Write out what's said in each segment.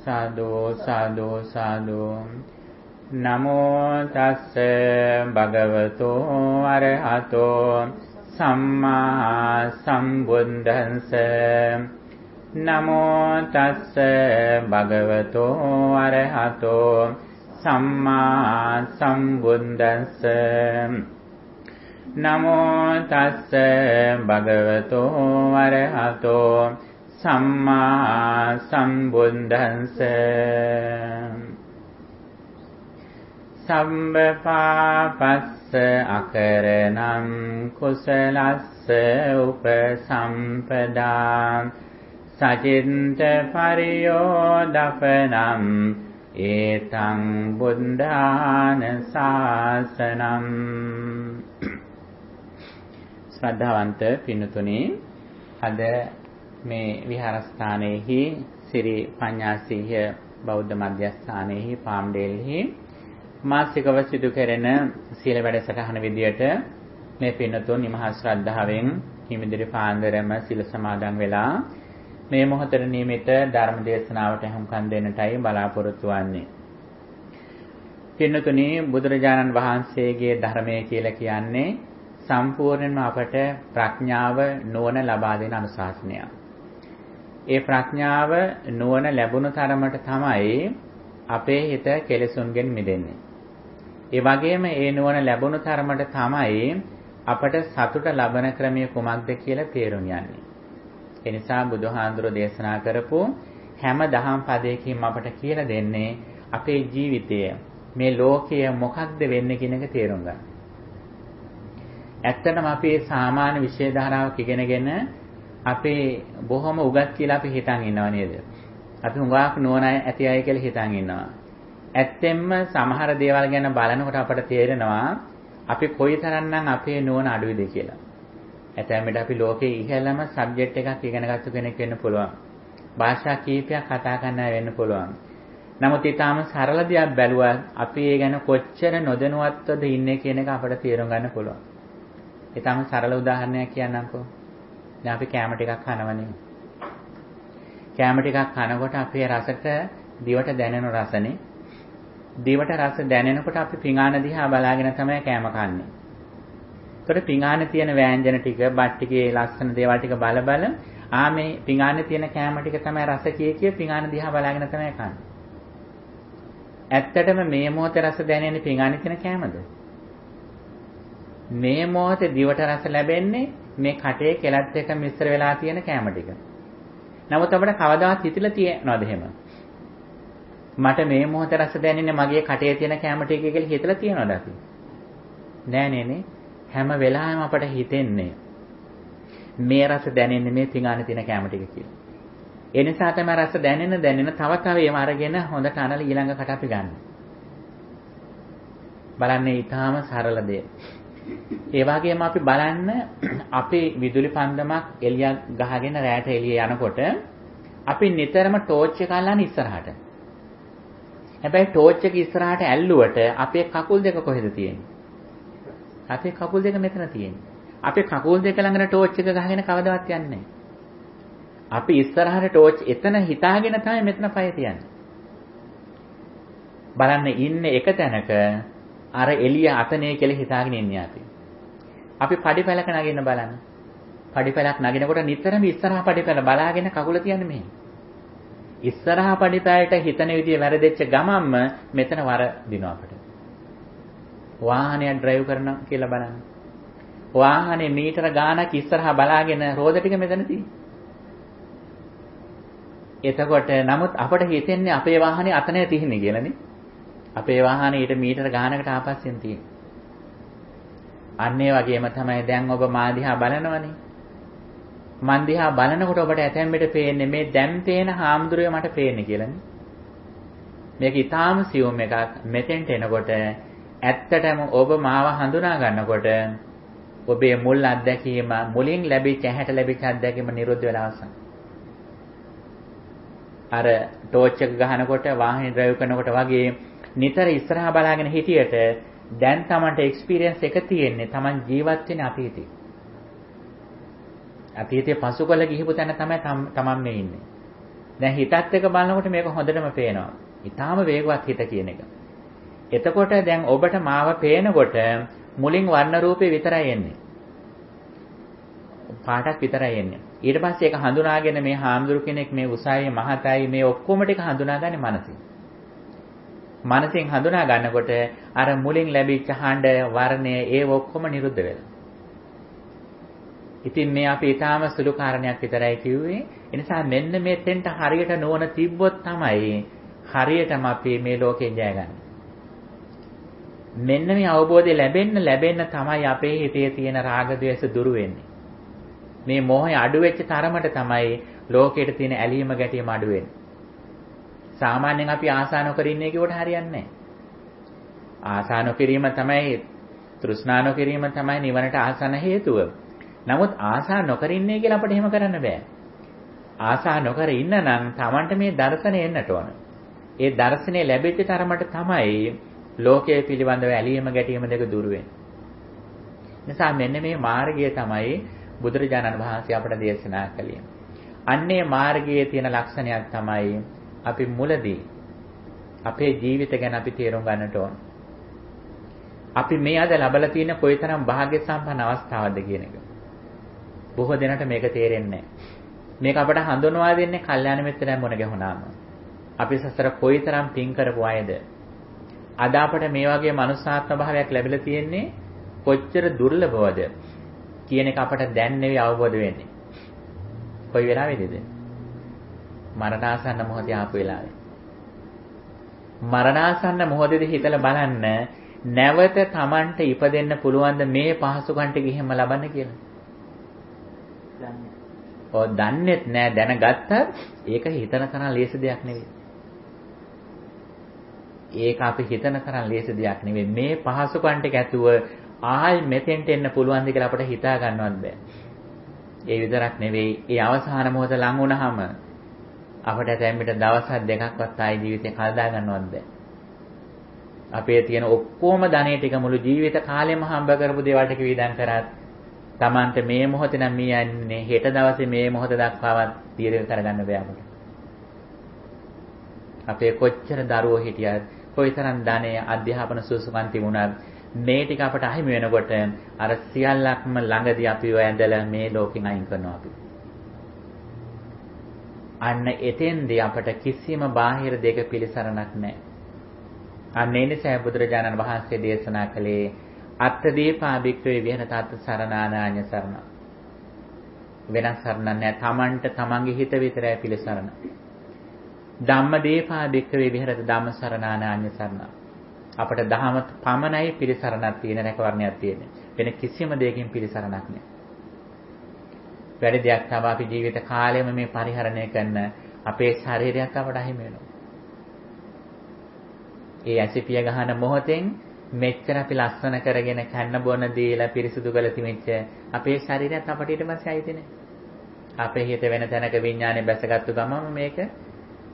සාදු සාදු සාදු නමෝ තස්ස භගවතු අරහතෝ සම්මා සම්බුද්දස්ස නමෝ තස්ස භගවතු අරහතෝ සම්මා සම්බුද්දස්ස නමෝ තස්ස භගවතු අරහතෝ සම්මා සම්බුද්දස්ස සම්බ පාපස්ස අකරණං කුසලස්ස උපසම්පදා සචින්ත පරියෝදපනං ඒතං බුද්ධාන ශාසනං. ශ්‍රද්ධාවන්ත පින්තුනි, අද මේ විහාරස්ථානයේහි සිරි පඤ්ඤාසීහ බෞද්ධ මධ්‍යස්ථානයේහි පාම්ඩේල්හි මාසිකව සිදු කෙරෙන සීල වැඩසටහන විදියට මේ පින්තුන් නිමහත් ශ්‍රද්ධාවෙන් හිමිදිරි පාන්දරම සීල සමාදන් වෙලා මේ මොහොතේ නියමිත ධර්ම දේශනාවට හුම්කම් දෙන්නටයි බලාපොරොත්තු වෙන්නේ. පින්තුනි, බුදුරජාණන් වහන්සේගේ ධර්මය කියලා කියන්නේ සම්පූර්ණයෙන්ම අපට ප්‍රඥාව නුවණ ලබා දෙන අනුශාසනයක්. ඒ ප්‍රඥාව නුවණ ලැබුණු තරමට තමයි අපේ හිත කෙලෙසුන්ගෙන් මිදෙන්නේ. ඒ වගේම ඒ නුවණ ලැබුණු තරමට තමයි අපට සතුට ලබන ක්‍රමය කුමක්ද කියලා තේරුම් යන්නේ. ඒ නිසා බුදුහාඳුරෝ දේශනා කරපු හැම දහම් පදයකින්ම අපට කියලා දෙන්නේ අපේ ජීවිතය, මේ ලෝකය මොකක්ද වෙන්නේ කියන එක තේරුම් ගන්න. ඇත්තටම අපි සාමාන්‍ය විෂය ධාරාවක් ඉගෙනගෙන අපේ බොහොම උගත් කියලා අපි හිතන් ඉන්නව නේද? අපි හුඟක් නුවණ ඇති අය කියලා හිතන් ඉන්නවා. ඇත්තෙන්ම සමහර දේවල් ගැන බලනකොට අපට තේරෙනවා අපි කොයිතරම්නම් අපේ නුවණ අඩුයිද කියලා. ඇතැම්මට අපි ලෝකේ ඉහළම සබ්ජෙක්ට් එකක් ඉගෙන ගත්ත කෙනෙක් වෙන්න පුළුවන්. භාෂා කීපයක් කතා කරන්න වෙන්න පුළුවන්. නමුත් ඊටාම සරල දෙයක් බැලුවත් අපි ඒ ගැන කොච්චර නොදැනුවත්වද ඉන්නේ කියන එක අපට තේරුම් ගන්න පුළුවන්. ඊටාම සරල උදාහරණයක් කියන්නම්කෝ. දැන් අපි කැම ටිකක් කනවනේ. කැම ටිකක් කනකොට අපේ රසට දිවට දැනෙන රසනේ. දිවට රස දැනෙනකොට අපි පිඟාන දිහා බලාගෙන තමයි කැම කන්නේ. ඒකට පිඟානේ තියෙන වෑංජන ටික, බත් ටිකේ ලස්සන දේවල් ටික බල මේ පිඟානේ තියෙන කැම ටික තමයි රස කිය පිඟාන දිහා බලාගෙන තමයි කන්නේ. ඇත්තටම මේ මොහොතේ රස දැනෙන්නේ පිඟානේ තියෙන කැමද? මේ මොහොතේ දිවට රස ලැබෙන්නේ මේ කටේ කෙලත් එක මිශ්‍ර වෙලා තියෙන කැම ටික. නමුත් අපිට කවදාවත් හිතලා තියෙනවද එහෙම? මට මේ මොහොතේ රස දැනෙන්නේ මගේ කටේ තියෙන කැම ටික කියලා හිතලා තියෙනවද අපි? නෑ නේ. හැම වෙලාවෙම අපට හිතෙන්නේ මේ රස දැනෙන්නේ මේ පිඟානේ තියෙන කැම ටික කියලා. ඒ නිසා තමයි රස දැනෙන තව ඒව අරගෙන හොඳට අනල ඊළඟ කට අපි ගන්න. බලන්නේ ඊටාම සරල දෙයක්. ඒ වගේම අපි බලන්න අපේ විදුලි පන්දමක් එළිය ගහගෙන රැයට එළිය යනකොට අපි නිතරම ටෝච් එක අල්ලන්නේ ඉස්සරහට. හැබැයි ටෝච් එක ඉස්සරහට ඇල්ලුවට අපේ කකුල් දෙක කොහෙද තියෙන්නේ? අපේ කකුල් දෙක මෙතන තියෙන්නේ. අපේ කකුල් දෙක ළඟට ටෝච් එක ගහගෙන කවදාවත් යන්නේ නැහැ. අපි ඉස්සරහට ටෝච් එතන හිතාගෙන තමයි මෙතන පය තියන්නේ. බලන්න ඉන්නේ එක තැනක අර එළිය අතනේ කියලා හිතාගෙන ඉන්නේ අපි. අපි පඩිපැලක නගින්න බලන්න. පඩිපැලක් නගිනකොට නිතරම ඉස්සරහා පඩිපැල බලාගෙන කකුල තියන්නේ මෙහෙම. ඉස්සරහා පඩිපැලට හිතන විදිය වැරදෙච්ච ගමන්ම මෙතන වර දිනවා අපිට. වාහනයක් ඩ්‍රයිව් කරනවා කියලා බලන්න. වාහනේ මීටර ගාණක් ඉස්සරහා බලාගෙන රෝද ටික මෙතන තියෙන්නේ. එතකොට නමුත් අපට හිතෙන්නේ අපේ වාහනේ අතනේ තියෙන්නේ කියලානේ. අපේ වාහනේ ඊට මීටර ගානකට ආපස්සෙන් තියෙන්නේ. අන්න ඒ වගේම තමයි දැන් ඔබ මා දිහා බලනවනේ. මන් දිහා බලනකොට ඔබට ඇතැම්බෙට පේන්නේ මේ දැන් පේන හාමුදුරුවෝ මට පේන්නේ කියලානේ. මේක ඊටාම සියුම් එකක්. මෙතෙන්ට එනකොට ඇත්තටම ඔබ මාව හඳුනා ගන්නකොට ඔබේ මුල් අත්දැකීම මුලින් ලැබිච්ච ඇහැට ලැබිච්ච අත්දැකීම නිරුද්ධ වෙලා අවසන්. අර ටෝච් එක ගහනකොට වාහනේ ඩ්‍රයිව් කරනකොට වගේ නිතර ඉස්සරහා බලාගෙන හිටියට දැන් Tamanට එක්ස්පීරියන්ස් එක තියෙන්නේ Taman ජීවත් වෙන අතීතේ. අතීතයේ පසුකල ගිහිපු තැන තමයි Taman මේ ඉන්නේ. දැන් හිතත් එක බලනකොට මේක හොඳටම පේනවා. ඊටාම වේගවත් හිත කියන එක. එතකොට දැන් ඔබට මාව පේනකොට මුලින් වර්ණ රූපේ විතරයි එන්නේ. පාටක් විතරයි එන්නේ. ඊට පස්සේ ඒක හඳුනාගෙන මේ හාමුදුරු කෙනෙක් මේ උසාවියේ මහතයි මේ ඔක්කොම ටික හඳුනාගන්නේ මනසින්. මනසින් හඳුනා ගන්නකොට අර මුලින් ලැබිච්ච හඬ වර්ණය ඒ ඔක්කොම නිරුද්ධ වෙනවා. ඉතින් මේ අපි ඊටාම සුළු කාරණයක් විතරයි කිව්වේ. ඒ නිසා මෙන්න මෙතෙන්ට හරියට නොවන තිබ්බොත් තමයි හරියටම අපි මේ ලෝකේ ජයගන්නේ. මෙන්න මේ අවබෝධය ලැබෙන්න තමයි අපේ හිතේ තියෙන රාග ద్వේෂ දුරු වෙන්නේ. මේ මොහය අඩු වෙච්ච තරමට තමයි ලෝකෙට තියෙන ඇලීම ගැටීම අඩු වෙන්නේ. සාමාන්‍යයෙන් අපි ආසා නොකර ඉන්නේ කියවට හරියන්නේ නැහැ. ආසා නොකිරීම තමයි තෘෂ්ණා නොකිරීම තමයි නිවනට ආසන හේතුව. නමුත් ආසා නොකර ඉන්නේ කියලා අපිට එහෙම කරන්න බෑ. ආසා නොකර ඉන්න නම් Tamanට මේ දර්ශනය එන්නට ඕන. ඒ දර්ශනය ලැබෙච්ච තරමට තමයි ලෝකයේ පිළිබඳව ඇලීම ගැටීම දෙක දුර වෙන්නේ. නිසා මෙන්න මේ මාර්ගය තමයි බුදුරජාණන් වහන්සේ අපට දේශනා කළේ. අන්නේ මාර්ගයේ තියෙන ලක්ෂණයක් තමයි අපි මුලදී අපේ ජීවිත ගැන අපි තේරුම් ගන්නට ඕන. අපි මේ අද ලබලා තියෙන කොයිතරම් වාග්ය සම්පන්න අවස්ථාවක්ද කියන එක. බොහෝ දෙනාට මේක තේරෙන්නේ නැහැ. මේක අපට හඳුන්වා දෙන්නේ කල්යාණ මිත්‍රයන් මොන ගැහුණාම. අපි සසර කොයිතරම් පින් කරපු අයද. අද අපට මේ වගේ මනුස්සාත්ම භාවයක් ලැබිලා තියෙන්නේ කොච්චර දුර්ලභවද කියන එක අපට දැන් නෙවෙයි අවබෝධ වෙන්නේ. කොයි වෙලාවෙදද? මරණාසන්න මොහොතේ ආපු වෙලාවේ. මරණාසන්න මොහොතේදී හිතලා බලන්න නැවත Tamanට ඉපදෙන්න පුළුවන්ද මේ පහසුකම් ටික එහෙම ලබන්න කියලා? දන්නේත් නෑ. දැනගත්තත් ඒක හිතන තරම් ලේසි දෙයක් නෙවෙයි. ඒක අපි හිතන තරම් ලේසි දෙයක් නෙවෙයි. මේ පහසුකම් ටික ඇතුව ආයි මෙතෙන්ට එන්න පුළුවන්ද කියලා අපිට හිතා ගන්නවත් බෑ. ඒ විතරක් නෙවෙයි. ඒ අවසාන මොහොත ලඟ වුණාම අපිට දැම්මිට දවස් දෙකක්වත් ආයි ජීවිතේ කල්දා ගන්නවත් බෑ. අපේ තියෙන ඔක්කොම ධනෙ ටික මුළු ජීවිත කාලෙම හම්බ කරපු දේවල් ටික විඳන් කරත් Tamante මේ මොහොතේ නම් මේ යන්නේ හෙට දවසේ මේ මොහොත දක්වාවත් තීරණය කරගන්න බෑ අපිට. අපේ කොච්චර දරුවෝ හිටියත් කොයිතරම් ධනෙ අධ්‍යාපන සුසුකම් තිබුණත් මේ ටික අපට අහිමි වෙනකොට අර සියල්ලක්ම ළඟදී අපිව ඇඳලා මේ ලෝකෙන් අයින් කරනවා අපි. අන්න එතෙන්දී අපට කිසිම බාහිර දෙක පිළිසරණක් නැහැ. අන්න ඒ නිසා බුදුරජාණන් වහන්සේ දේශනා කළේ අත්ථදීපා භික්ඛවේ විහෙරත අත්ථ සරණානාඤ්ඤ සරණ. වෙනස් සරණ නැහැ. තමන්ට තමන්ගේ හිත විතරයි පිළිසරණ. ධම්මදීපා භික්ඛවේ විහෙරත ධම්ම සරණානාඤ්ඤ සරණ. අපට දහම පමණයි පිළිසරණක් තියෙන රැකවරණයක් තියෙන්නේ. වෙන කිසිම දෙයකින් පිළිසරණක් නැහැ. වැඩි දෙයක් තමයි අපි ජීවිත කාලෙම මේ පරිහරණය කරන අපේ ශරීරයක් අපට අහිමි වෙනවා. ඒ ඇසිපිය ගහන මොහොතෙන් මෙච්චර අපි ලස්සන කරගෙන කන්න බොන දීලා පිරිසුදු කරලා තිමිච්ච අපේ ශරීරයත් අපට ඊට පස්සේ ආයිති නේ. අපේ හිත වෙන තැනක විඥානේ බැසගත්තු ගමම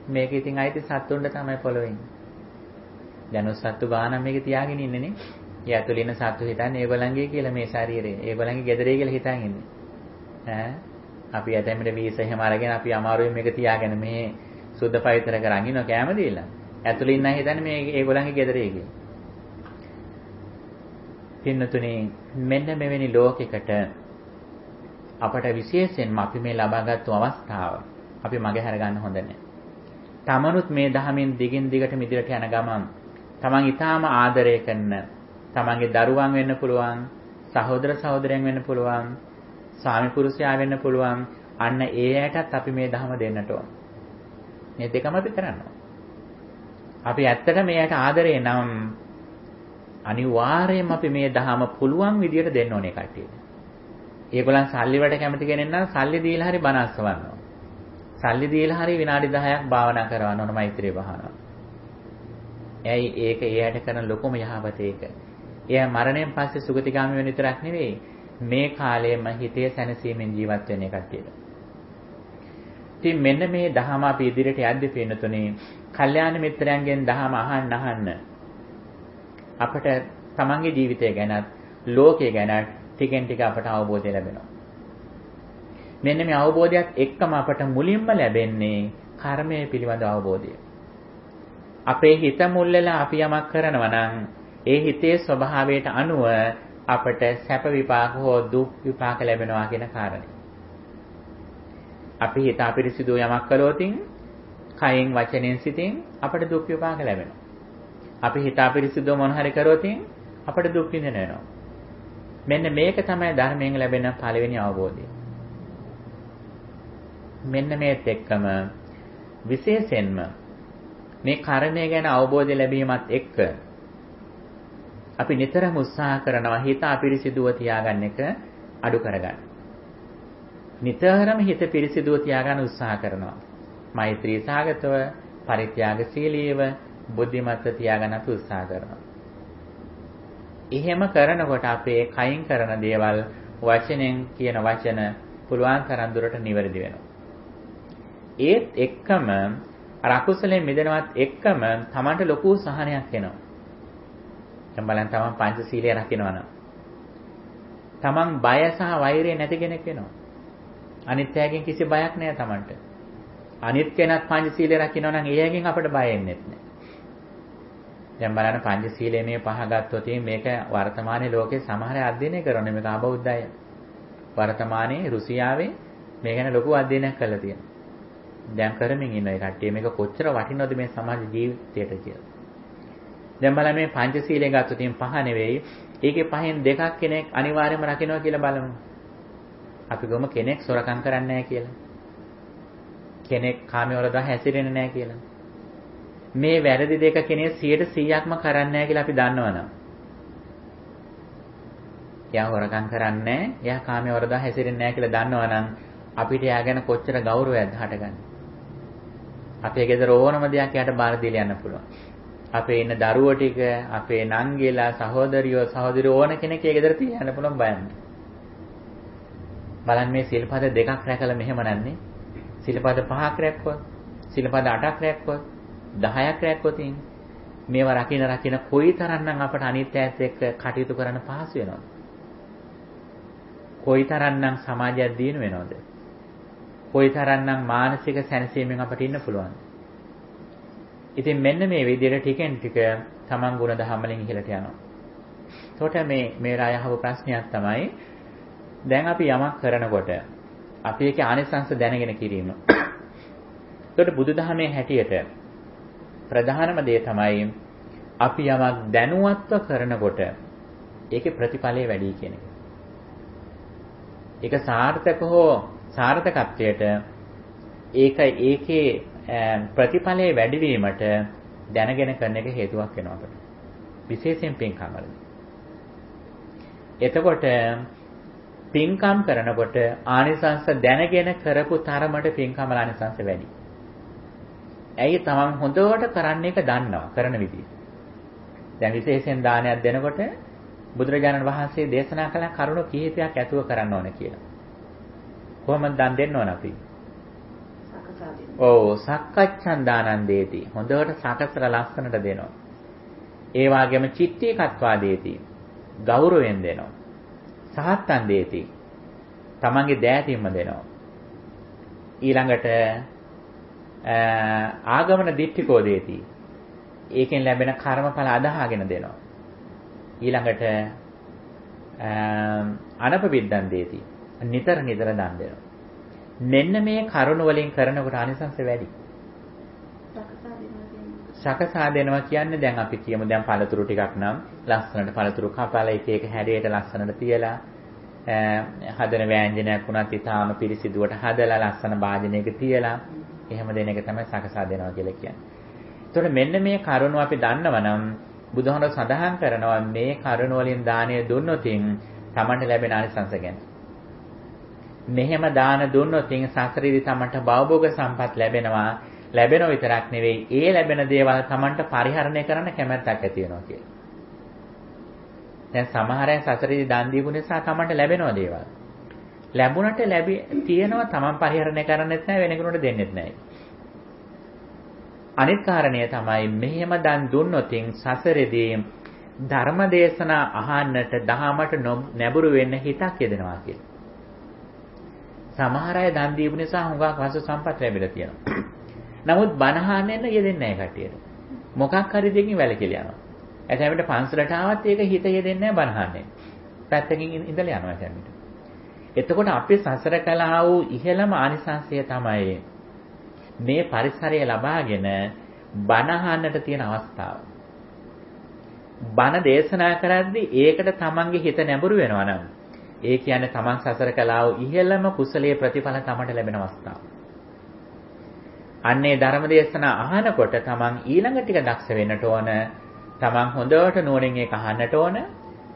මේක ඉතින් ආයිති සත්තුන්ට තමයි පොළොවේ. දැන් සත්තු ගාන මේක තියාගෙන ඉන්නේ නේ. ඒ ඇතුළේ ඉන්න සත්තු හිතන්නේ ඒගොල්ලන්ගේ කියලා මේ ශරීරය. ඒගොල්ලන්ගේ ගෙදරේ කියලා හිතන් ඉන්නේ. අපි ඇතැම්මට වීස එහෙම අරගෙන අපි අමාරුවෙන් මේක තියාගෙන මේ සුද්ධ පවිත්‍ර කරන් ඉනවා කැම දීලා. ඇතුළේ ඉන්න හිතන්නේ මේ ඒගොල්ලන්ගේ ගෙදරේ කියලා. පින්නතුනේ මෙන්න මෙවැනි ලෝකයකට අපට විශේෂයෙන්ම අපි මේ ලබාගත්තු අවස්ථාව අපි මගේ ගන්න හොඳ නැහැ. තමනුත් මේ ධහමින් දිගින් දිගට ඉදිරියට යන ගමන් තමන් ඊටාම ආදරය කරන තමන්ගේ දරුවන් වෙන්න පුළුවන්, සහෝදර සහෝදරයන් වෙන්න පුළුවන්, ස්වාමි පුරුෂයා වෙන්න පුළුවන්. අන්න ඒ ඇයටත් අපි මේ ධහම දෙන්නට ඕන. මේ දෙකම අපි කරනවා. අපි ඇත්තට මේ ඇයට ආදරේ නම් අනිවාර්යයෙන්ම අපි මේ ධහම පුළුවන් විදියට දෙන්න ඕනේ කට්ටියට. ඒගොල්ලන් සල්ලි වලට කැමති කෙනෙක් නම් සල්ලි දීලා හරි බණ අසවනවා. සල්ලි දීලා හරි විනාඩි 10ක් භාවනා කරවන්න ඕන මෛත්‍රී භාවනාව. එයි ඒක එයාට කරන ලොකුම යහපත ඒක. එයා මරණයෙන් පස්සේ සුගතිගාමී වෙන විතරක් නෙවෙයි මේ කාලයේම හිතේ සැනසීමෙන් ජීවත් වෙන කට්ටියට. ඉතින් මෙන්න මේ ධහම අපි ඉදිරියට යද්දී පින්නතුනේ කල්යාණ මිත්‍රයන්ගෙන් ධහම අහන්න අපට තමන්ගේ ජීවිතය ගැනත් ලෝකය ගැනත් ටිකෙන් ටික අපට අවබෝධය ලැබෙනවා. මෙන්න මේ අවබෝධයත් එක්කම අපට මුලින්ම ලැබෙන්නේ කර්මය පිළිබඳ අවබෝධය. අපේ හිත මුල් වෙලා අපි යමක් කරනවා නම් ඒ හිතේ ස්වභාවයට අනුව අපට සැප විපාක හෝ දුක් විපාක ලැබෙනවා කියන කාරණේ. අපි හිත අපිරිසිදු යමක් කළොතින් කයෙන් වචනෙන් සිතින් අපට දුක් විපාක ලැබෙනවා. අපි හිත අපිරිසිදු මොන හරි කරොතින් අපට දුක් විඳින වෙනවා. මෙන්න මේක තමයි ධර්මයෙන් ලැබෙන පළවෙනි අවබෝධය. මෙන්න මේත් එක්කම විශේෂයෙන්ම මේ කර්මය ගැන අවබෝධය ලැබීමත් එක්ක අපි නිතරම උත්සාහ කරනවා හිත අපිරිසිදුව තියාගන්න එක අඩු කරගන්න. නිතරම හිත පිරිසිදුව තියාගන්න උත්සාහ කරනවා. මෛත්‍රී සාගතව, පරිත්‍යාගශීලීව, බුද්ධිමත්ව තියාගන්න අපි උත්සාහ කරනවා. එහෙම කරනකොට අපේ කයින් කරන දේවල් වචනෙන් කියන වචන පුළුවන් තරම් දුරට නිවැරදි වෙනවා. ඒත් එක්කම අකුසලයෙන් මිදෙනවත් එක්කම Tamanට ලොකු සහනයක් එනවා. දැන් බලන්න Taman පංචශීලය රකින්නවා නම් Taman බය සහ වෛරය නැති කෙනෙක් වෙනවා. අනිත් අයගෙන් කිසි බයක් නැහැ Tamanට. අනිත් කෙනත් පංචශීලය රකින්නවා නම් ඒ අයගෙන් අපිට බය එන්නේ නැහැ. දැන් බලන්න පංචශීලයේ මේ පහ ගත්තොත් මේක වර්තමානයේ ලෝකේ සමහර අධ්‍යයනය කරන මේක අබෞද්ධය. වර්තමානයේ රුසියාවේ මේ ගැන ලොකු අධ්‍යයනයක් කරලා තියෙනවා. දැන් කරමින් ඉන්න ඒ කට්ටිය මේක කොච්චර වටිනවද මේ සමාජ ජීවිතයට කියලා. දැන් බලන්න මේ පංචශීලයේ ගත්තොත් පහ නෙවෙයි. ඒකේ පහෙන් දෙකක් කෙනෙක් අනිවාර්යයෙන්ම රකින්නවා කියලා බලමු. අපි ගොම කෙනෙක් සොරකම් කරන්නේ නැහැ කියලා. කෙනෙක් කාමයේ වරද හැසිරෙන්නේ නැහැ කියලා. මේ වැරදි දෙක කෙනෙක් 100%ක්ම කරන්නේ නැහැ කියලා අපි දන්නවනම්. එයා හොරකම් කරන්නේ නැහැ, එයා කාමයේ වරද හැසිරෙන්නේ නැහැ කියලා දන්නවනම් අපිට එයා ගැන කොච්චර ගෞරවයක්ද හටගන්නේ. අපේ ගෙදර ඕනම දෙයක් එයාට බාර දීලා යන්න පුළුවන්. අපේ ඉන්න දරුවෝ ටික, අපේ නංගිලා, සහෝදරියෝ, සහෝදරියෝ ඕන කෙනෙක් ඒ ගෙදර තියන්න පුළුවන් බයන්න. බලන්න මේ සිල්පද දෙකක් රැකලා මෙහෙම නැන්නේ. සිල්පද 5ක් රැක්කොත්, සිල්පද 8ක් රැක්කොත්, 10ක් රැක්කොත් මේවා රකින්න කොයිතරම්නම් අපට අනිත්‍යයත් එක්ක කටයුතු කරන්න පහසු වෙනවද? කොයිතරම්නම් සමාජයක් දියුණු වෙනවද? කොයිතරම්නම් මානසික සැනසීමෙන් අපට ඉන්න පුළුවන්ද? ඉතින් මෙන්න මේ විදිහට ටිකෙන් ටික තමන් ගුණ දහම් වලින් ඉහළට යනවා. එතකොට මේ රායහව ප්‍රශ්නයක් තමයි දැන් අපි යමක් කරනකොට අපි ඒකේ ආනිසංස දැනගෙන කිරීම. එතකොට බුදුදහමේ හැටියට ප්‍රධානම දේ තමයි අපි යමක් දැනුවත්ව කරනකොට ඒකේ ප්‍රතිඵලය වැඩි කියන එක. ඒක සාර්ථක හෝ සාර්ථකත්වයට ඒකේ ප්‍රතිඵලයේ වැඩිවීමට දැනගෙන කරන එක හේතුවක් වෙනවා අපිට. විශේෂයෙන් පින්කම් වලදී. එතකොට පින්කම් කරනකොට ආනිසංස දැනගෙන කරපු තරමට පින්කම් වල ආනිසංස වැඩි. ඇයි තමන් හොඳට කරන්න එක දන්නවා කරන විදිහ. දැන් විශේෂයෙන් දානයක් දෙනකොට බුදුරජාණන් වහන්සේ දේශනා කළ කරුණු කිහිපයක් ඇතුව කරන්න ඕන කියලා. කොහොමද දන් දෙන්න ඕන අපි? ඔව් සක්කච්ඡන් දානං දේති. හොඳට සකසලා ලස්සනට දෙනවා. ඒ වගේම චිත්තීකත්වා දේති. ගෞරවයෙන් දෙනවා. සහත්තන් දේති. තමන්ගේ දෑතින්ම දෙනවා. ඊළඟට ආගමන දිට්ඨිකෝ දේති. ඒකෙන් ලැබෙන කර්මඵල අදහාගෙන දෙනවා. ඊළඟට අනපබිද්දන් දේති. නිතර නිතර දන් දෙනවා. මෙන්න මේ කරුණ වලින් කරනකොට ආනිසංස වැඩි. සකසා දෙනවා කියන්නේ දැන් අපි කියමු දැන් පළතුරු ටිකක් නම් ලස්සනට පළතුරු කපලා එක එක හැඩයට ලස්සනට තියලා හදන ව්‍යංජනයක් වුණත් ඊටාම පිරිසිදුවට හදලා ලස්සන භාජනයක තියලා එහෙම දෙන එක තමයි සකසා දෙනවා කියලා කියන්නේ. ඒතකොට මෙන්න මේ කරුණ අපි දන්නවනම් බුදුහාමුදුරුවෝ සඳහන් කරනවා මේ කරුණ වලින් දානය දුන්නොතින් තමන්ට ලැබෙන ආනිසංස ගැන. මෙහෙම දාන දුන්නොතින් සසරේදී තමන්ට භවභෝග සම්පත් ලැබෙනවා. ලැබෙනව විතරක් නෙවෙයි ඒ ලැබෙන දේවල් තමන්ට පරිහරණය කරන්න කැමැත්තක් ඇති වෙනවා කියලා. දැන් සමහර අය සසරේදී දන් දීපු නිසා තමන්ට ලැබෙනව දේවල්. ලැබුණට තියෙනවා තමන් පරිහරණය කරන්නෙත් නැහැ වෙන කෙනෙකුට දෙන්නෙත් නැහැ. අනිත් කාරණය තමයි මෙහෙම දන් දුන්නොතින් සසරේදී ධර්ම දේශනා අහන්නට දහමට නැඹුරු වෙන්න හිතක් යෙදෙනවා කියලා. සමහර අය දන් දීපු නිසා හුඟක් වස්තු සම්පත් ලැබිලා තියෙනවා. නමුත් බනහන්න යෙදෙන්නේ නැහැ කටියට. මොකක් හරි දෙකින් වැළකීලා යනවා. ඇතැම්මිට පන්සලට ආවත් ඒක හිත යෙදෙන්නේ නැහැ බනහන්නේ. පැත්තකින් ඉඳලා යනවා ඇතැම්මිට. එතකොට අපි සසර කළා වූ ඉහළම ආනිසංසය තමයි මේ පරිසරය ලබාගෙන බනහන්නට තියෙන අවස්ථාව. බන දේශනා කරද්දී ඒකට තමන්ගේ හිත නැඹුරු වෙනවා නම් ඒ කියන්නේ තමන් සසර කළා වූ ඉහළම කුසලයේ ප්‍රතිඵල තමන්ට ලැබෙන අවස්ථාව. අන්නේ ධර්ම දේශනා අහනකොට තමන් ඊළඟ ටික දක්ෂ වෙන්නට ඕන. තමන් හොඳට නුවණින් ඒක අහන්නට ඕන.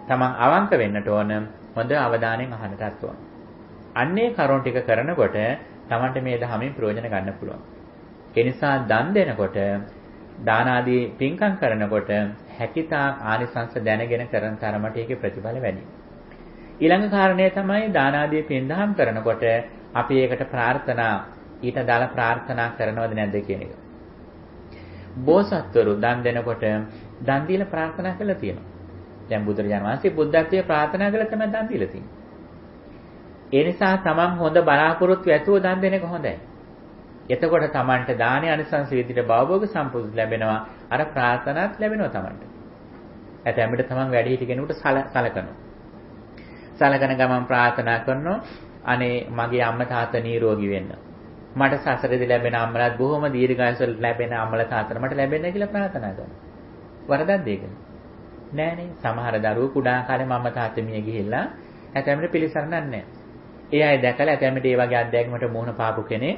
තමන් අවංක වෙන්නට ඕන. හොඳ අවධානයෙන් අහන්නටත් ඕන. අන්නේ කරුණ ටික කරනකොට තමන්ට මේ ධර්මයෙන් ප්‍රයෝජන ගන්න පුළුවන්. ඒ නිසා දන් දෙනකොට දාන ආදී පින්කම් කරනකොට හැකිතා ආනිසංස දැනගෙන කරන තරමට ඒකේ ප්‍රතිඵල වැඩි. ඊළඟ කාරණය තමයි දාන ආදී පින්දහම් කරනකොට අපි ඒකට ප්‍රාර්ථනා ඊට දාලා ප්‍රාර්ථනා කරනවද නැද්ද කියන එක. බෝසත්වරු දන් දෙනකොට දන් දීලා ප්‍රාර්ථනා කළා තියෙනවා. දැන් බුදුරජාණන් වහන්සේ බුද්ධත්වයේ ප්‍රාර්ථනා කළා තමයි දන් දීලා තියෙන්නේ. ඒ නිසා තමන් හොඳ බලාපොරොත්තු ඇතුව දන් දෙන එක හොඳයි. එතකොට තමන්ට දානේ අනිසංස විදිහට භවභෝග සම්පූර්ණ ලැබෙනවා. අර ප්‍රාර්ථනාත් ලැබෙනවා තමන්ට. ඇතැම්මිට තමන් වැඩි හිටි කෙනෙකුට සලකනවා. සලකන ගමන් ප්‍රාර්ථනා කරනවා අනේ මගේ අම්මා තාත්තා නිරෝගී වෙන්න. මට සසරේදී ලැබෙන අම්මලාත් බොහොම දීර්ඝායුෂ ලැබෙන අම්මලා තාත්තලා මට ලැබෙන්න කියලා ප්‍රාර්ථනා කරනවා. වරදක්ද ඒක? නෑනේ. සමහර දරුවෝ කුඩා කාලේ අම්මා තාත්තා මිය ගිහිල්ලා ඇතැම්මිට පිළිසරණක් නැහැ. ඒ අය දැකලා ඇතැම්මිට ඒ වගේ අත්දැකීමකට මුහුණ පාපු කෙනෙක්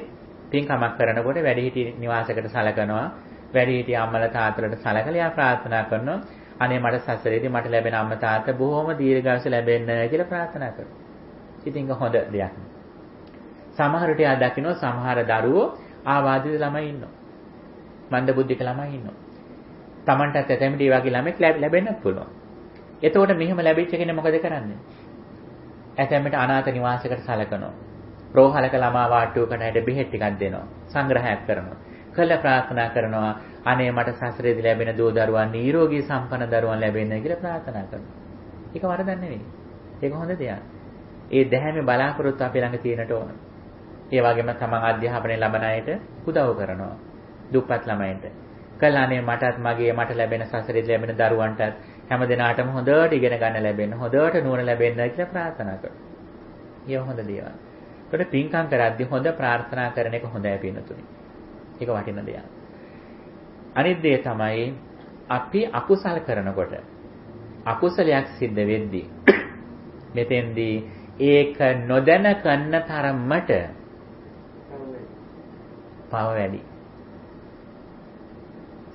පින්කමක් කරනකොට වැඩිහිටි නිවාසයකට සලකනවා. වැඩිහිටි අම්මලා තාත්තලාට සලකලා යා ප්‍රාර්ථනා කරනවා. අනේ මට සසරේදී මට ලැබෙන අම්මා තාත්තා බොහොම දීර්ඝායුෂ ලැබෙන්න කියලා ප්‍රාර්ථනා කරනවා. ඉතින් ඒක හොඳ දෙයක්. සමහරට යා දකින්න සමහර දරුවෝ ආවාදිත ළමයි ඉන්නවා. මන්ද බුද්ධික ළමයි ඉන්නවා. Tamanටත් ඇතැම්මිට ඒ වගේ ළමෙක් ලැබෙන්නත් පුළුවන්. එතකොට මෙහෙම ලැබිච්ච කෙනෙක් මොකද කරන්නේ? ඇතැම්මිට අනාථ නිවාසයකට සලකනවා. රෝහලක ළමා වාට්ටුවකට හැට බෙහෙත් ටිකක් දෙනවා. සංග්‍රහයක් කරනවා. කළ ප්‍රාර්ථනා කරනවා අනේ මට සසරේදී ලැබෙන දෝ දරුවන් නිරෝගී සම්පන්න දරුවන් ලැබෙන්න කියලා ප්‍රාර්ථනා කරනවා. ඒක වරදක් නෙවෙයි. ඒක හොඳ දෙයක්. ඒ දැහැමේ බලාපොරොත්තු අපේ ළඟ තියෙනට ඕන. ඒ වගේම තමන් අධ්‍යාපනය ලබන අයට උදව් කරනවා. දුප්පත් ළමයින්ට. කළානේ මට ලැබෙන සසරේදී ලැබෙන දරුවන්ටත් හැම දිනාටම හොඳට ඉගෙන ගන්න ලැබෙන්න, හොඳට නුවණ ලැබෙන්න කියලා ප්‍රාර්ථනා කරනවා. ඒක හොඳ දේවල්. ඒකට පින්කම් කරද්දී හොඳ ප්‍රාර්ථනා කරන එක හොඳයි පින්නතුනි. ඒක වටින දෙයක්. අනිත් දේ තමයි අපි අකුසල කරනකොට අකුසලයක් සිද්ධ වෙද්දී මෙතෙන්දී ඒක නොදැන කරන තරමට පව වැඩි.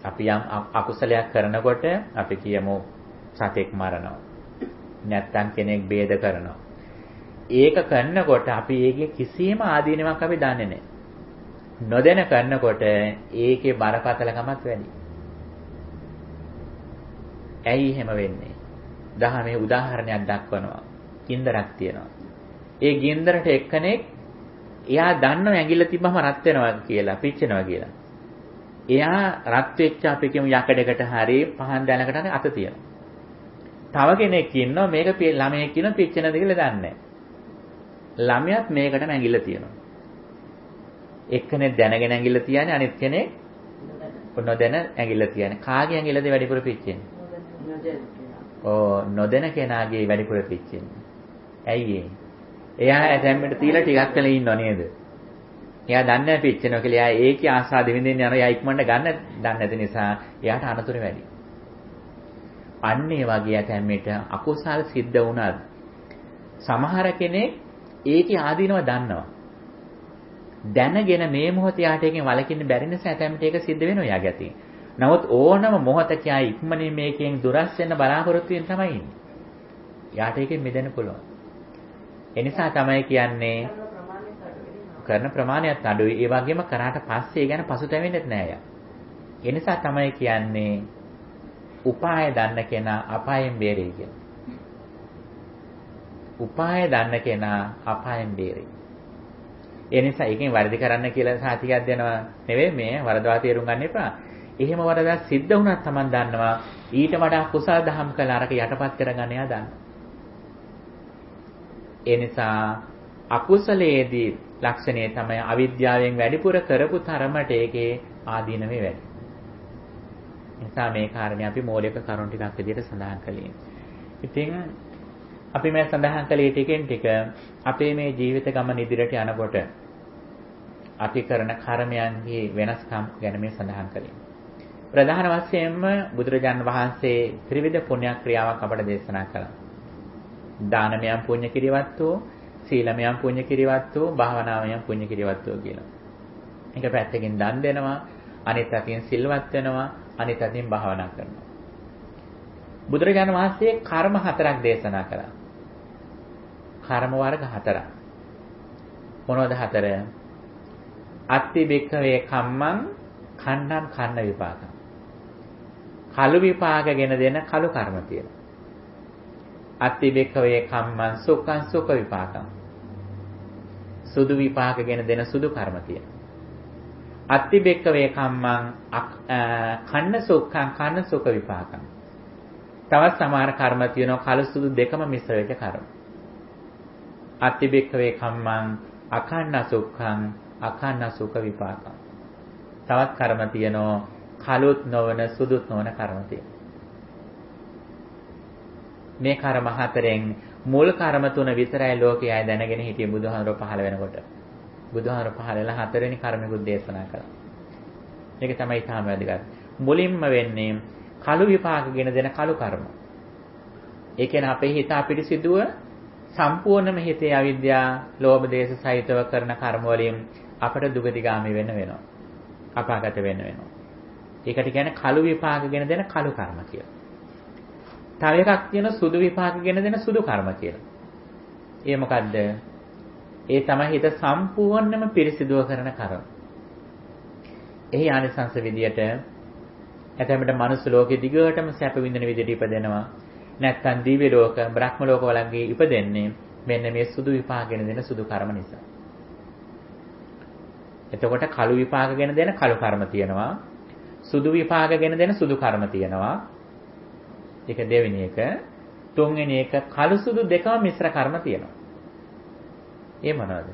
අපි යම් අකුසලයක් කරනකොට අපි කියමු සතෙක් මරනවා. නැත්තම් කෙනෙක් බේද කරනවා. ඒක කරනකොට අපි ඒකේ කිසිම ආදීනමක් අපි දන්නේ නැහැ. නොදැන කරනකොට ඒකේ බරපතලකමක් වැඩි. ඇයි එහෙම වෙන්නේ? දහමේ උදාහරණයක් දක්වනවා. ගින්දරක් තියෙනවා. ඒ ගින්දරට එක්කෙනෙක් එයා දන්නව ඇඟිල්ල තිබ්බම රත් වෙනවා කියලා, පිච්චෙනවා කියලා. එයා රත් වෙච්ච අපි කියමු යකඩකට හරි පහන් දැලකට හරි අත තියනවා. තව කෙනෙක් ඉන්නවා මේක ළමයෙක් ඉන්නවා පිච්චෙනද කියලා දන්නේ නැහැ. ළමයාත් මේකටම ඇඟිල්ල තියනවා. එක්කෙනෙක් දැනගෙන ඇඟිල්ල තියන්නේ අනිත් කෙනෙක් නොදැන ඇඟිල්ල තියන්නේ. කාගේ ඇඟිල්ලද වැඩිපුර පිච්චෙන්නේ? නොදැන කෙනාගේ වැඩිපුර පිච්චෙන්නේ. ඇයි ඒ? එයා ඇතැම්මට තියලා ටිකක් වෙලා ඉන්නව නේද? එයා දන්නේ නැහැ පිච්චෙනවා කියලා. එයා ඒකේ ආසාද විඳින්න යනවා. එයා ඉක්මනට ගන්න දන්නේ නැති නිසා එයාට අනතුරු වැඩි. අන්න ඒ වගේ ඇතැම්මට අකුසල් සිද්ධ වුණත් සමහර කෙනෙක් ඒකේ ආදීනව දන්නවා. දැනගෙන මේ මොහොතේ යාට එකෙන් වළකින්න බැරි නිසා ඇතැම්මට ඒක සිද්ධ වෙනවා යාගේ අතින්. නමුත් ඕනම මොහොතක යා ඉක්මනින් මේකෙන් දුරස් වෙන්න බලාපොරොත්තු වෙන තමයි ඉන්නේ. යාට ඒකෙන් මිදෙන්න පුළුවන්. ඒ නිසා තමයි කියන්නේ කරන ප්‍රමාණයත් අඩුයි. ඒ වගේම කරාට පස්සේ ඒ ගැන පසුතැවෙන්නේ නැහැ යා. ඒ නිසා තමයි කියන්නේ උපාය දන්න කෙනා අපායෙන් බේරෙයි කියලා. උපාය දන්න කෙනා අපායෙන් බේරෙයි. ඒ නිසා එකෙන් වරදි කරන්න කියලා සාතිකයක් දෙනවා නෙවෙයි මේ වරදවා තේරුම් ගන්න එපා. එහෙම වරදක් සිද්ධ වුණත් Taman දන්නවා ඊට වඩා කුසල දහම් කළා අරක යටපත් කරගන්න යා දන්නවා. ඒ නිසා අකුසලයේදී ලක්ෂණය තමයි අවිද්‍යාවෙන් වැඩිපුර කරපු තරමට ඒකේ ආදීනවේ වැඩි. නිසා මේ කාරණේ අපි මූලික කරුණු ටිකක් විදිහට සඳහන් කළේ. ඉතින් අපි මේ සඳහන් කළේ ටිකෙන් ටික අපේ මේ ජීවිත ගමන ඉදිරියට යනකොට අපි කරන කර්මයන්ගේ වෙනස්කම් ගැන මේ සඳහන් කළේ. ප්‍රධාන වශයෙන්ම බුදුරජාන් වහන්සේ ත්‍රිවිධ පුණ්‍ය ක්‍රියාවක් අපට දේශනා කළා. දානමයන් පුණ්‍ය කිරිවත්තු, සීලමයන් පුණ්‍ය කිරිවත්තු, භාවනාමයන් පුණ්‍ය කිරිවත්තු කියලා. එක පැත්තකින් දන් දෙනවා, අනිත් අතින් සිල්වත් වෙනවා, අනිත් අතින් භාවනා කරනවා. බුදුරජාණන් වහන්සේ කර්ම 4ක් දේශනා කළා. කර්ම වර්ග 4ක්. මොනවද 4? අත්ති බික්ඛවේ කම්මං කන්නම් කන්න විපාකං. කළු විපාකගෙන දෙන කළු කර්ම තියෙනවා. අත්ති බික්ඛවේ කම්මං සුඛං සුඛ විපාකං. සුදු විපාකගෙන දෙන සුදු කර්ම තියෙනවා. අත්ති බික්ඛවේ කම්මං කන්න සුඛං කන්න සුඛ විපාකං. තවත් සමහර කර්ම තියෙනවා කළු සුදු දෙකම මිශ්‍ර වෙච්ච කර්ම. අත්ති බික්ඛවේ කම්මං අකන්න සුඛං අකන්න සුඛ විපාකං. තවත් කර්ම තියෙනවා කළුත් නොවන සුදුත් නොවන කර්ම තියෙනවා. මේ කර්ම 4න් මුල් කර්ම 3 විතරයි ලෝකයේ අය දැනගෙන හිටියේ බුදුහාමර පහළ වෙනකොට. බුදුහාමර පහළ වෙලා 4 වෙනි කර්මෙකුත් දේශනා කළා. මේක තමයි තාම වැදගත්. මුලින්ම වෙන්නේ කළු විපාකගෙන දෙන කළු කර්ම. ඒ කියන්නේ අපේ හිත අපිරිසිදුව සම්පූර්ණම හිතේ අවිද්‍යාව, ලෝභ දේශ සහිතව කරන කර්ම වලින් අපට දුගතිගාමී වෙන්න වෙනවා. අපාගත වෙන්න වෙනවා. ඒකට කියන්නේ කළු විපාකගෙන දෙන කළු කර්ම කියලා. තව එකක් තියෙනවා සුදු විපාකගෙන දෙන සුදු කර්ම කියලා. ඒ මොකද්ද? ඒ තමයි හිත සම්පූර්ණයෙන්ම පිරිසිදුව කරන කර්ම. එහි ආනිසංස විදියට ඇතැම්මට මනුස්ස ලෝකෙ දිගටම සැප විඳින විදිහට ඉපදෙනවා. නැත්තම් දිව්‍ය ලෝක, බ්‍රහ්ම ලෝක වලගේ ඉපදෙන්නේ මෙන්න මේ සුදු විපාකගෙන දෙන සුදු කර්ම නිසා. එතකොට කළු විපාකගෙන දෙන කළු කර්ම තියෙනවා. සුදු විපාකගෙන දෙන සුදු කර්ම තියෙනවා. ඒක දෙවෙනි එක. තුන්වෙනි එක කළු සුදු දෙකම මිශ්‍ර කර්ම තියෙනවා. ඒ මොනවද?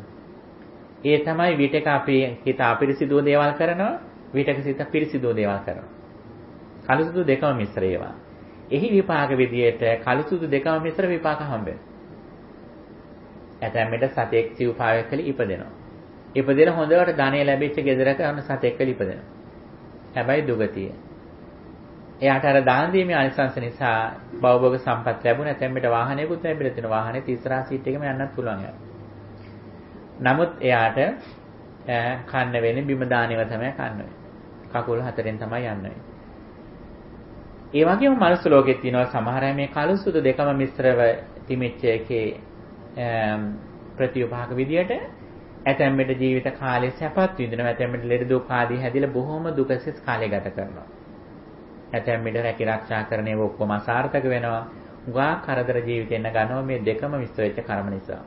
ඒ තමයි විතක අපේ හිත අපිරිසිදුව දේවල් කරනවා, විතක සිත පිරිසිදුව දේවල් කරනවා. කළු සුදු දෙකම මිශ්‍ර ඒවා. එහි විපාක විදියට කළු සුදු දෙකම මිශ්‍ර විපාක හම්බ වෙනවා. ඇතැම්මට සතෙක් සිව්පාවයක් කළ ඉපදෙනවා. ඉපදෙන හොඳට ධනෙ ලැබිච්ච ගෙදරක යන සතෙක් කළ ඉපදෙනවා. හැබැයි දුගතිය. එයාට අර දාන දීමේ ආනිසංස නිසා භවභෝග සම්පත් ලැබුණ ඇතැම්මට වාහනයකුත් ලැබිලා තියෙන වාහනේ ඉස්සරහා සීට් එකේම යන්නත් පුළුවන් යාර. නමුත් එයාට කන්න වෙන්නේ බිම දානේව තමයි කන්න වෙන්නේ. කකුල් 4ෙන් තමයි යන්න වෙන්නේ. ඒ වගේම මනුස්ස ලෝකෙත් තියෙනවා සමහර අය මේ කළු සුදු දෙකම මිශ්‍රව තිමිච්ච එකේ ප්‍රතිවිපාක විදියට ඇතැම්මට ජීවිත කාලය සැපත් විඳිනවා. ඇතැම්මට ලෙඩ දුක් ආදී හැදිලා බොහොම දුකසිත කාලය ගත කරනවා. ඇතැම්මට රැකී ආරක්ෂා කරන ඒවා ඔක්කොම අසාර්ථක වෙනවා. උගා කරදර ජීවිතෙන්න ගන්නවා මේ දෙකම මිශ්‍ර වෙච්ච කර්ම නිසා.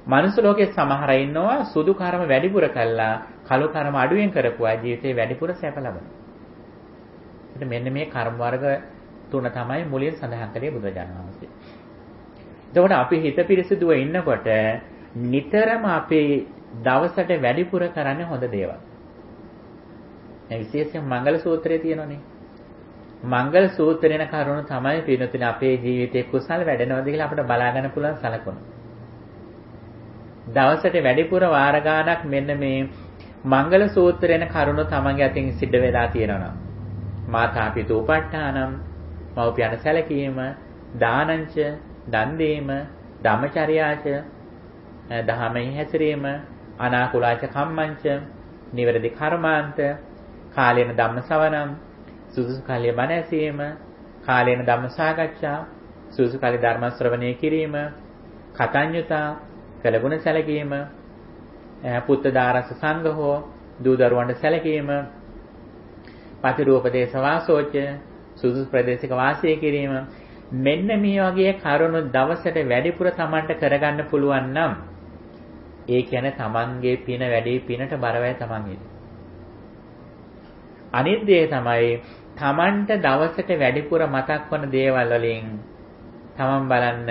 මනුස්ස ලෝකයේ සමහර අය ඉන්නවා සුදු කර්ම වැඩිපුර කළා කළු කර්ම අඩුවෙන් කරපුවා ජීවිතේ වැඩිපුර සැප ලබනවා. මෙන්න මේ කර්ම වර්ග තුන තමයි මුලින් සඳහන් කළේ බුදුරජාණන් වහන්සේ. එතකොට අපි හිත පිරිසිදුව ඉන්නකොට නිතරම අපේ දවසට වැඩිපුර කරන්නේ හොඳ දේවල්. මේ විශේෂයෙන් මංගල සූත්‍රයේ තියෙනනේ. මංගල සූත්‍රේන කරුණු තමයි පිළිතුරේ අපේ ජීවිතේ කුසල වැඩනවද කියලා අපිට බලා ගන්න පුළුවන් සලකුණු. දවසට වැඩිපුර වාර ගාණක් මෙන්න මේ මංගල සූත්‍රේන කරුණු තමන්ගේ අතින් සිද්ධ වෙලා තියෙනවා. මාතා පිතු උපට්ඨානම්, මව්පියන් සැලකීම, දානංච, දන් දීම, ධම්මචර්යාච, දහමෙහි හැසිරීම, අනාකුලාච කම්මංච, නිවැරදි කර්මාන්ත, කාලේන ධම්ම ශ්‍රවණම්, සුදුසු කාලයේ බණ ඇසීම, කාලේන ධම්ම සාකච්ඡා, සුදුසු කාලේ ධර්ම ශ්‍රවණය කිරීම, කතඤ්ඤුතා, කළගුණ සැලකීම, පුත්ත දාරස සංඝහෝ, දූ දරුවන්ට සැලකීම, පතිරූපදේශ වාසෝච, සුදුසු ප්‍රදේශයක වාසය කිරීම, මෙන්න මේ වගේ කරුණු දවසට වැඩිපුර Tamanට කරගන්න පුළුවන් නම් ඒ කියන්නේ Tamanගේ පින වැඩි පිනට බරවයි Taman ඉන්නේ. අනිත් දේ තමයි Tamanට දවසට වැඩිපුර මතක් වන දේවල් වලින් Taman බලන්න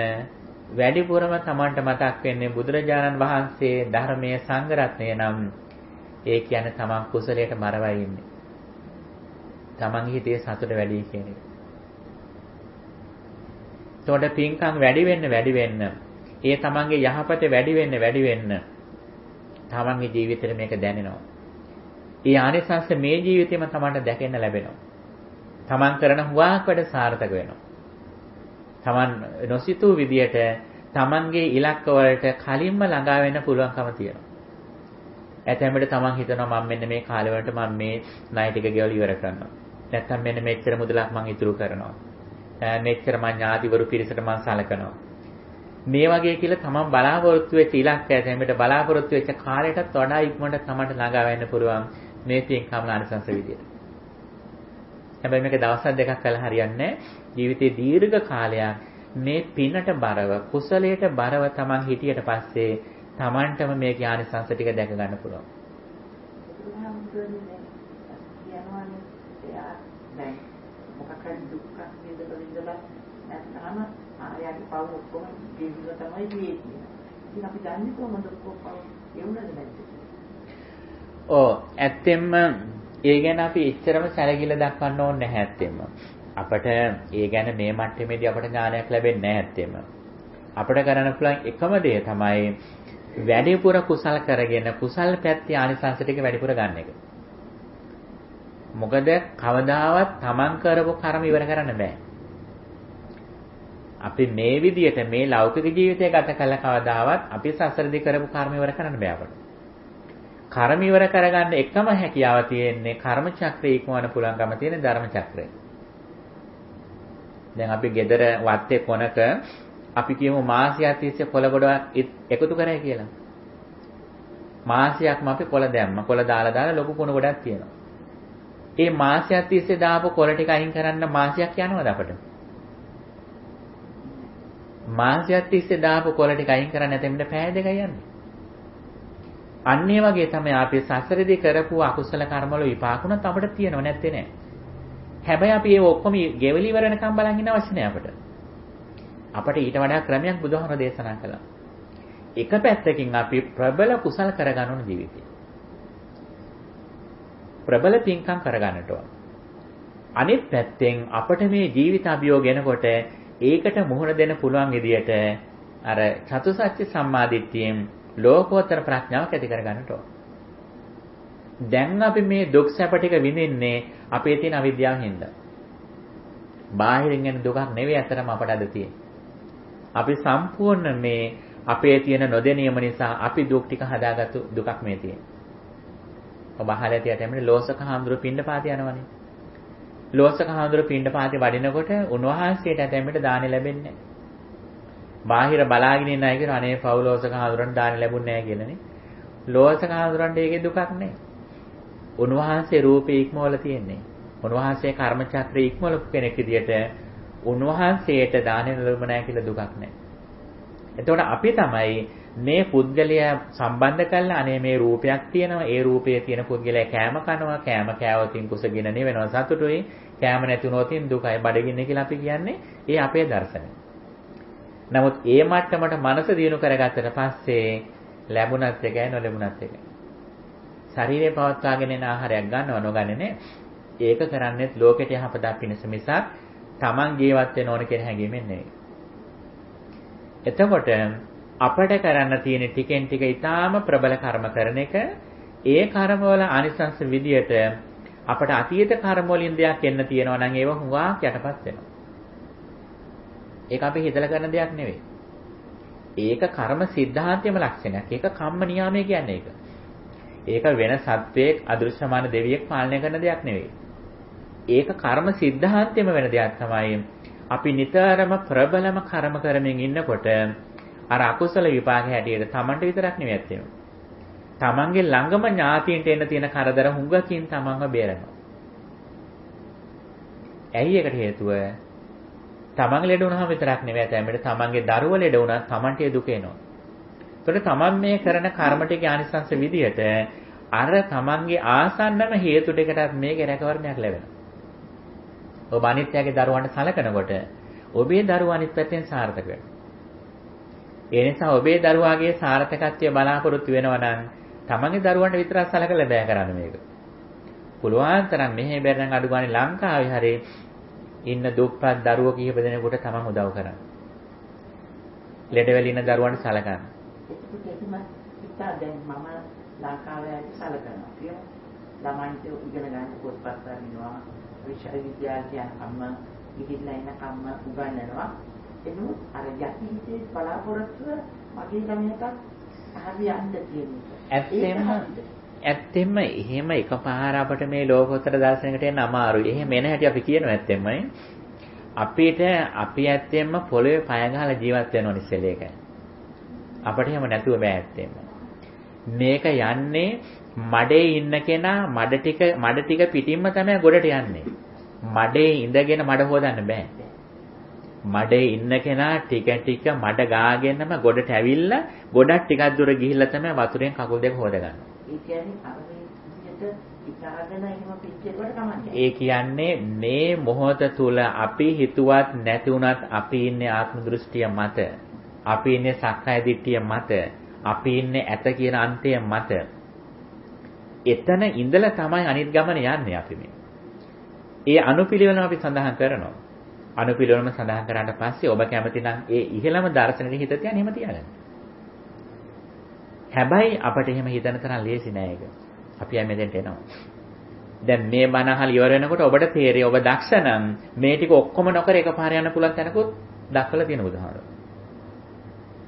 වැඩිපුරම Tamanට මතක් වෙන්නේ බුදුරජාණන් වහන්සේ ධර්මයේ සංඝ රත්නය නම් ඒ කියන්නේ තමන් කුසලයට මරවයි ඉන්නේ. තමන්ගේ හිතේ සතුට වැඩි කියන එක. එතකොට පින්කම් වැඩි වෙන්න ඒ තමන්ගේ යහපත වැඩි වෙන්න තමන්ගේ ජීවිතේට මේක දැනෙනවා. ඒ ආනිසංස මේ ජීවිතේම තමන්ට දැකෙන්න ලැබෙනවා. තමන් කරන හුඟක් වැඩ සාර්ථක වෙනවා. තමන් නොසිතූ විදියට තමන්ගේ ඉලක්ක වලට කලින්ම ළඟා වෙන්න පුළුවන්කම තියෙනවා. ඇතැම්මට තමන් හිතනවා මම මෙන්න මේ කාලේ වලට මම මේ ණය ටික ගෙවලා ඉවර කරනවා. නැත්තම් මෙන්න මෙච්චර මුදලක් මං ඉතුරු කරනවා. මෙච්චර මං ඥාතිවරු පිරිසට මං සලකනවා. මේ වගේ කියලා තමන් බලාපොරොත්තු වෙච්ච ඉලක්කය ඇතැම්මට බලාපොරොත්තු වෙච්ච කාලයටත් වඩා ඉක්මනට තමන්ට ළඟා වෙන්න පුළුවන් මේ පින්කම් ආනිසංස විදියට. හැබැයි මේක දවස් දෙකක් කළා හරියන්නේ නැහැ. ජීවිතේ දීර්ඝ කාලයක් මේ පිනට බරව කුසලයට බරව තමන් හිටියට පස්සේ තමන්ටම මේ ඥානසංස ටික දැක ගන්න පුළුවන්. මොකක් හරි දුක්ඛ විඳලා නැත්නම් ආයෙත් පව ඔක්කොම ජීවිතය තමයි තියෙන්නේ. ඉතින් අපි දන්නේ කොහොමද ඔක්කොම ඒ වුණාද නැද්ද? ඇත්තෙන්ම ඒ ගැන අපි එච්චරම සැලකිල්ල දක්වන්න ඕනේ නැහැ ඇත්තෙන්ම. අපිට ඒ ගැන මේ මට්ටමේදී අපට ඥානයක් ලැබෙන්නේ නැහැ ඇත්තෙන්ම. අපිට කරන්න පුළුවන් එකම දේ තමයි වැඩිපුර කුසල කරගෙන කුසල් පැත්තේ ආනිසංස ටික වැඩිපුර ගන්න එක. මොකද කවදාවත් තමන් කරපු කර්ම ඉවර කරන්න බෑ. අපි මේ විදියට මේ ලෞකික ජීවිතය ගත කළ කවදාවත් අපි සසරදී කරපු කර්ම ඉවර කරන්න බෑ අපට. කර්ම ඉවර කරගන්න එකම හැකියාව තියෙන්නේ කර්ම චක්‍රය ඉක්මවන්න පුළුවන්කම තියෙන ධර්ම චක්‍රය. දැන් අපි gedara වත්තේ කොනක අපි කියමු මාසයක් තිස්සේ කොළ ගොඩක් එකතු කරයි කියලා. මාසයක්ම අපි කොළ දැම්ම. කොළ දාලා ලොකු කුණු ගොඩක් තියෙනවා. ඒ මාසයක් තිස්සේ දාපු කොළ ටික අයින් කරන්න මාසයක් යනවද අපට? මාසයක් තිස්සේ දාපු කොළ ටික අයින් කරන්න නැතෙමිට පැය දෙකයි යන්නේ. අන්න ඒ වගේ තමයි අපි සසරදී කරපු අකුසල කර්මවල විපාකුණත් අපිට තියෙනව නැත්තේ නෑ. හැබැයි අපි ඒ ඔක්කොම ගෙවලි ඉවර වෙනකම් බලන් ඉන්න අවශ්‍ය නෑ අපට. අපට ඊට වඩා ක්‍රමයක් බුදුහාමර දේශනා කළා. එක පැත්තකින් අපි ප්‍රබල කුසල කරගන්න ඕන ජීවිතේ. ප්‍රබල පින්කම් කරගන්නට ඕන. අනිත් පැත්තෙන් අපට මේ ජීවිත අභියෝග එනකොට ඒකට මුහුණ දෙන්න පුළුවන් විදියට අර චතුසත්‍ය සම්මාදිට්ඨියෙන් ලෝකෝත්තර ප්‍රඥාවක් ඇති කරගන්නට ඕන. දැන් අපි මේ දුක් සැප ටික විඳින්නේ අපේ තියෙන අවිද්‍යාවෙන් හින්දා. බාහිරින් එන දුකක් නෙවෙයි අතරම අපට අද තියෙන්නේ. අපි සම්පූර්ණ මේ අපේ තියෙන නොදැනීම නිසා අපි දුක් ටික හදාගත්තු දුකක් මේ තියෙන්නේ. ඔබ අහලා ඇති යටමනේ ලෝසක හාමුදුරු පිණ්ඩපාත යනවනේ. ලෝසක හාමුදුරු පිණ්ඩපාතේ වඩිනකොට උන්වහන්සේට ඇතැම්මට දානෙ ලැබෙන්නේ නැහැ. බාහිර බලාගෙන ඉන්න අය කියන අනේ පව් ලෝසක හාමුදුරන්ට දානෙ ලැබුණේ නැහැ කියලානේ. ලෝසක හාමුදුරන්ට ඒකේ දුකක් නැහැ. උන්වහන්සේ රූපේ ඉක්මවල තියෙන්නේ. උන්වහන්සේ කර්ම චක්‍රේ ඉක්මවලපු කෙනෙක් විදියට උන්වහන්සේට දානෙ ලැබුණ නැහැ කියලා දුකක් නැහැ. එතකොට අපි තමයි මේ පුද්ගලයා සම්බන්ධ කරලා අනේ මේ රූපයක් තියෙනවා ඒ රූපයේ තියෙන පුද්ගලයා කෑම කනවා කෑම කෑවොතින් කුසගින නෙවෙනවා සතුටුයි කෑම නැති වුණොතින් දුකයි බඩගින්න කියලා අපි කියන්නේ ඒ අපේ දර්ශනය. නමුත් ඒ මට්ටමට මනස දියුණු කරගත්තට පස්සේ ලැබුණත් එකයි නොලැබුණත් එකයි. ශරීරය පවත්වාගෙන යන ආහාරයක් ගන්නව නොගන්නේ නේ. ඒක කරන්නේත් ලෝකෙට යහපතක් පිණිස මිසක් Taman ජීවත් වෙන්න ඕන කියන හැඟීමෙන් නෙවෙයි. එතකොට අපට කරන්න තියෙන ටිකෙන් ටික ඊටාම ප්‍රබල කර්ම කරන එක ඒ කර්මවල ආනිසංස විදියට අපට අතීත කර්ම වලින් දෙයක් එන්න තියෙනවා නම් ඒව හුඟක් යටපත් වෙනවා. ඒක අපි හිතලා කරන දෙයක් නෙවෙයි. ඒක කර්ම සිද්ධාන්තයේම ලක්ෂණයක්. ඒක කම්ම නියාමයේ කියන්නේ ඒක. ඒක වෙන සත්වයක් අදෘශ්‍යමාන දෙවියෙක් පාලනය කරන දෙයක් නෙවෙයි. ඒක කර්ම සිද්ධාන්තයේම වෙන දෙයක් තමයි අපි නිතරම ප්‍රබලම කර්ම කරමින් ඉන්නකොට අර අකුසල විපාක හැටියට Tamanට විතරක් නෙවෙයි ඇත්තේම. Tamanගේ ළඟම ඥාතියින්ට එන්න තියෙන කරදර හුඟකින් Tamanව බේරනවා. ඇයි ඒකට හේතුව? Taman ලෙඩ වුණාම විතරක් නෙවෙයි ඇත්තේම Tamanගේ දරුව ලෙඩ වුණා Tamanට ඒ දුක එනවා. ඒකට Taman මේ කරන කර්ම ටිකේ ආනිසංස විදියට අර Tamanගේ ආසන්නම හේතු ටිකටත් මේකේ රැකවරණයක් ලැබෙනවා. ඔබ අනිත්‍යගේ දරුවන්ට සලකනකොට ඔබේ දරුවා අනිත් පැත්තෙන් සාර්ථක වෙනවා. ඒ නිසා ඔබේ දරුවාගේ සාර්ථකත්වය බලාපොරොත්තු වෙනවා නම් තමන්ගේ දරුවන්ට විතරක් සලකලා බෑ කරන්න මේක. පුළුවන් තරම් මෙහෙ බැරනම් අඩු ගානේ ලංකාවේ හැරේ ඉන්න දුප්පත් දරුවෝ කිහිප දෙනෙකුට තමන් උදව් කරන්න. ලෙඩ වෙල ඉන්න දරුවන්ට සලකන්න. ඒකට එහෙම හිතා දැන් මම ලංකාවේ ඇවිත් සලකනවා. කියමු ළමයින්ට ඉගෙන ගන්න පොත්පත් අරිනවා. විශ්වවිද්‍යාලයට යන අම්මා ගිහිල්ලා ඉන්න අම්මා උගන්වනවා. එනු අර යටිහිතේ බලාපොරොත්තුව මගේ ළමයට හරියන්න තියෙනවා. ඇත්තෙන්ම එහෙම එකපාර අපිට මේ ලෝකෝත්තර දර්ශනයකට එන්න අමාරුයි. එහෙම එන හැටි අපි කියනවා ඇත්තෙන්මයි. අපි ඇත්තෙන්ම පොළවේ පය ගහලා ජීවත් වෙන ඕනි ඉස්සෙල්ලා ඒක. අපිට එහෙම නැතුව බෑ ඇත්තෙන්ම. මේක යන්නේ මඩේ ඉන්න කෙනා මඩ ටික පිටින්ම තමයි ගොඩට යන්නේ. මඩේ ඉඳගෙන මඩ හොදන්න බෑ. මඩේ ඉන්න කෙනා ටික ටික මඩ ගාගෙනම ගොඩට ඇවිල්ලා ගොඩක් ටිකක් දුර ගිහිල්ලා තමයි වතුරෙන් කකුල් දෙක හොදගන්නේ. ඒ කියන්නේ අර විදිහට ඉතාලගෙන එහෙම පිච්චෙවට කමන්නේ. ඒ කියන්නේ මේ මොහොත තුල අපි හිතුවත් නැති වුණත් අපි ඉන්නේ ආත්ම දෘෂ්ටිය මත. අපි ඉන්නේ සක්කාය දිට්ඨිය මත. අපි ඉන්නේ ඇත කියන අන්තය මත. එතන ඉඳලා තමයි අනිත් ගමන යන්නේ අපි මේ. ඒ අනුපිළිවෙලම අපි සඳහන් කරනවා. අනුපිළිවෙලම සඳහන් කරාට පස්සේ ඔබ කැමති නම් ඒ ඉහළම දර්ශනෙට හිත තියන්න එහෙම තියාගන්න. හැබැයි අපිට එහෙම හිතන තරම් ලේසි නෑ ඒක. අපි යන්නේ මෙතෙන්ට එනවා. දැන් මේ බණ අහලා ඉවර වෙනකොට ඔබට තේරෙයි ඔබ දක්ෂ නම් මේ ටික ඔක්කොම නොකර එකපාර යන්න පුළුවන් තැනකුත් දක්වලා තියෙන බුදුහාමුදුරුවෝ.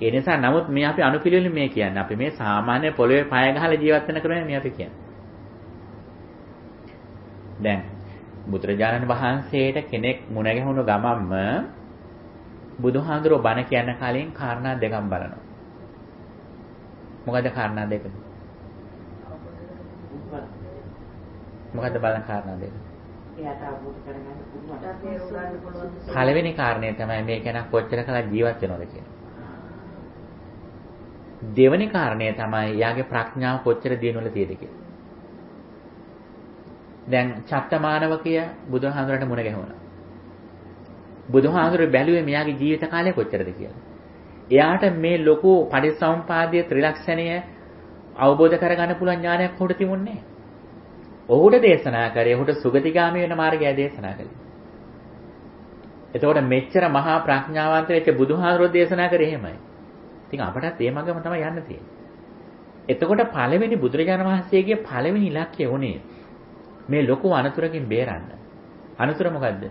ඒ නිසා නමුත් මේ අපි අනුපිළිවෙලින් මේ කියන්නේ. අපි මේ සාමාන්‍ය පොළවේ පය ගහලා ජීවත් වෙන ක්‍රමය මේ අපි කියන්නේ. දැන් බුදුරජාණන් වහන්සේට කෙනෙක් මුණ ගැහුණු ගමන්ම බුදුහාමුදුරුවෝ බණ කියන්න කලින් කාරණා දෙකක් බලනවා. මොකද කාරණා දෙක? මොකද බලන කාරණා දෙක? එයාට අවබෝධ කරගන්න පුළුවන්. පළවෙනි කාරණේ තමයි මේ කෙනා කොච්චර කල ජීවත් වෙනවද කියන්නේ. දෙවෙනි කාරණේ තමයි යාගේ ප්‍රඥාව කොච්චර දියුණුවල තියෙද කියලා. දැන් චත්තමානවකය බුදුහාමුදුරන්ට මුණ ගැහුණා. බුදුහාමුදුර බැලුවේ මෙයාගේ ජීවිත කාලය කොච්චරද කියලා. එයාට මේ ලොකු පටිච්චසමුපාදයේ ත්‍රිලක්ෂණය අවබෝධ කරගන්න පුළුවන් ඥානයක් උඩ තිබුණේ නැහැ. ඔහුට දේශනා කරේ ඔහුට සුගතිගාමී වෙන මාර්ගය දේශනා කළේ. එතකොට මෙච්චර මහා ප්‍රඥාවන්ත වෙච්ච බුදුහාමුදුරුවෝ දේශනා කරේ එහෙමයි. ඉතින් අපටත් ඒ මගම තමයි යන්න තියෙන්නේ. එතකොට පළවෙනි බුදුරජාණන් වහන්සේගේ පළවෙනි ඉලක්කය උනේ මේ ලොකු අනතුරකින් බේරන්න. අනතුර මොකද්ද?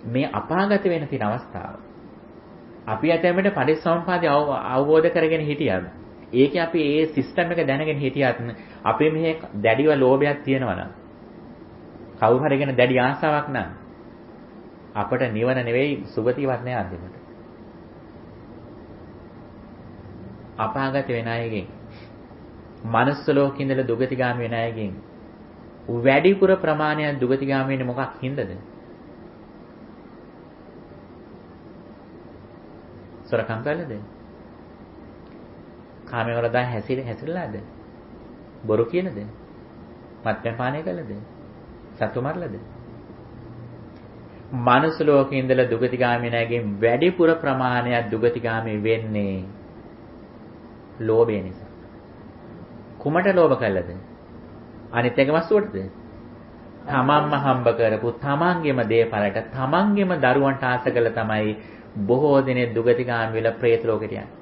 මේ අපාගත වෙන තියෙන අවස්ථාව. අපි ඇතැම්මට පරිසම්පාදේ අවබෝධ කරගෙන හිටියත් ඒකේ අපි ඒ සිස්ටම් එක දැනගෙන හිටියත් අපේ මෙහි දැඩිව ලෝභයක් තියෙනවා නම් කවුරු හරි ගැන දැඩි ආසාවක් නම් අපට නිවන නෙවෙයි සුගතියවත් නෑ අන්තිමට. අපාගත වෙන අයගෙන් මනුස්ස ලෝකේ ඉඳලා දුගතිගාමී වෙන අයගෙන් වැඩිපුර ප්‍රමාණයක් දුගතිගාමී වෙන්නේ මොකක් හින්දාද? සොරකම් කළද? කාමයේ වරදා හැසිරලාද? බොරු කියනද? මත්පැන් පානය කළද? සතු මරලද? මනුස්ස ලෝකේ ඉඳලා දුගතිගාමී නැගෙන් වැඩිපුර ප්‍රමාණයක් දුගතිගාමී වෙන්නේ ලෝභය නිසා. කුමට ලෝභ කළද? අනිත් එක වස්තුවටද? තමන්ම හම්බ කරපු තමන්ගේම දේපලට තමන්ගේම දරුවන්ට ආස කළ තමයි බොහෝ දෙනෙක් දුගතිගාමී වෙලා പ്രേත ලෝකෙට යන්නේ.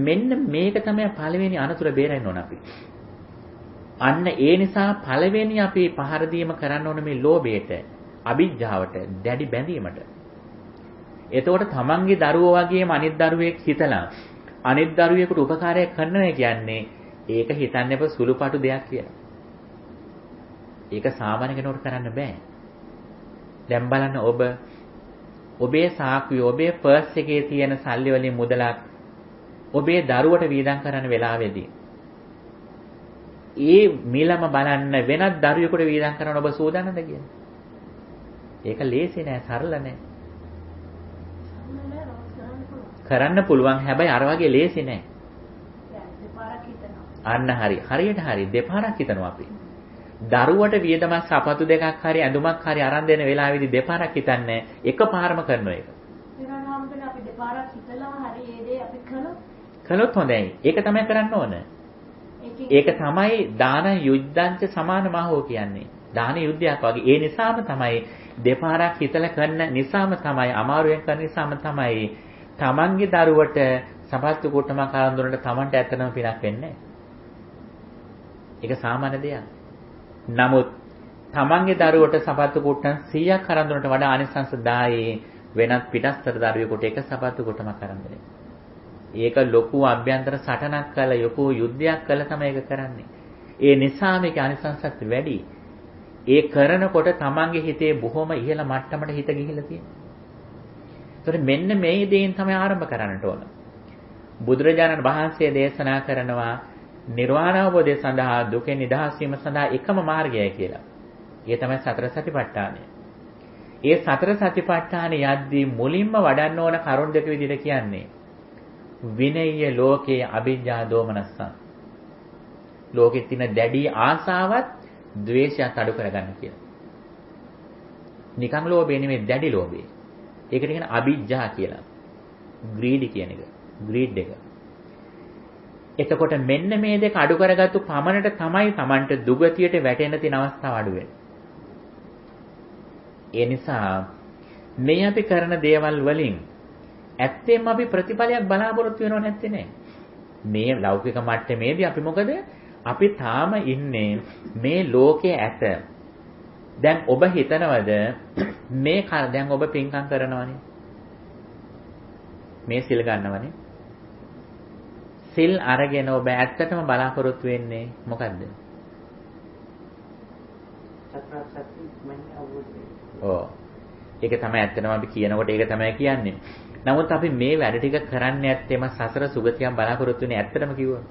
මෙන්න මේක තමයි පළවෙනි අනතුර බේරෙන්න ඕන අපි. අන්න ඒ නිසා පළවෙනි අපි පහර දීම කරන්න ඕන මේ ලෝභයට, අවිජ්ජාවට, දැඩි බැඳීමට. එතකොට තමන්ගේ දරුවෝ වගේම අනිත් දරුවෙක් හිතලා අනිත් දරුවෙකුට උපකාරයක් කරනවා කියන්නේ ඒක හිතන්න එපා සුළුපටු දෙයක් කියලා. ඒක සාමාන්‍ය කෙනෙකුට කරන්න බෑ. දැන් බලන්න ඔබේ සාක්කුවේ ඔබේ පර්ස් එකේ තියෙන සල්ලි වලින් මුදලක් ඔබේ දරුවට වීදම් කරන වෙලාවේදී ඒ මිලම බලන්න වෙනත් දරුවෙකුට වීදම් කරන ඔබ සූදානම්ද කියලා. ඒක ලේසි නෑ, සරල නෑ. කරන්න පුළුවන්, හැබැයි අර වගේ ලේසි නෑ. අන්න හරි. හරියට හරි. දෙපාරක් හිතනවා අපි. දරුවට වියදමක් සපතු දෙකක් හරි ඇඳුමක් හරි අරන් දෙන වෙලාවේදී දෙපාරක් හිතන්නේ එකපාරම කරනවා ඒක. අපි දෙපාරක් හිතලා හරි ඒ දේ අපි කළොත් හොඳයි. ඒක තමයි කරන්න ඕන. ඒක තමයි දාන යුද්ධංච සමානමහෝ කියන්නේ. දාන යුද්ධයක් වගේ. ඒ නිසාම තමයි දෙපාරක් හිතලා කරන නිසාම තමයි අමාරුවෙන් කරන නිසාම තමයි තමන්ගේ දරුවට සපත්තු කුට්ටම කාරන් දුන්නට තමන්ට ඇත්තම පිනක් වෙන්නේ. ඒක සාමාන්‍ය දෙයක්. නමුත් තමන්ගේ දරුවට සපත්තු කුට්ටම් 100ක් කරන් දුන්නට වඩා ආනිසංස 10 වෙනත් පිටස්තර දරුවෙකුට එක සපත්තු කුට්ටම කරන් දෙන්නේ. ඒක ලොකු අභ්‍යන්තර සටනක් කළ යොකු යුද්ධයක් කළ තමයි ඒක කරන්නේ. ඒ නිසා මේක ආනිසංසත් වැඩි. ඒ කරනකොට තමන්ගේ හිතේ බොහොම ඉහළ මට්ටමට හිත ගිහිලා තියෙනවා. ඒතකොට මෙන්න මේ දේෙන් තමයි ආරම්භ කරන්නට ඕන. බුදුරජාණන් වහන්සේ දේශනා කරනවා නිර්වාණ අවබෝධය සඳහා දුකෙන් නිදහස් වීම සඳහා එකම මාර්ගයයි කියලා. ඒ තමයි සතර සතිපට්ඨානය. ඒ සතර සතිපට්ඨාන යද්දී මුලින්ම වඩන්න ඕන කරුණ දෙක විදිහට කියන්නේ විනය්‍ය ලෝකේ අවිජ්ජා දෝමනස්සං. ලෝකෙ තියෙන දැඩි ආසාවත් ද්වේෂයත් අඩු කරගන්න කියලා. නිකන් ලෝභය නෙමෙයි දැඩි ලෝභය. ඒකට කියන අවිජ්ජා කියලා. ග්‍රීඩි කියන එක. ග්‍රීඩ් එක. එතකොට මෙන්න මේ දෙක අඩු කරගත්තු පමණට තමයි Tamanට දුගතියට වැටෙන්න තියෙන අවස්ථාව අඩු වෙන්නේ. ඒ නිසා මේ අපි කරන දේවල් වලින් ඇත්තෙන්ම අපි ප්‍රතිඵලයක් බලාපොරොත්තු වෙනව නැත්තේ නේ. මේ ලෞකික මට්ටමේදී අපි මොකද? අපි තාම ඉන්නේ මේ ලෝකයේ ඇත. දැන් ඔබ හිතනවද මේ දැන් ඔබ පින්කම් කරනවනේ. මේ සිල් ගන්නවනේ. සිල් අරගෙන ඔබ ඇත්තටම බලාපොරොත්තු වෙන්නේ මොකද්ද? ඔව්. ඒක තමයි ඇත්තටම අපි කියනකොට ඒක තමයි කියන්නේ. නමුත් අපි මේ වැඩ ටික කරන්නේ ඇත්තෙම සසර සුගතියක් බලාපොරොත්තු වෙන්නේ ඇත්තටම කිව්වොත්.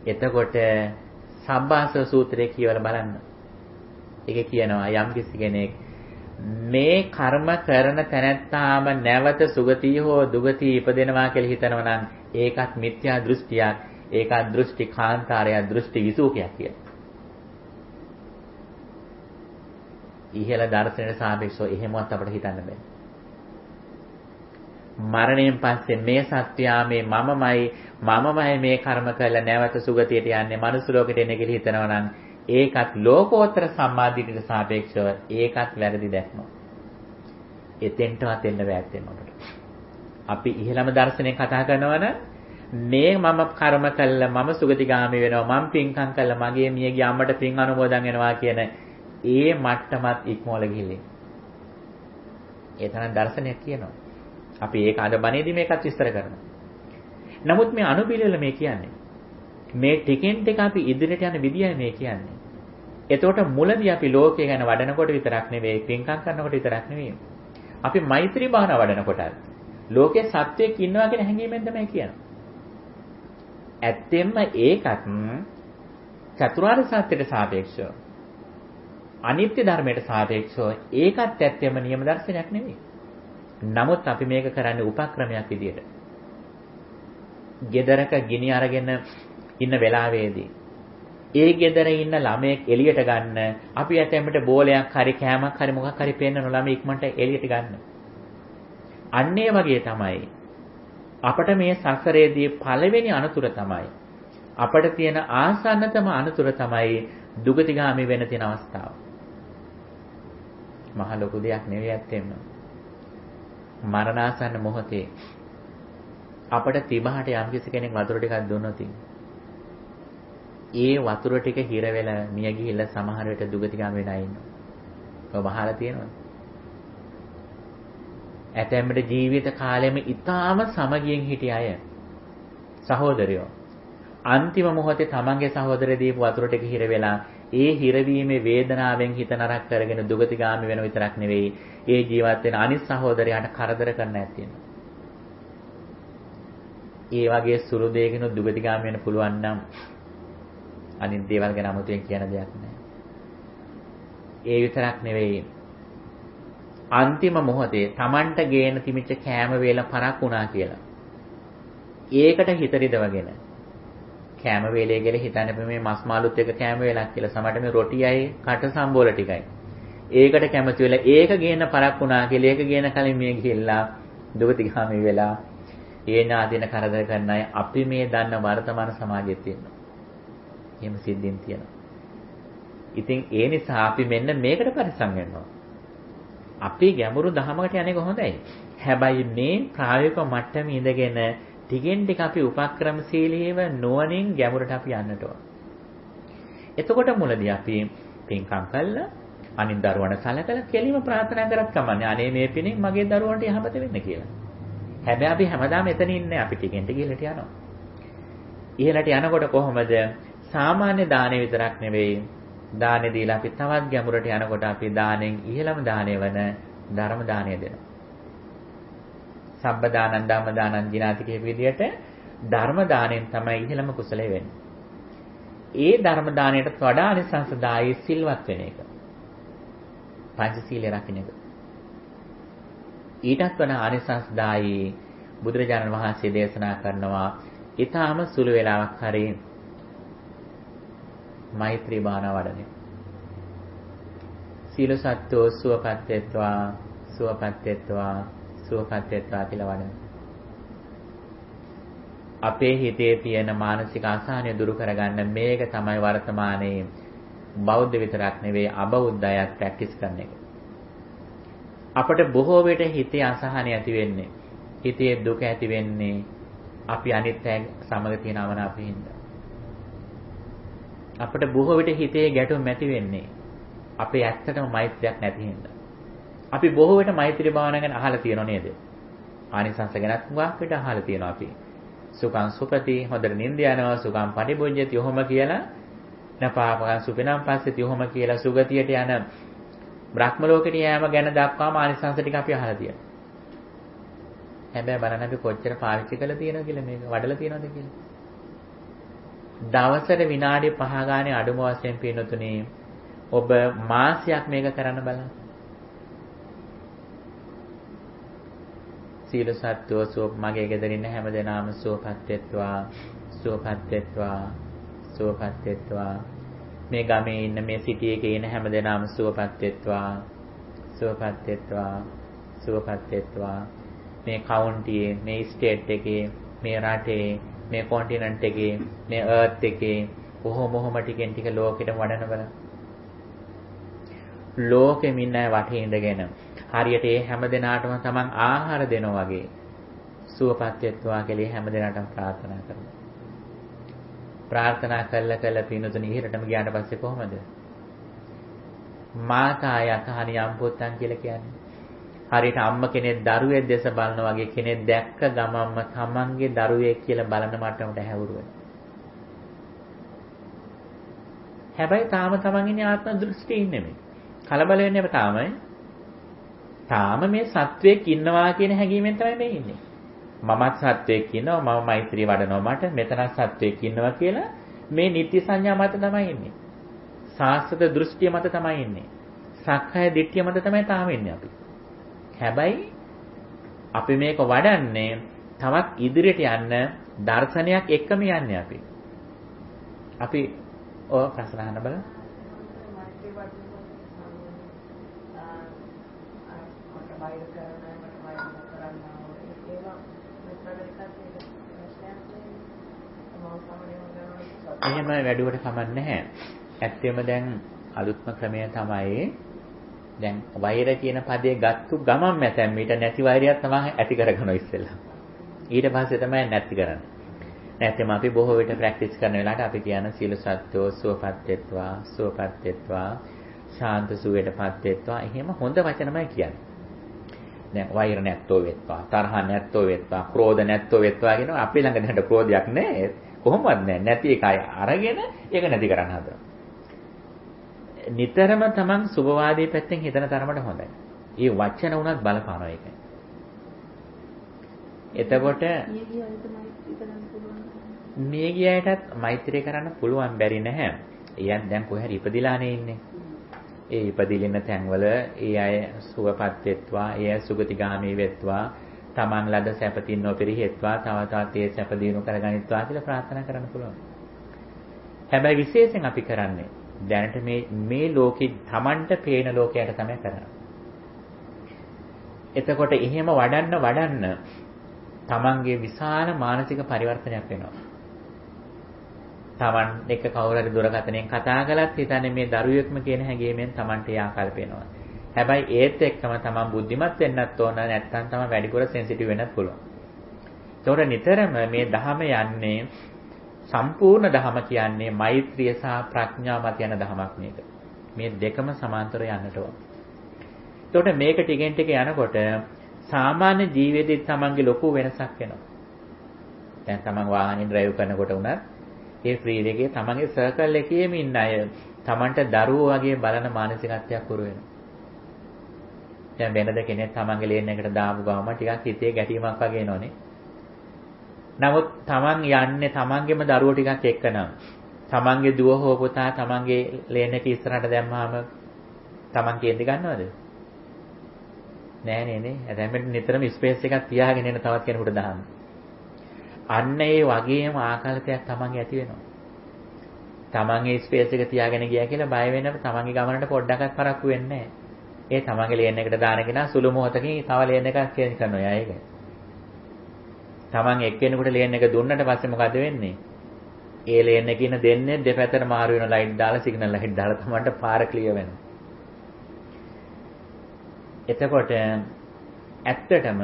එතකොට සබ්බාස සූත්‍රය කියවලා බලන්න. ඒක කියනවා යම් කිසි කෙනෙක් මේ කර්ම කරන තැනැත්තාම නැවත සුගතිය හෝ දුගතිය ඉපදෙනවා කියලා හිතනවා නම් ඒකත් මිත්‍යා දෘෂ්ටියක්. ඒකත් දෘෂ්ටි කාන්තාරය දෘෂ්ටි විසූකයක් කියලා. ඉහළ දර්ශනයට සාපේක්ෂව එහෙමවත් අපිට හිතන්න බෑ. මරණයෙන් පස්සේ මේ සත්‍යයා මේ මමමයි මේ කර්ම කළා නැවත සුගතියට යන්නේ මනුස්ස ලෝකෙට එන්නේ කියලා හිතනවා නම් ඒකත් ලෝකෝත්තර සම්මාදිටට සාපේක්ෂව ඒකත් වැරදි දැක්ම. එතෙන්ටවත් එන්න බෑ අපිට. අපි ඉහළම දර්ශනයෙන් කතා කරනවනම් මේ මම කර්ම කළා මම සුගතිගාමී වෙනවා මම පින්කම් කළා මගේ මියගේ අම්මට පින් අනුමෝදන් වෙනවා කියන ඒ මට්ටමත් ඉක්මවල ගිහිල්ලා. ඒ තරම් දර්ශනයක් කියනවා. අපි ඒක අද බණේදී මේකත් විස්තර කරනවා. නමුත් මේ අනුපිළිවෙල මේ කියන්නේ මේ ටිකෙන් ටික අපි ඉදිරියට යන විදියයි මේ කියන්නේ. එතකොට මුලදී අපි ලෝකය ගැන වඩනකොට විතරක් නෙවෙයි පින්කම් කරනකොට විතරක් නෙවෙයි. අපි මෛත්‍රී භාවනා වඩනකොටත් ලෝකයේ සත්‍යයක් ඉන්නවා කියන හැඟීමෙන් තමයි කියන්නේ. ඇත්තෙන්ම ඒකත් චතුරාර්ය සත්‍යයට සාපේක්ෂව අනිත්‍ය ධර්මයට සාපේක්ෂව ඒකත් ඇත්තෙන්ම නියම දර්ශනයක් නෙවෙයි. නමුත් අපි මේක කරන්නේ උපක්‍රමයක් විදියට. ගෙදරක ගිනි අරගෙන ඉන්න වෙලාවේදී ඒ ගෙදර ඉන්න ළමයෙක් එළියට ගන්න අපි ඇතැම්මට බෝලයක් හරි කෑමක් හරි මොකක් හරි පෙන්නන ළමයි ඉක්මනට එළියට ගන්න. අන්න ඒ වගේ තමයි අපට මේ සසරේදී පළවෙනි අනතුර තමයි අපට තියෙන ආසන්නතම අනතුර තමයි දුගතිගාමී වෙන තියෙන අවස්ථාව. මහ ලොකු දෙයක් නෙවෙයි ඇත්තෙම. මරණාසන්න මොහොතේ අපට තිබහට යම්කිසි කෙනෙක් වතුර ටිකක් දුන්නොත් ඒ වතුර ටික හිර වෙලා මිය ගිහිල්ලා සමහර විට දුගතිගාමී වෙන අය ඉන්නවා. ඔබ අහලා තියෙනවද? ඇතැම්මට ජීවිත කාලෙම ඊටාම සමගියෙන් හිටිය අය සහෝදරයෝ අන්තිම මොහොතේ තමන්ගේ සහෝදරය දීපු වතුර ටික හිර වෙලා ඒ හිරවීමේ වේදනාවෙන් හිත නරක කරගෙන දුගතිගාමී වෙන විතරක් නෙවෙයි ඒ ජීවත් වෙන අනිත් සහෝදරයාට කරදර කරන්න ඇතිවෙනවා. ඒ වගේ සුළු දෙයකින් දුගතිගාමී වෙන්න පුළුවන් නම් අනිත් දේවල් ගැන අමුතුවෙන් කියන දෙයක් නැහැ. ඒ විතරක් නෙවෙයි අන්තිම මොහොතේ Tamanට ගේන තිමිච්ච කෑම වේල පරක් වුණා කියලා. ඒකට හිත රිදවගෙන කෑම වේලේ කියලා හිතන්නේ මේ මස් මාළුත් එක කෑම වේලක් කියලා. සමහරට මේ රොටියයි කට සම්බෝල ටිකයි. ඒකට කැමති වෙලා ඒක ගේන පරක් වුණා කියලා ඒක ගේන කලින් මේ ගිහිල්ලා දුගතිගාමී වෙලා ඒ ඥාතින කරදර කරන අය අපි මේ දන්න වර්තමාන සමාජෙත් ඉන්නවා. එහෙම සිද්ධීන් තියෙනවා. ඉතින් ඒ නිසා අපි මෙන්න මේකට පරිස්සම් වෙනවා. අපි ගැඹුරු දහමකට යන්නේ කොහොමදයි? හැබැයි මේ ප්‍රායෝගික මට්ටමේ ඉඳගෙන ටිකෙන් ටික අපි උපක්‍රමශීලීව නුවණින් ගැඹුරට අපි යන්නට ඕන. එතකොට මුලදී අපි පින්කම් කළා අනිත් දරුවන්ට සැලකලා කෙලිම ප්‍රාර්ථනා කරත් කමන්නේ. අනේ මේ පිණින් මගේ දරුවන්ට යහපත වෙන්න කියලා. හැබැයි අපි හැමදාම එතන ඉන්නේ. අපි ටිකෙන් ටික ඉහළට යනවා. ඉහළට යනකොට කොහොමද? සාමාන්‍ය දාණය විතරක් නෙවෙයි. දානෙ දීලා අපි තවත් ගැඹුරට යනකොට අපි දානෙන් ඉහළම දාණය වන ධර්ම දාණය දෙනවා. සබ්බ දානං ධම්ම දානං ජිනාති කියපු විදිහට ධර්ම දාණයෙන් තමයි ඉහළම කුසලයේ වෙන්නේ. ඒ ධර්ම දාණයට වඩා අනිසංසදායී සිල්වත් වෙන එක. පංචශීලය රකින්න එක. ඊටත් වඩා අනිසංසදායී බුදුරජාණන් වහන්සේ දේශනා කරනවා ඊටාම සුළු වේලාවක් හරි මෛත්‍රී භාවනා වඩන්නේ. සීල සත්‍යෝ සුවපත් වෙත්වා සුවපත් වෙත්වා සුවපත් වෙත්වා කියලා වඩන. අපේ හිතේ තියෙන මානසික අසහනය දුරු කරගන්න මේක තමයි වර්තමානයේ බෞද්ධ විතරක් නෙවෙයි අබෞද්ධ අයත් ප්‍රැක්ටිස් කරන එක. අපට බොහෝ විට හිතේ අසහනය ඇති වෙන්නේ, හිතේ දුක ඇති වෙන්නේ අපි අනිත් අය සමග තියෙන අවනාපයෙන් හින්දා. අපට බොහෝ විට හිතේ ගැටුම් ඇති වෙන්නේ අපේ ඇත්තටම මෛත්‍රියක් නැති හින්දා. අපි බොහෝ විට මෛත්‍රී භාවනාව ගැන අහලා තියෙනව නේද? ආනිසංස ගැනත් හුඟක් විට අහලා තියෙනවා අපි. සුඛං සුපති හොඳට නිින්ද යනවා සුඛං පටිභුජ්ජති ඔහොම කියලා නපාපකං සුපිනම් පස්සෙති ඔහොම කියලා සුගතියට යන බ්‍රහ්ම ලෝකෙට යෑම ගැන දක්වාම ආනිසංස ටික අපි අහලා තියෙනවා. හැබැයි බලන්න අපි කොච්චර පාවිච්චි කරලා තියෙනවද කියලා මේක වඩලා තියෙනවද කියලා. දවසට විනාඩි 5 ගානේ අඩුම වශයෙන් පින්නතුනේ ඔබ මාසයක් මේක කරන්න බලන්න. සීල සත්‍යෝ සෝප මගේ ගෙදර ඉන්න හැමදෙනාම සුවපත් වෙත්වා සුවපත් වෙත්වා සුවපත් වෙත්වා මේ ගමේ ඉන්න මේ සිටි එකේ ඉන්න හැමදෙනාම සුවපත් වෙත්වා සුවපත් වෙත්වා සුවපත් වෙත්වා මේ කවුන්ටියේ මේ ස්ටේට් එකේ මේ රටේ මේ කොන්ටිනන්ට් එකේ මේ අර්ත් එකේ කොහොම ටිකෙන් ටික ලෝකෙටම වඩන බල ලෝකෙම ඉන්න අය වටේ ඉඳගෙන හරියට ඒ හැමදෙනාටම තමන් ආහාර දෙනවා වගේ සුවපත් වෙත්වා කියලා හැමදෙනාටම ප්‍රාර්ථනා කරනවා. ප්‍රාර්ථනා කළා පින්නතුනි ඉහෙරටම ගියාට පස්සේ කොහොමද? මාතා යතහනියම් පුත්තන් කියලා කියන්නේ. හරියට අම්ම කෙනෙක් දරුවෙක් දැස බලනවා වගේ කෙනෙක් දැක්ක ගමන්ම තමන්ගේ දරුවෙක් කියලා බලන මට්ටමට හැවුරුවා. හැබැයි තාම තමන් ඉන්නේ ආත්ම දෘෂ්ටියේ නෙමෙයි. කලබල වෙන්නේ තාමයි. තාම මේ සත්වයක් ඉන්නවා කියන හැඟීමෙන් තමයි මේ ඉන්නේ. මමත් සත්වයක් ඉන්නවා මම මෛත්‍රී වඩනවා මට මෙතනත් සත්වයක් ඉන්නවා කියලා මේ නිත්‍ය සංඥා මත තමයි ඉන්නේ. සාස්ත්‍ව දෘෂ්ටිය මත තමයි ඉන්නේ. සක්කාය දිට්ඨිය මත තමයි තාම ඉන්නේ අපි. හැබැයි අපි මේක වඩන්නේ තවත් ඉදිරියට යන්න දර්ශනයක් එක්කම යන්නේ අපි. අපි ඔය ප්‍රශ්න අහන්න බලන්න. එහෙම වැඩුවට කමක් නැහැ. ඇත්තෙම දැන් අලුත්ම ක්‍රමය තමයි දැන් වෛර කියන පදේ ගත්තු ගමන් මැතැම් ඊට නැති වෛරයක් තමයි ඇති කරගනවා ඉස්සෙල්ලා. ඊට පස්සේ තමයි නැති කරන්නේ. නැත්නම් අපි බොහෝ විට ප්‍රැක්ටිස් කරන වෙලාවට අපි කියන සීල සත්‍යෝ සුවපත් වෙත්වා සුවපත් වෙත්වා ශාන්ත සුවයටපත් වෙත්වා එහෙම හොඳ වචනමයි කියන්නේ. දැන් වෛර නැත්තෝ වෙත්වා තරහ නැත්තෝ වෙත්වා ක්‍රෝධ නැත්තෝ වෙත්වා කියනවා අපි ළඟ දැනට ක්‍රෝධයක් නැහැ. කොහොමවත් නැහැ. නැති එකයි අරගෙන ඒක නැති කරන්න හදනවා. නිතරම තමන් සුභවාදී පැත්තෙන් හිතන තරමට හොඳයි. ඒ වචන උනත් බලපානවා ඒක. එතකොට මේ ගියයටත් මෛත්‍රී කරන්න පුළුවන් බැරි නැහැ. එයන් දැන් කොහේ හරි ඉපදිලානේ ඉන්නේ. ඒ ඉපදිලින තැන්වල ඒ අය සුවපත් වෙත්වා, ඒ අය සුගතිගාමී වෙත්වා, තමන් ලද සැපතින් නොපිරිහෙත්වා, තව තවත් ඒ සැප දිනු කරගනිත්වා කියලා ප්‍රාර්ථනා කරන්න පුළුවන්. හැබැයි විශේෂයෙන් අපි කරන්නේ දැනට මේ ලෝකෙ තමන්ට පේන ලෝකයට තමයි කරන්නේ. එතකොට එහෙම වඩන්න තමන්ගේ විශාල මානසික පරිවර්තනයක් වෙනවා. තමන් එක කවුරු හරි දුරකථනයෙන් කතා කළත් හිතන්නේ මේ දරුවෙක්ම කියන හැඟීමෙන් තමන්ට ඒ ආකල්ප එනවා. හැබැයි ඒත් එක්කම තමන් බුද්ධිමත් වෙන්නත් ඕන, නැත්නම් තමන් වැඩිපුර සෙන්සිටිව් වෙන්නත් පුළුවන්. ඒතකොට නිතරම මේ ධහම යන්නේ සම්පූර්ණ ධහම කියන්නේ මෛත්‍රිය සහ ප්‍රඥාව මත යන ධහමක් මේක. මේ දෙකම සමාන්තරව යන්නට ඕන. එතකොට මේක ටිකෙන් ටික යනකොට සාමාන්‍ය ජීවිතෙත් තමන්ගේ ලොකු වෙනසක් වෙනවා. දැන් තමන් වාහනේ ඩ්‍රයිව් කරනකොට උනත් ඒ ෆ්‍රීවೇ එකේ තමන්ගේ සර්කල් එකේම ඉන්න අය තමන්ට දරුවෝ වගේ බලන මානසිකත්වයක් උරු වෙනවා. දැන් වෙනද කෙනෙක් තමන්ගේ ලේන් එකට දාපු ගමන් ටිකක් හිතේ ගැටීමක් වගේ එනෝනේ. නමුත් තමන් යන්නේ තමන්ගේම දරුවෝ ටිකක් එක්ක නම් තමන්ගේ දුව හෝ පුතා තමන්ගේ ලේන් එක ඉස්සරහට දැම්මාම තමන් කේන්ති ගන්නවද? නෑ නේ. හැබැයි නිතරම ස්පේස් එකක් තියාගෙන ඉන්න තවත් කෙනෙකුට දාන්න. අන්න ඒ වගේම ආකල්පයක් තමන්ගේ ඇති වෙනවා. තමන්ගේ ස්පේස් එක තියාගෙන ගියා කියලා බය වෙන්න තමන්ගේ ගමනට පොඩ්ඩක්වත් පරක්කු වෙන්නේ නෑ. ඒ තමන්ගේ ලේන් එකට දාන කෙනා සුළු මොහොතකින් තව ලේන් එකක් චේන්ජ් කරනවා ඒක. තමන් එක්කෙනෙකුට ලේන් එක දුන්නට පස්සේ මොකද වෙන්නේ? ඒ ලේන් එකේ ඉන්න දෙන්නේ දෙපැත්තට මාරු වෙන ලයිට් දාලා සිග්නල් ලයිට් දාලා තමන්ට පාර ක්ලියර් වෙනවා. එතකොට ඇත්තටම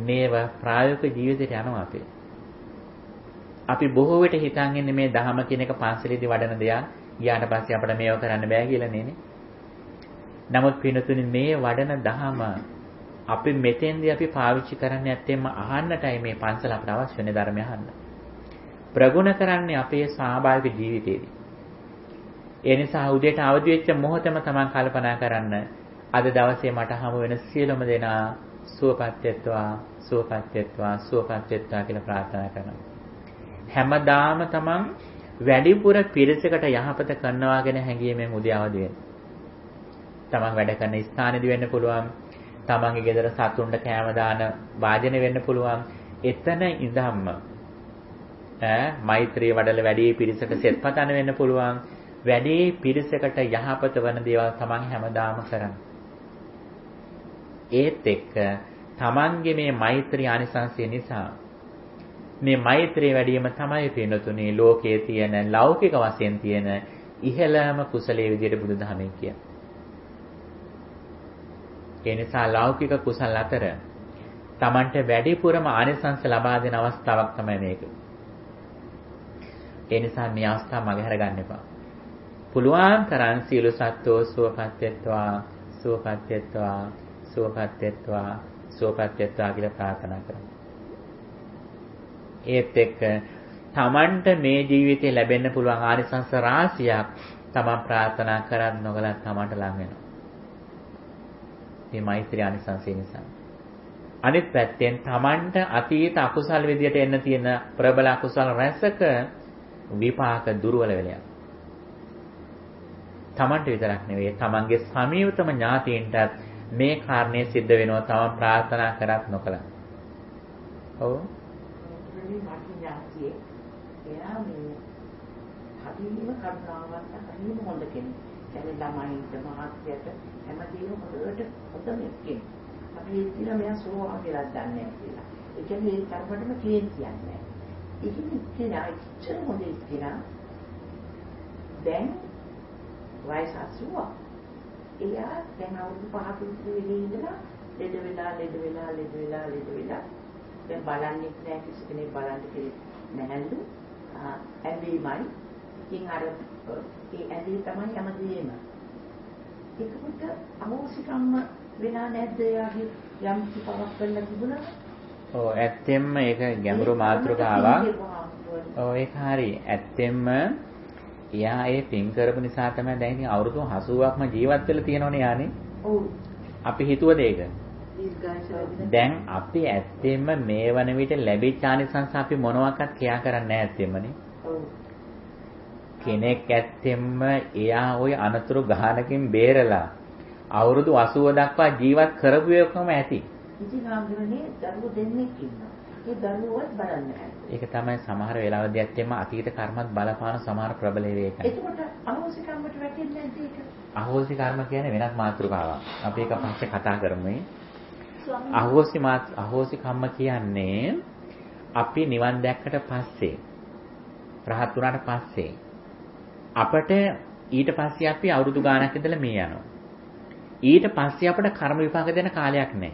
මේව ප්‍රායෝගික ජීවිතයට යනවා අපේ. අපි බොහෝ විට හිතන් ඉන්නේ මේ ධහම කියන එක පන්සලේදී වඩන දෙයක්. ගියාට පස්සේ අපිට මේව කරන්න බෑ කියලා නේ. නමුත් පිනතුනි මේ වඩන ධහම අපි මෙතෙන්දී අපි පාවිච්චි කරන්නේ නැත්තේම අහන්නටයි මේ පන්සල අපට අවශ්‍ය වෙන ධර්මය අහන්න. ප්‍රගුණ කරන්නේ අපේ ස්වාභාවික ජීවිතේදී. ඒ නිසා උදේට අවදි වෙච්ච මොහොතම තමන් කල්පනා කරන්න අද දවසේ මට හමු වෙන සියලුම දෙනා සුවපත් වෙත්වා සුවපත් වෙත්වා සුවපත් වෙත්වා කියලා ප්‍රාර්ථනා කරනවා. හැමදාම තමන් වැඩිපුර පිරිසකට යහපත කරනවා ගැන හැඟීමෙන් උදේ අවදි වෙන්න. තමන් වැඩ කරන ස්ථානෙදී වෙන්න පුළුවන්. තමන්ගේ ගෙදර සතුන්ට කෑම දාන වාදනය වෙන්න පුළුවන්. එතන ඉඳන්ම මෛත්‍රී වඩල වැඩි පිරිසකට සෙත්පතන වෙන්න පුළුවන්. වැඩි පිරිසකට යහපත වන දේවල් තමන් හැමදාම කරනවා. ඒත් එක්ක තමන්ගේ මේ මෛත්‍රී ආනිසංසය නිසා මේ මෛත්‍රී වැඩිම තමයි පින්නතුනේ ලෝකයේ තියෙන ලෞකික වශයෙන් තියෙන ඉහළම කුසලයේ විදිහට බුදුදහමෙන් කියන්නේ. ඒ නිසා ලෞකික කුසල අතර තමන්ට වැඩිපුරම ආනිසංස ලබා දෙන අවස්ථාවක් තමයි මේක. ඒ නිසා මේ අවස්ථාව මගහැර ගන්න එපා. පුළුවන් තරම් සියලු සත්වෝ සුවපත් වෙත්වා සුවපත් වෙත්වා සුවපත් වෙත්වා සුවපත් වෙත්වා කියලා ප්‍රාර්ථනා කරමු. ඒත් එක්ක තමන්ට මේ ජීවිතේ ලැබෙන්න පුළුවන් ආනිසංස රාශියක් තමන් ප්‍රාර්ථනා කරත් නොකලත් තමන්ට ලං වෙනවා. මේ මෛත්‍රී ආනිසංසය නිසා. අනිත් පැත්තෙන් තමන්ට අතීත අකුසල විදියට එන්න තියෙන ප්‍රබල අකුසල රැසක විපාක දුර්වල වෙලා. තමන්ට විතරක් නෙවෙයි තමන්ගේ සමීපතම ඥාතීන්ටත් මේ කාරණේ සිද්ධ වෙනවා තමන් ප්‍රාර්ථනා කරත් නොකලත්. ඔව්. එයා මේ හදිසියෙම කරුණාවක් අහිමි හොඳ කෙනෙක්. කියන්නේ ළමයින්ට මහත්යට හැමදේම හොඳට කෙනෙක්. අපි ඉතින් මෙයා සෝවාන් කියලා දන්නේ නැහැ කියලා. ඒ කියන්නේ ඒ තරමටම කියන්නේ. ඉතින් කෙනා ඉච්ඡා මොදේ කෙනා දැන් වයස 80. එයා දැන් අවුරුදු 5ක විතර ඉඳලා ලෙඩ වෙලා දැන් බලන්නේ නැහැ කිසි කෙනෙක් බලන්න කෙනෙක් නැහැලු. ඇඳීමයි. ඉතින් අර ඒ ඇඳී තමයි හැමදේම. ඒකකට අමෝසිකම්ම වෙනා නැද්ද යාගේ යම් කිපාවක් කරන්න තිබුණා? ඔව් ඇත්තෙන්ම ඒක ගැඹුරු මාතෘකාවක්. ඔව් ඒක හරි. ඇත්තෙන්ම එයා ඒ පින් කරපු නිසා තමයි දැන් ඉතින් අවුරුදු 80ක්ම ජීවත් වෙලා තියෙනවනේ යානේ. ඔව්. අපි හිතුවද ඒක? දැන් අපි ඇත්තෙන්ම මේ වන විට ලැබිච්ච ආනිසංස අපි මොනවාක්වත් ක්‍රියා කරන්නේ නැහැ ඇත්තෙන්මනේ. ඔව්. කෙනෙක් ඇත්තෙන්ම එයා ওই අනතුරු ගහනකින් බේරලා අවුරුදු 80 දක්වා ජීවත් කරපු එකම ඇති. ඉතින් ආන්දරනේ දරුවෝ දෙන්නෙක් ඉන්නවා. ඒ දරුවෝවත් බලන්නේ නැහැ. ඒක තමයි සමහර වෙලාවදී ඇත්තෙන්ම අතීත කර්මත් බලපාන සමහර ප්‍රබල වේකයි. එතකොට අහෝසි කර්මයට වැටෙන්නේ නැද්ද ඒක? අහෝසි කර්ම කියන්නේ වෙනත් මාතෘකාවක්. අපි ඒක පස්සේ කතා කරමු. අහෝසි කම්ම කියන්නේ අපි නිවන් දැක්කට පස්සේ රහත් වුණාට පස්සේ අපට ඊට පස්සේ අපි අවුරුදු ගාණක් ඉඳලා මේ යනවා. ඊට පස්සේ අපට කර්ම විපාක දෙන කාලයක් නැහැ.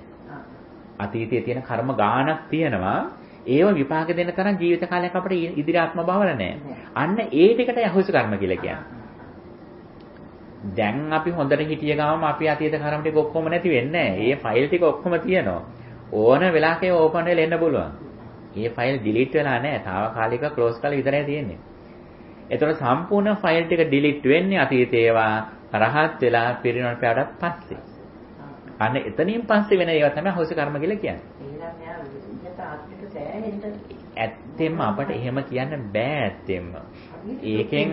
අතීතයේ තියෙන කර්ම ගාණක් තියෙනවා. ඒව විපාක දෙන තරම් ජීවිත කාලයක් අපිට ඉදිරි ආත්ම භාවල නැහැ. අන්න ඒ ටිකට යහුසු කර්ම කියලා කියන්නේ. දැන් අපි හොඳට හිටිය ගමම අපි අතීත කර්ම ටික ඔක්කොම නැති වෙන්නේ නැහැ. ඒ ෆයිල් ටික ඔක්කොම තියෙනවා. ඕන වෙලාවක ඒ ඕපන් වෙලා එන්න පුළුවන්. ඒ ෆයිල් ඩිලීට් වෙලා නැහැ. తాවකාලික ක්ලෝස් කරලා විතරයි තියෙන්නේ. ඒතකොට සම්පූර්ණ ෆයිල් ටික ඩිලීට් වෙන්නේ අතීතේ ඒවා රහත් වෙලා පිරිනොන් පෑවටත් පස්සේ. අන්න එතනින් පස්සේ වෙන ඒවා තමයි හොස කර්ම කියලා කියන්නේ. ඇත්තෙන්ම අපට එහෙම කියන්න බෑ ඇත්තෙන්ම. ඒකෙන්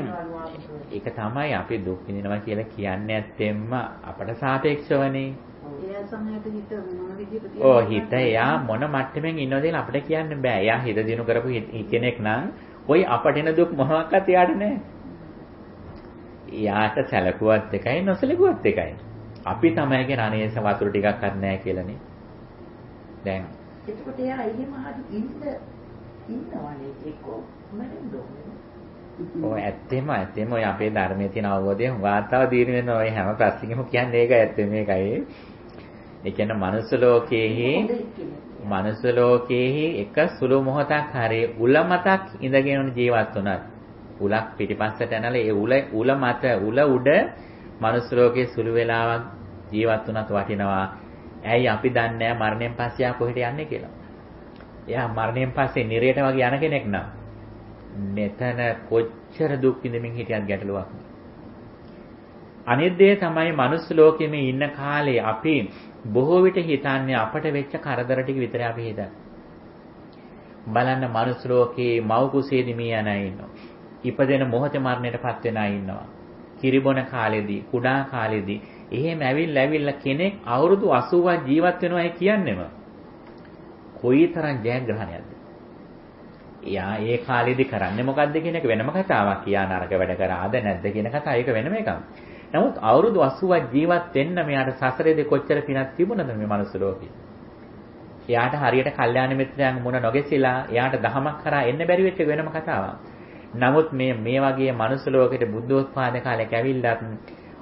ඒක තමයි අපි දුක් විඳිනවා කියලා කියන්නේ ඇත්තෙන්ම අපට සාපේක්ෂවනේ. එයා සමහරට හිත මොන විදිහට හිත එයා මොන මට්ටමින් ඉන්නවද කියලා අපිට කියන්න බෑ. එයා හිත දිනු කරපු කෙනෙක් නම් කොයි අපට එන දුක් මොනවාක්වත් එයාට නෑ. එයාට සැලකුවත් එකයි නොසැලකුවත් එකයි. අපි තමයි කියන අනේස වතුර ටිකක් අත් නෑ කියලානේ. දැන් එතකොට එයා එහෙම හරි ඉන්නවනේ ඒකෝ මරෙන්න ඕනේ. ඇත්තෙම ඔය අපේ ධර්මයේ තියෙන අවබෝධය හුඟාතාව දීන වෙන ඔය හැම ප්‍රශ්නෙකම කියන්නේ ඒකයි ඇත්තම මේකයි. ඒ කියන්නේ මනුස්ස ලෝකයේහි එක සුළු මොහොතක් හරි උල මතක් ඉඳගෙන ජීවත් වුණත් උලක් පිටිපස්සට යනලා ඒ උල මත උල උඩ මනුස්ස ලෝකයේ සුළු වෙලාවක් ජීවත් වුණත් වටිනවා. ඇයි අපි දන්නේ මරණයෙන් පස්සේ ආ කොහෙට යන්නේ කියලා. එයා මරණයෙන් පස්සේ නිරයට වගේ යන කෙනෙක් නම් මෙතන කොච්චර දුක් විඳමින් හිටියත් ගැටලුවක් නෑ. අනිත් දේ තමයි මනුස්ස ලෝකෙම ඉන්න කාලේ අපි බොහෝ විට හිතන්නේ අපට වෙච්ච කරදර ටික විතරයි අපි හිතන්නේ. බලන්න මනුස්ස ලෝකේ මව් කුසේදී මිය යන අය ඉන්නවා. ඉපදෙන මොහොතේ මරණයටපත් වෙන අය ඉන්නවා. කිරිබොන කාලෙදී, කුඩා කාලෙදී එහෙම ඇවිල්ලා කෙනෙක් අවුරුදු 80ක් ජීවත් වෙනවා කියන්නේම කොයිතරම් ජයග්‍රහණයක්ද? එයා ඒ කාලෙදී කරන්නේ මොකද්ද කියන එක වෙනම කතාවක්. කියා නරක වැඩ කරාද නැද්ද කියන කතාව ඒක වෙනම එකක්. නමුත් අවුරුදු 80ක් ජීවත් වෙන්න මෙයාට සසරේදී කොච්චර පිනක් තිබුණද මේ මනුස්ස ලෝකේ. එයාට හරියට කල්යාණ මිත්‍රයන් මුණ නොගැසිලා එයාට දහමක් කරා එන්න බැරි වෙච්ච වෙනම කතාවක්. නමුත් මේ වගේ මනුස්ස ලෝකෙට බුද්ධෝත්පාද කාලයක් ඇවිල්ලත්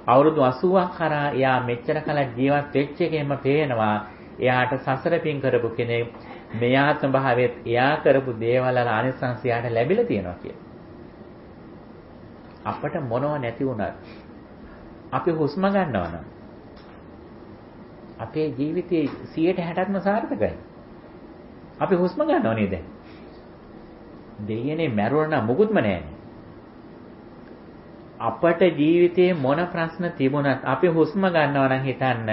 අවුරුදු 80ක් කරා එයා මෙච්චර කල ජීවත් වෙච්ච එකෙම පේනවා එයාට සසර පින් කරපු කෙනෙක් මෙයාත්ම භාවයේත් එයා කරපු දේවල් වල ආනිසංසයට ලැබිලා තියෙනවා කියලා. අපට මොනව නැති වුණත් අපි හුස්ම ගන්නවා නම් අපේ ජීවිතයේ 60%ක්ම සාර්ථකයි. අපි හුස්ම ගන්නව නේද? දෙයනේ මැරුණා මුකුත්ම නැහැ. අපට ජීවිතේ මොන ප්‍රශ්න තිබුණත් අපි හුස්ම ගන්නවා නම් හිතන්න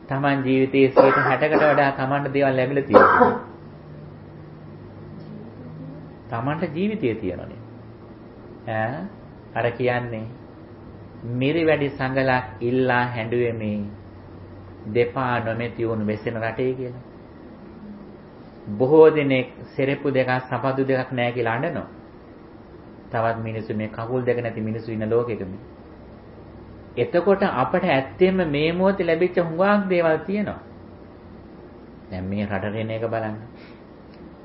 Taman ජීවිතයේ 60%කට වඩා Tamanට දේවල් ලැබිලා තියෙනවා. Tamanට ජීවිතය තියෙනනේ. අර කියන්නේ මිරි වැඩි සංගලක් ඉල්ලා හැඬුවෙමි දෙපා නොමැති වුණු වෙසෙන රටේ කියලා. බොහෝ දෙනෙක් සෙරෙප්පු දෙකක් සපත්තු දෙකක් නැහැ කියලා අඬනවා. තවත් මිනිස්සු මේ කකුල් දෙක නැති මිනිස්සු ඉන්න ලෝකෙක මේ. එතකොට අපට ඇත්තෙම මේ මොහොතේ ලැබිච්ච හුඟක් දේවල් තියෙනවා. දැන් මේ රටේ එන එක බලන්න.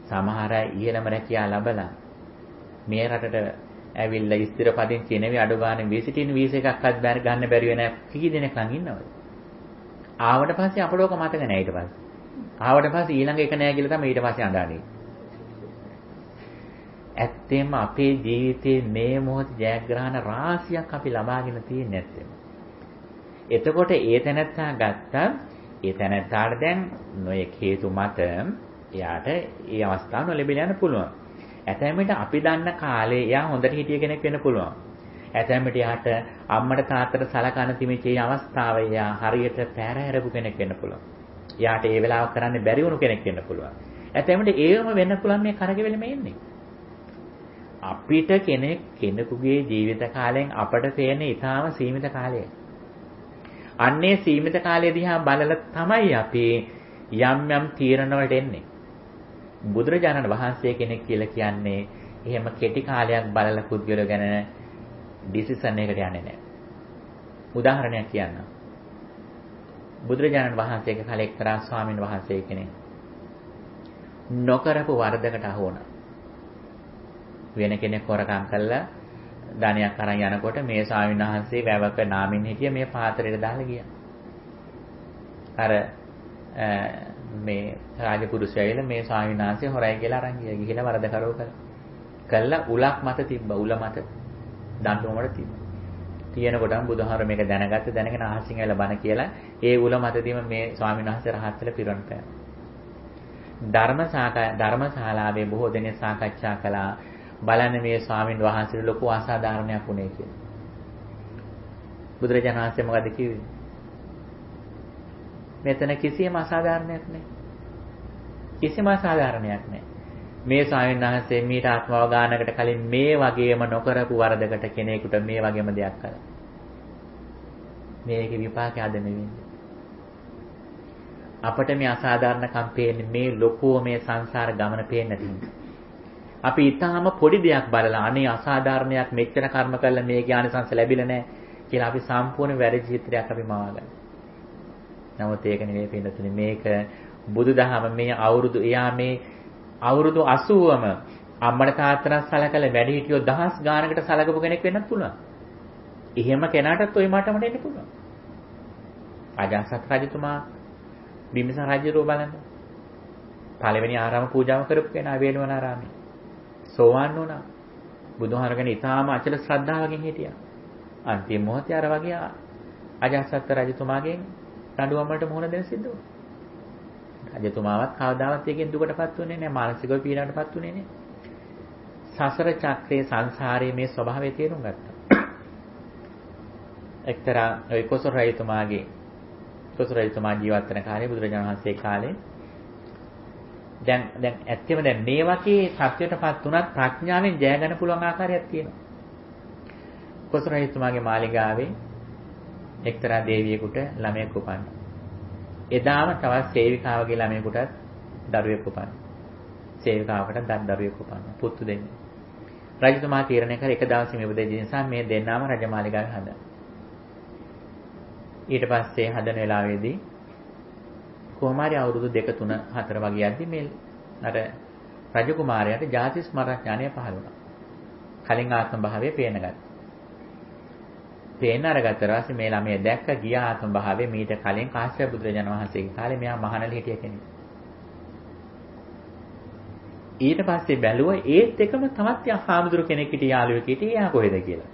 සමහර අය ඉහළම රැකියාව ලැබලා මේ රටට ඇවිල්ලා ඉස්තිර පදිංචි නෙවෙයි අඩු ගානේ විසිටින් වීසා එකක්වත් බැර ගන්න බැරි වෙන කී දෙනෙක් නම් ඉන්නවද? ආවට පස්සේ අපට ඕක මතක නැහැ ඊට පස්සේ. ආවට පස්සේ ඊළඟ එක නැහැ කියලා තමයි ඊට පස්සේ අඬන්නේ. ඇත්තෙම අපේ ජීවිතේ මේ මොහොතේ ජයග්‍රහණ රාශියක් අපි ලබාගෙන තියෙන්නේ නැත්තේ. එතකොට ඒ තැනත්තා ගත්තා ඒ තැනත්තාට දැන් නොයෙක් හේතු මත එයාට ඒ අවස්ථාව නොලැබිලා යන්න පුළුවන්. ඇතැම් විට අපි දන්න කාලේ එයා හොඳට හිටිය කෙනෙක් වෙන්න පුළුවන්. ඇතැම් විට එයාට අම්මට තාත්තට සලකන තිමිච්ච ඒ අවස්ථාව එයා හරියට පැහැරහැරපු කෙනෙක් වෙන්න පුළුවන්. එයාට ඒ වෙලාව කරන්න බැරි වුණු කෙනෙක් වෙන්න පුළුවන්. ඇතැම් විට ඒවම වෙන්න පුළුවන් මේ කරගෙවෙලෙම එන්නේ. අපිට කෙනෙකුගේ ජීවිත කාලයෙන් අපට පේන ඊටාම සීමිත කාලයයි. අන්නේ සීමිත කාලය දිහා බලලා තමයි අපි යම් තීරණ වලට එන්නේ. බුදුරජාණන් වහන්සේ කෙනෙක් කියලා කියන්නේ එහෙම කෙටි කාලයක් බලලා පුද්ගලයෝ ගැන ඩිසිෂන් එකකට යන්නේ නැහැ. උදාහරණයක් කියන්න. බුදුරජාණන් වහන්සේගේ කාලේ එක්තරා ස්වාමීන් වහන්සේ කෙනෙක් නොකරපු වරදකට අහු වුණා. වෙන කෙනෙක් හොරකම් කළා ධනයක් අරන් යනකොට මේ ස්වාමීන් වහන්සේ වැවක නාමින් හිටිය මේ පාත්‍රයට දාලා ගියා. අර මේ රාජපුරුෂය ඇවිල්ලා මේ ස්වාමීන් වහන්සේ හොරයි කියලා අරන් ගියා. ගිහිලා වරද කළා උලක් මත තිබ්බා. උල මත දඬුවමට තිබ්බා. තියෙනකොටම බුදුහාර මේක දැනගත්ත දැනගෙන අහසින් ඇවිල්ලා බණ කියලා ඒ උල මතදීම මේ ස්වාමීන් වහන්සේ රහත් වෙලා පිරුවන් පෑවා. ධර්මශාලාවේ බොහෝ දෙනෙක් සාකච්ඡා කළා බලන්න මේ ස්වාමීන් වහන්සේට ලොකු අසාධාරණයක් වුණේ කියලා. බුදුරජාණන් වහන්සේ මොකද කිව්වේ? මෙතන කිසිම අසාධාරණයක් නැහැ. කිසිම අසාධාරණයක් නැහැ. මේ ස්වාමීන් වහන්සේ මීට ආත්මව ගානකට කලින් මේ වගේම නොකරපු වරදකට කෙනෙකුට මේ වගේම දෙයක් කළා. මේකේ විපාකය අද නෙවෙයි. අපට මේ අසාධාරණකම් පේන්නේ මේ ලොකෝ මේ සංසාර ගමන පේන්නේ නැති. අපි ඊටාම පොඩි දෙයක් බලලා අනේ අසාධාරණයක් මෙච්චර කර්ම කළා මේ ඥානසංස ලැබිලා නැහැ කියලා අපි සම්පූර්ණ වැරදි චිත්‍රයක් අපි මවාගන්නවා. නමුත් ඒක නෙවෙයි පින්නතුනේ මේක බුදුදහම මේ අවුරුදු එයා මේ අවුරුදු 80ම අම්මට තාත්තට සලකලා වැඩි හිටියෝ දහස් ගානකට සලකපු කෙනෙක් වෙන්නත් පුළුවන්. එහෙම කෙනාටත් ওই මට්ටමට එන්න පුළුවන්. අජාසත් රජතුමා බිම්බිසාර රජුරෝ බලන්න. පළවෙනි ආරාම පූජාව කරපු කෙනා වේළුවනාරාමේ. සෝවාන් වුණා. බුදුහාරගෙන ඊටාම අචල ශ්‍රද්ධාවකින් හිටියා. අන්තිම මොහොතේ අර වගේ අජාසත් රජතුමාගෙන් දඬුවමකට මුහුණ දෙන්න සිද්ධ වුණා. රජතුමාවත් කවදාවත් එකෙන් දුකටපත් වෙන්නේ නැහැ. මානසිකව පීඩනටපත් වෙන්නේ නැහැ. සසර චක්‍රයේ සංසාරයේ මේ ස්වභාවය තේරුම් ගත්තා. එක්තරා කොසල් රජතුමා ජීවත් වෙන කාලේ බුදුරජාණන් වහන්සේ කාලේ දැන් ඇත්තම දැන් මේ වගේ සත්‍යයටපත් උනත් ප්‍රඥාවෙන් ජය ගන්න පුළුවන් ආකාරයක් තියෙනවා. කොසල් රජතුමාගේ මාලිගාවේ එක්තරා දේවියෙකුට ළමයෙක් උපන්නා. එදාම තවත් සේවිකාවගේ ළමයෙකුටත් දරුවෙක් උපන්නා. සේවිකාවකට දරුවෙක් උපන්නා. පුතු දෙන්නේ. රජතුමා තීරණය කර එක දවසේ මේ උදේ නිසා මේ දෙන්නාම රජමාලිගාවේ හදා. ඊට පස්සේ හදන වෙලාවේදී කොහොම හරි අවුරුදු 2 3 4 වගේ යද්දි මේ අර රජකුමාරයාට ජාති ස්මරණඥානය පහළ වුණා. කලින් ආත්ම භාවයේ පේන ගත්තා. පේන අරගත්ත ඊපස්සේ මේ ළමයා දැක්ක ගිය ආත්ම භාවයේ මීට කලින් කාශ්‍යප බුදුරජාණන් වහන්සේගේ කාලේ මෙයා මහානල හිටිය කෙනෙක්. ඊට පස්සේ බැලුවා ඒත් එකම තවත් හාමුදුරු කෙනෙක් හිටිය යාළුවෙක් හිටියේ එයා කොහෙද කියලා.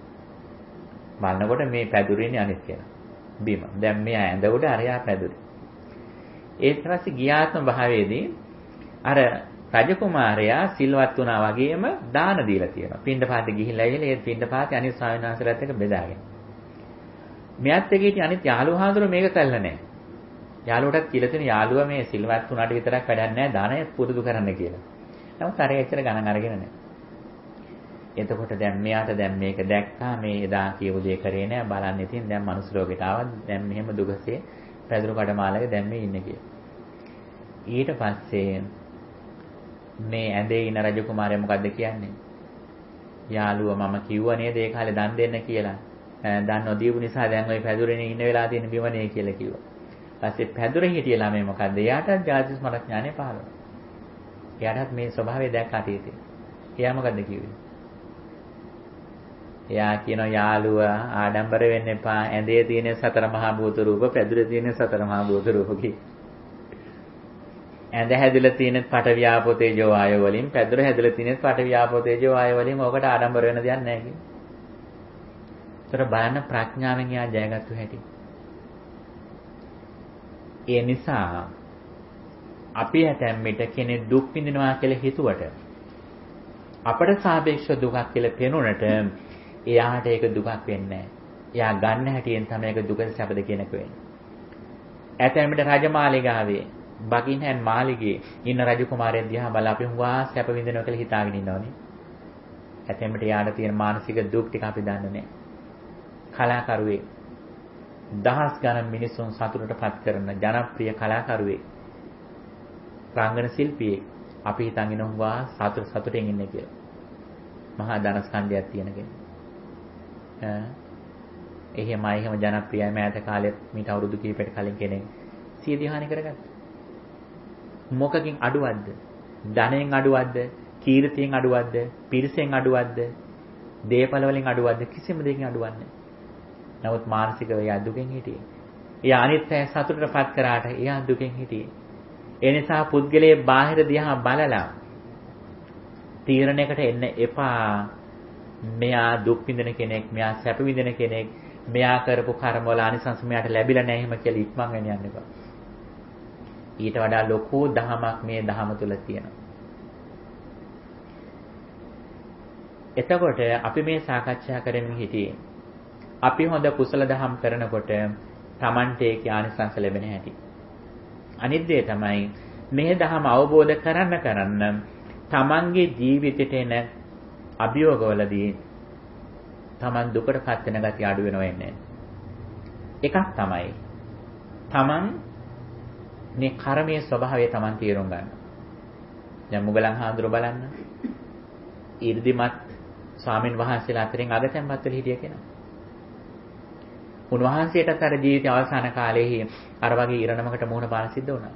බලනකොට මේ පැදුරේනේ අනිත් කෙනා. බිම. දැන් මෙයා ඇඳ උඩ අරයා පැදුරේ. ඊට පස්සේ ගියාත්ම භාවයේදී අර රජකුමාරයා සිල්වත් වුණා වගේම දාන දීලා තියෙනවා. පින්ඩපාතේ ගිහිල්ලා ඒ පින්ඩපාතේ අනිත් ස්වාමීන් වහන්සේලාත් එක්ක බෙදාගෙන. මෙයාත් එක්ක හිටිය අනිත් යාළුවාඳුර මේක කළා නැහැ. යාළුවටත් කියලා තියෙන යාළුවා මේ සිල්වත් වුණාට විතරක් වැඩක් නැහැ දානය පුරුදු කරන්න කියලා. නමුත් අර එච්චර ගණන් අරගෙන නැහැ. එතකොට දැන් මෙයාට දැන් මේක දැක්කා මේ එදා කියපු දේ කරේ නැහැ බලන්න ඉතින් දැන් මනුස්ස ලෝකෙට ආවා දැන් මෙහෙම දුකසේ පැදුරු කඩමාලක දැන් මේ ඉන්නේ කියලා. ඊට පස්සේ මේ ඇඳේ ඉන රජකුමාරයා මොකද්ද කියන්නේ? යාළුවා මම කිව්වා නේද ඒ කාලේ දන් දෙන්න කියලා. දන් නොදීපු නිසා දැන් ওই පැදුරේනේ ඉන්න වෙලා තියෙන බිමනේ කියලා කිව්වා. ඊපස්සේ පැදුරේ හිටිය ළමයි මොකද්ද? එයාටත් ජාති ස්මරණඥානෙ පහළ වුණා. එයාටත් මේ ස්වභාවය දැක්ක අතීතේ. එයා මොකද්ද කිව්වේ? එයා කියනවා යාළුවා ආඩම්බර වෙන්න එපා. ඇඳේ තියෙන සතර මහා භූත රූප, පැදුරේ තියෙන සතර මහා භූත රූප කි. ඇඳ හැදිලා තියෙන පඨ ව්‍යාපෝ තේජෝ ආයෝ වලින්, පැදුර හැදිලා තියෙන පඨ ව්‍යාපෝ තේජෝ ආයෝ වලින් ඕකට ආඩම්බර වෙන්න දෙයක් නැහැ කි. ඒතර බලන්න ප්‍රඥාවෙන් එයා ජයගත්තු හැටි. ඒ නිසා අපි හැතැම්මිට කෙනෙක් දුක් විඳිනවා කියලා හිතුවට අපට සාපේක්ෂව දුකක් කියලා පෙනුනට එයාට ඒක දුකක් වෙන්නේ නැහැ. එයා ගන්න හැටියෙන් තමයි ඒක දුකද සැපද කියන එක වෙන්නේ. ඇතැම්මිට රජමාලිගාවේ බකින්හෑම් මාලිගයේ ඉන්න රජකුමාරයෙක් දිහා බලලා අපි හුඟා සැප විඳිනවා කියලා හිතාගෙන ඉන්නවනේ. ඇතැම්මිට යාට තියෙන මානසික දුක් ටික අපි දන්නේ නැහැ. කලාකරුවෙක් දහස් ගණන් මිනිසුන් සතුටටපත් කරන ජනප්‍රිය කලාකරුවෙක් රංගන ශිල්පියෙක් අපි හිතන් ඉන්න හුඟා සතුටෙන් ඉන්නේ කියලා. මහා ධනස්කන්ධයක් තියෙන කෙනෙක්. එහෙමයි එහෙම ජනප්‍රියයි මෑත කාලෙත් මීට අවුරුදු කිහිපයකට කලින් කෙනෙක් සියදිවි හානි කරගත්තා. මොකකින් අඩුවක්ද? ධනයෙන් අඩුවක්ද? කීර්තියෙන් අඩුවක්ද? පිරිසෙන් අඩුවක්ද? දේපල වලින් අඩුවක්ද? කිසිම දෙයකින් අඩුවක් නැහැ. නමුත් මානසිකව එයා දුකෙන් හිටියේ. එයා අනිත් අය සතුටටපත් කරාට එයා දුකෙන් හිටියේ. ඒ නිසා පුද්ගලයේ බාහිර දිහා බලලා තීරණයකට එන්න එපා. මෙයා දුක් විඳින කෙනෙක්, මෙයා සැප විඳින කෙනෙක්, මෙයා කරපු කර්ම වල ආනිසංස මෙයාට ලැබිලා නැහැ එහෙම කියලා ඉක්මන් වෙන්න යන්න එපා. ඊට වඩා ලොකු දහමක් මේ දහම තුල තියෙනවා. එතකොට අපි මේ සාකච්ඡා කරමින් හිටියේ අපි හොඳ කුසල දහම් කරනකොට Tamante ඒකේ ආනිසංස ලැබෙන හැටි. අනිත් දේ තමයි මේ දහම අවබෝධ කරන්න තමන්ගේ ජීවිතේට එන අභියෝගවලදී තමන් දුකටපත් වෙන ගතිය අඩු වෙනව එන්නේ. එකක් තමයි තමන් මේ කර්මයේ ස්වභාවය තමන් තේරුම් ගන්න. දැන් මුගලන් හාමුදුර බලන්න. ඊර්දිමත් ස්වාමින් වහන්සේලා අතරින් අගතැන්පත් වෙලා හිටිය කෙනා. උන්වහන්සේටත් අර ජීවිතයේ අවසාන කාලයේ අර වගේ ඉරණමකට මුහුණ පාන සිද්ධ වුණා.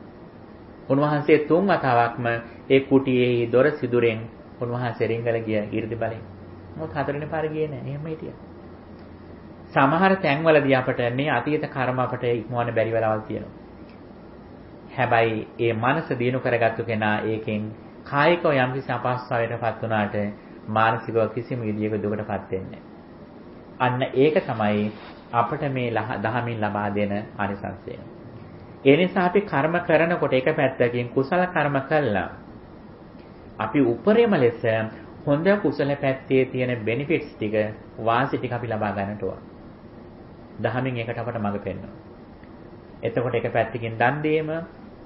උන්වහන්සේ 3 වතාවක්ම ඒ කුටියේ දොර සිදුරෙන් උන්වහන්සේ රිංගල ගිය ඊර්දි බලෙන්. මොකද 4 වෙනි පාර ගියේ නැහැ. එහෙම හිටියා. සමහර තැන්වලදී අපට මේ අතීත කර්ම අපට ඉක්මවන්න බැරි වෙලාවල් තියෙනවා. හැබැයි ඒ මනස දිනු කරගත්තු කෙනා ඒකෙන් කායිකව යම්කිසි අපහසුතාවයකටපත් වුණාට මානසිකව කිසිම විදියක දුකටපත් වෙන්නේ අන්න ඒක තමයි අපට මේ දහමින් ලබා දෙන ආනිසංසය. ඒ නිසා අපි කර්ම කරනකොට එක පැත්තකින් කුසල කර්ම කළා. අපි උපරිම ලෙස හොඳ කුසල පැත්තේ තියෙන බෙනිෆිට්ස් ටික වාසි ටික අපි ලබා ගන්නට ඕන. දහමින් ඒකට අපට මඟ පෙන්වනවා. එතකොට එක පැත්තකින් දන් දීම,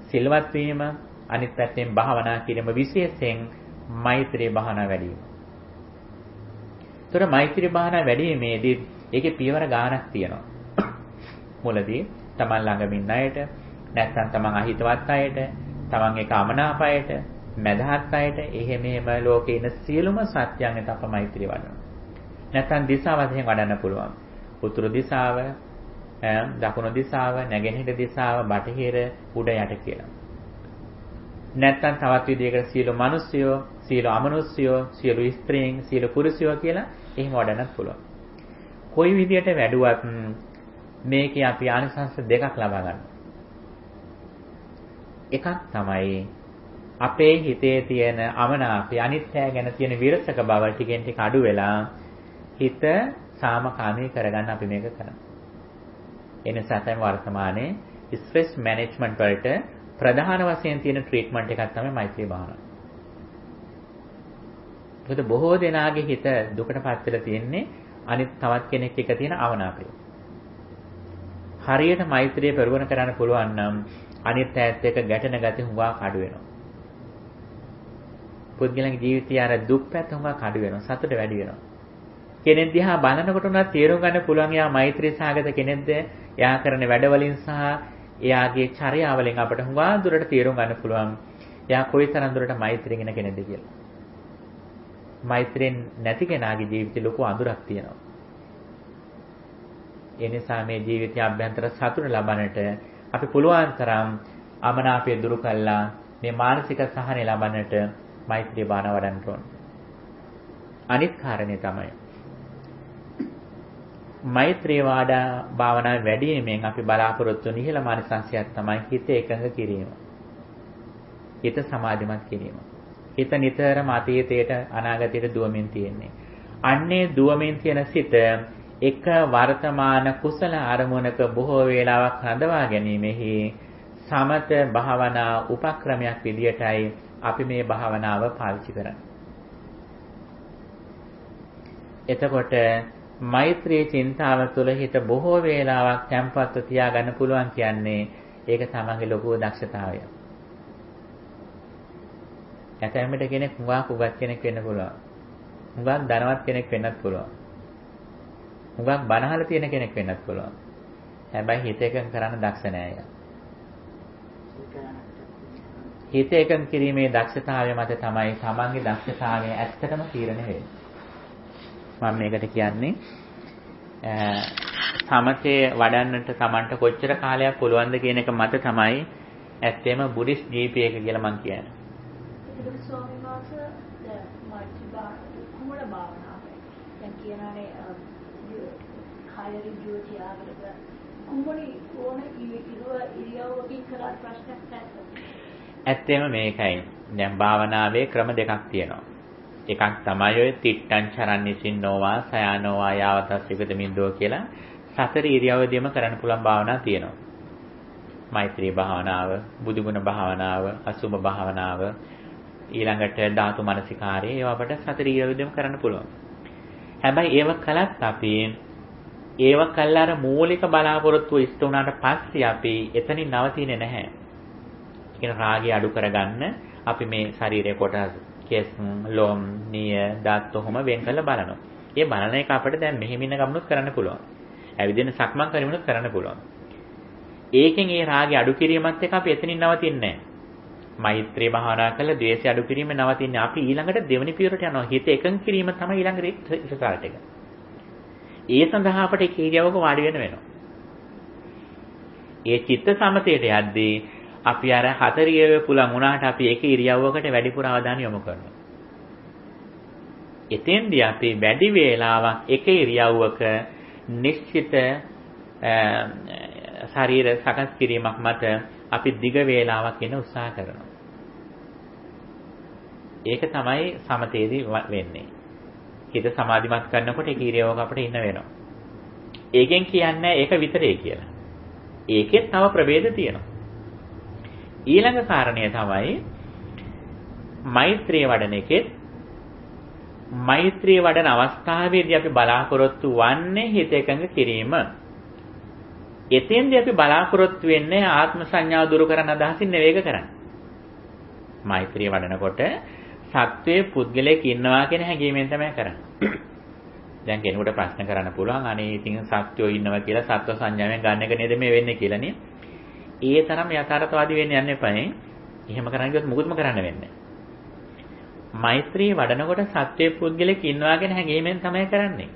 සිල්වත් වීම, අනිත් පැත්තෙන් භාවනා කිරීම විශේෂයෙන් මෛත්‍රී භාවනා වැඩි වීම. ඒතර මෛත්‍රී භාවනා වැඩි වීමේදී ඒකේ පියවර ගාණක් තියෙනවා. මුලදී තමන් ළඟම ඉන්න අයට, නැත්නම් තමන් අහිතවත් අයට, තමන් එක අමනාප අයට, මැදහත් අයට, එහෙම ලෝකේ ඉන්න සියලුම සත්‍යයන්ට අප මෛත්‍රී වඩනවා. නැත්නම් දිශාව වශයෙන් වඩන්න පුළුවන්. උතුරු දිශාව, දකුණු දිශාව, නැගෙනහිර දිශාව, බටහිර, උඩ යට කියලා. නැත්නම් තවත් විදිහකට සියලු මිනිස්සුયો, සියලු අමනුෂ්‍යයෝ, සියලු ස්ත්‍රීන්, සියලු පුරුෂයෝ කියලා එහෙම වඩන්නත් පුළුවන්. කොයි විදිහට වැඩුවත් මේකේ අපි ආනිසංස දෙකක් ලබා ගන්නවා. එකක් තමයි අපේ හිතේ තියෙන අමනාපය අනිත්‍යය ගැන තියෙන විරසක බව ටිකෙන් ටික අඩු වෙලා හිත සාමකාමී කරගන්න අපි මේක කරනවා. ඒ නිසා තමයි වර්තමානයේ ස්ට්‍රෙස් මැනේජ්මන්ට් වලට ප්‍රධාන වශයෙන් තියෙන ට්‍රීට්මන්ට් එකක් තමයි මෛත්‍රී භාවනාව. ඒකද බොහෝ දෙනාගේ හිත දුකටපත් වෙලා තියෙන්නේ අනිත් තවත් කෙනෙක් එක තියෙන අවනාපය. හරියට මෛත්‍රිය පෙරවන කරන්න පුළුවන් නම් අනිත් ඈත් එක්ක ගැටෙන ගති හුඟක් අඩු වෙනවා. පුද්ගලගේ ජීවිතය අර දුක් පැත්ත හුඟක් අඩු වෙනවා. සතුට වැඩි වෙනවා. කෙනෙක් දිහා බලනකොට උනත් තේරුම් ගන්න පුළුවන් එයා මෛත්‍රී සාගත කෙනෙක්ද? එයා කරන වැඩවලින් සහ එයාගේ චර්යාවලින් අපට හුඟක් දුරට තේරුම් ගන්න පුළුවන් එයා කොයිතරම් දුරට මෛත්‍රියෙන් ඉන්න කෙනෙක්ද කියලා. මෛත්‍රියෙන් නැති කෙනාගේ ජීවිතේ ලොකු අඳුරක් තියෙනවා. ඒ නිසා මේ ජීවිතයේ අභ්‍යන්තර සතුට ලබන්නට අපි පුළුවන් තරම් අමනාපය දුරු කළා මේ මානසික සහනය ලබන්නට මෛත්‍රී භාවනාව වඩන්න ඕන. අනිත් කාරණේ තමයි මෛත්‍රී භාවනාව වැඩි වීමෙන් අපි බලාපොරොත්තු වෙන ඉහළ මානසිකයක් තමයි හිත එකඟ කිරීම. හිත සමාධිමත් කිරීම. හිත නිතරම අතීතයට අනාගතයට දුවමින් තියෙන්නේ. අන්නේ දුවමින් තියෙන සිත එක වර්තමාන කුසල අරමුණක බොහෝ වේලාවක් රඳවා ගැනීමෙහි සමත භාවනා උපක්‍රමයක් විදියටයි අපි මේ භාවනාව පාවිච්චි කරන්නේ. එතකොට මෛත්‍රී චින්තාව තුළ හිත බොහෝ වේලාවක් තැම්පත්ව තියාගන්න පුළුවන් කියන්නේ ඒක තමයි ලොකු දක්ෂතාවය. ඇතැම්මට කෙනෙක් හුඟක් උගත් කෙනෙක් වෙන්න පුළුවන්. හුඟක් ධනවත් කෙනෙක් වෙන්නත් පුළුවන්. හුඟක් බනහල තියෙන කෙනෙක් වෙන්නත් පුළුවන්. හැබැයි හිත එකඟ කරන්න දක්ෂ නෑ යා. හිත එකඟ කිරීමේ දක්ෂතාවය මත තමයි තමන්ගේ දක්ෂතාවය ඇත්තටම තීරණය වෙන්නේ. මම මේකට කියන්නේ සමතේ වඩන්නට Tamanට කොච්චර කාලයක් පුළුවන්ද කියන එක මත තමයි ඇත්තෙම බුද්දිස් ජීවිතයක කියලා මම කියන්නේ. ඒක ස්වාමීන් වහන්සේ දැන් මෛත්‍රී කුමන භාවනාවයි. දැන් කියනනේ කාය ඍජුව තියාගන්න කුමන ඕන ඉරියව්වකින් කරලා ප්‍රශ්නයක් නැහැ. ඇත්තෙම මේකයි. දැන් භාවනාවේ ක්‍රම දෙකක් තියෙනවා. එකක් තමයි ඔය තිට්ඨං චරන් නිසින්නෝවා සයානෝවා යාවතස්සිකත මිද්දෝ කියලා සතර ඉරියව්වෙදීම කරන්න පුළුවන් භාවනා තියෙනවා. මෛත්‍රී භාවනාව, බුදුගුණ භාවනාව, අසුභ භාවනාව, ඊළඟට ධාතු මනසිකාරය ඒවා අපට සතර ඉරියව්වෙදීම කරන්න පුළුවන්. හැබැයි ඒව කළත් අපි ඒව කළා අර මූලික බලාපොරොත්තුව ඉෂ්ට වුණාට පස්සේ අපි එතනින් නවතින්නේ නැහැ. කියන රාගය අඩු කරගන්න අපි මේ ශරීරයේ කොටස් කෙස්, ලොම්, නිය, දත් කොහොම වෙන් කරලා බලනවා. ඒ බලන එක අපිට දැන් මෙහෙම ඉන්න ගමනොත් කරන්න පුළුවන්. ඇවිදින සක්මන් කරීමනොත් කරන්න පුළුවන්. ඒකෙන් ඒ රාගය අඩු කිරීමත් එක්ක අපි එතනින් නවතින්නේ නැහැ. මෛත්‍රී භාවනා කළා ද්වේෂය අඩු කිරීම නවතින්නේ. අපි ඊළඟට දෙවෙනි පියවරට යනවා. හිත එකඟ කිරීම තමයි ඊළඟ රිසල්ට් එක. ඒ සඳහා අපට එක ඉරියව්වක වාඩි වෙන්න වෙනවා. ඒ චිත්ත සමතයට යද්දී අපි අර හතර ඉරියව්ව පුලන් වුණාට අපි එක ඉරියව්වකට වැඩිපුර අවධානය යොමු කරනවා. එතෙන්දී අපි වැඩි වේලාවක් එක ඉරියව්වක නිශ්චිත ශරීර සකස් කිරීමක් මත අපි දිග වේලාවක් ඉන්න උත්සාහ කරනවා. ඒක තමයි සමතේදී වෙන්නේ. හිත සමාධිමත් කරනකොට එක ඉරියව්වක අපිට ඉන්න වෙනවා. ඒකෙන් කියන්නේ ඒක විතරේ කියලා. ඒකෙත් තව ප්‍රභේද තියෙනවා. ඊළඟ කාරණය තමයි මෛත්‍රිය වඩන එකේ මෛත්‍රිය වඩන අවස්ථාවේදී අපි බලාපොරොත්තු වන්නේ හිත එකඟ කිරීම. එතෙන්දී අපි බලාපොරොත්තු වෙන්නේ ආත්ම සංඥාව දුරු කරන අදහසින් නෙවෙයි කරන්නේ. මෛත්‍රිය වඩනකොට සත්වයේ පුද්ගලයෙක් ඉන්නවා කියන හැඟීමෙන් තමයි කරන්නේ. දැන් කෙනෙකුට ප්‍රශ්න කරන්න පුළුවන් අනේ ඉතින් සත්වයෝ ඉන්නවා කියලා සත්ව සංඥාවෙන් ගන්න එක නේද මේ වෙන්නේ කියලා නේ. ඒ තරම් යථාර්ථවාදී වෙන්න යන්න එපානේ. එහෙම කරන්න ගියොත් මුකුත්ම කරන්න වෙන්නේ නැහැ. මෛත්‍රී වඩනකොට සත්වයේ පුද්ගලෙක් ඉන්නවා කියන හැඟීමෙන් තමයි කරන්නේ.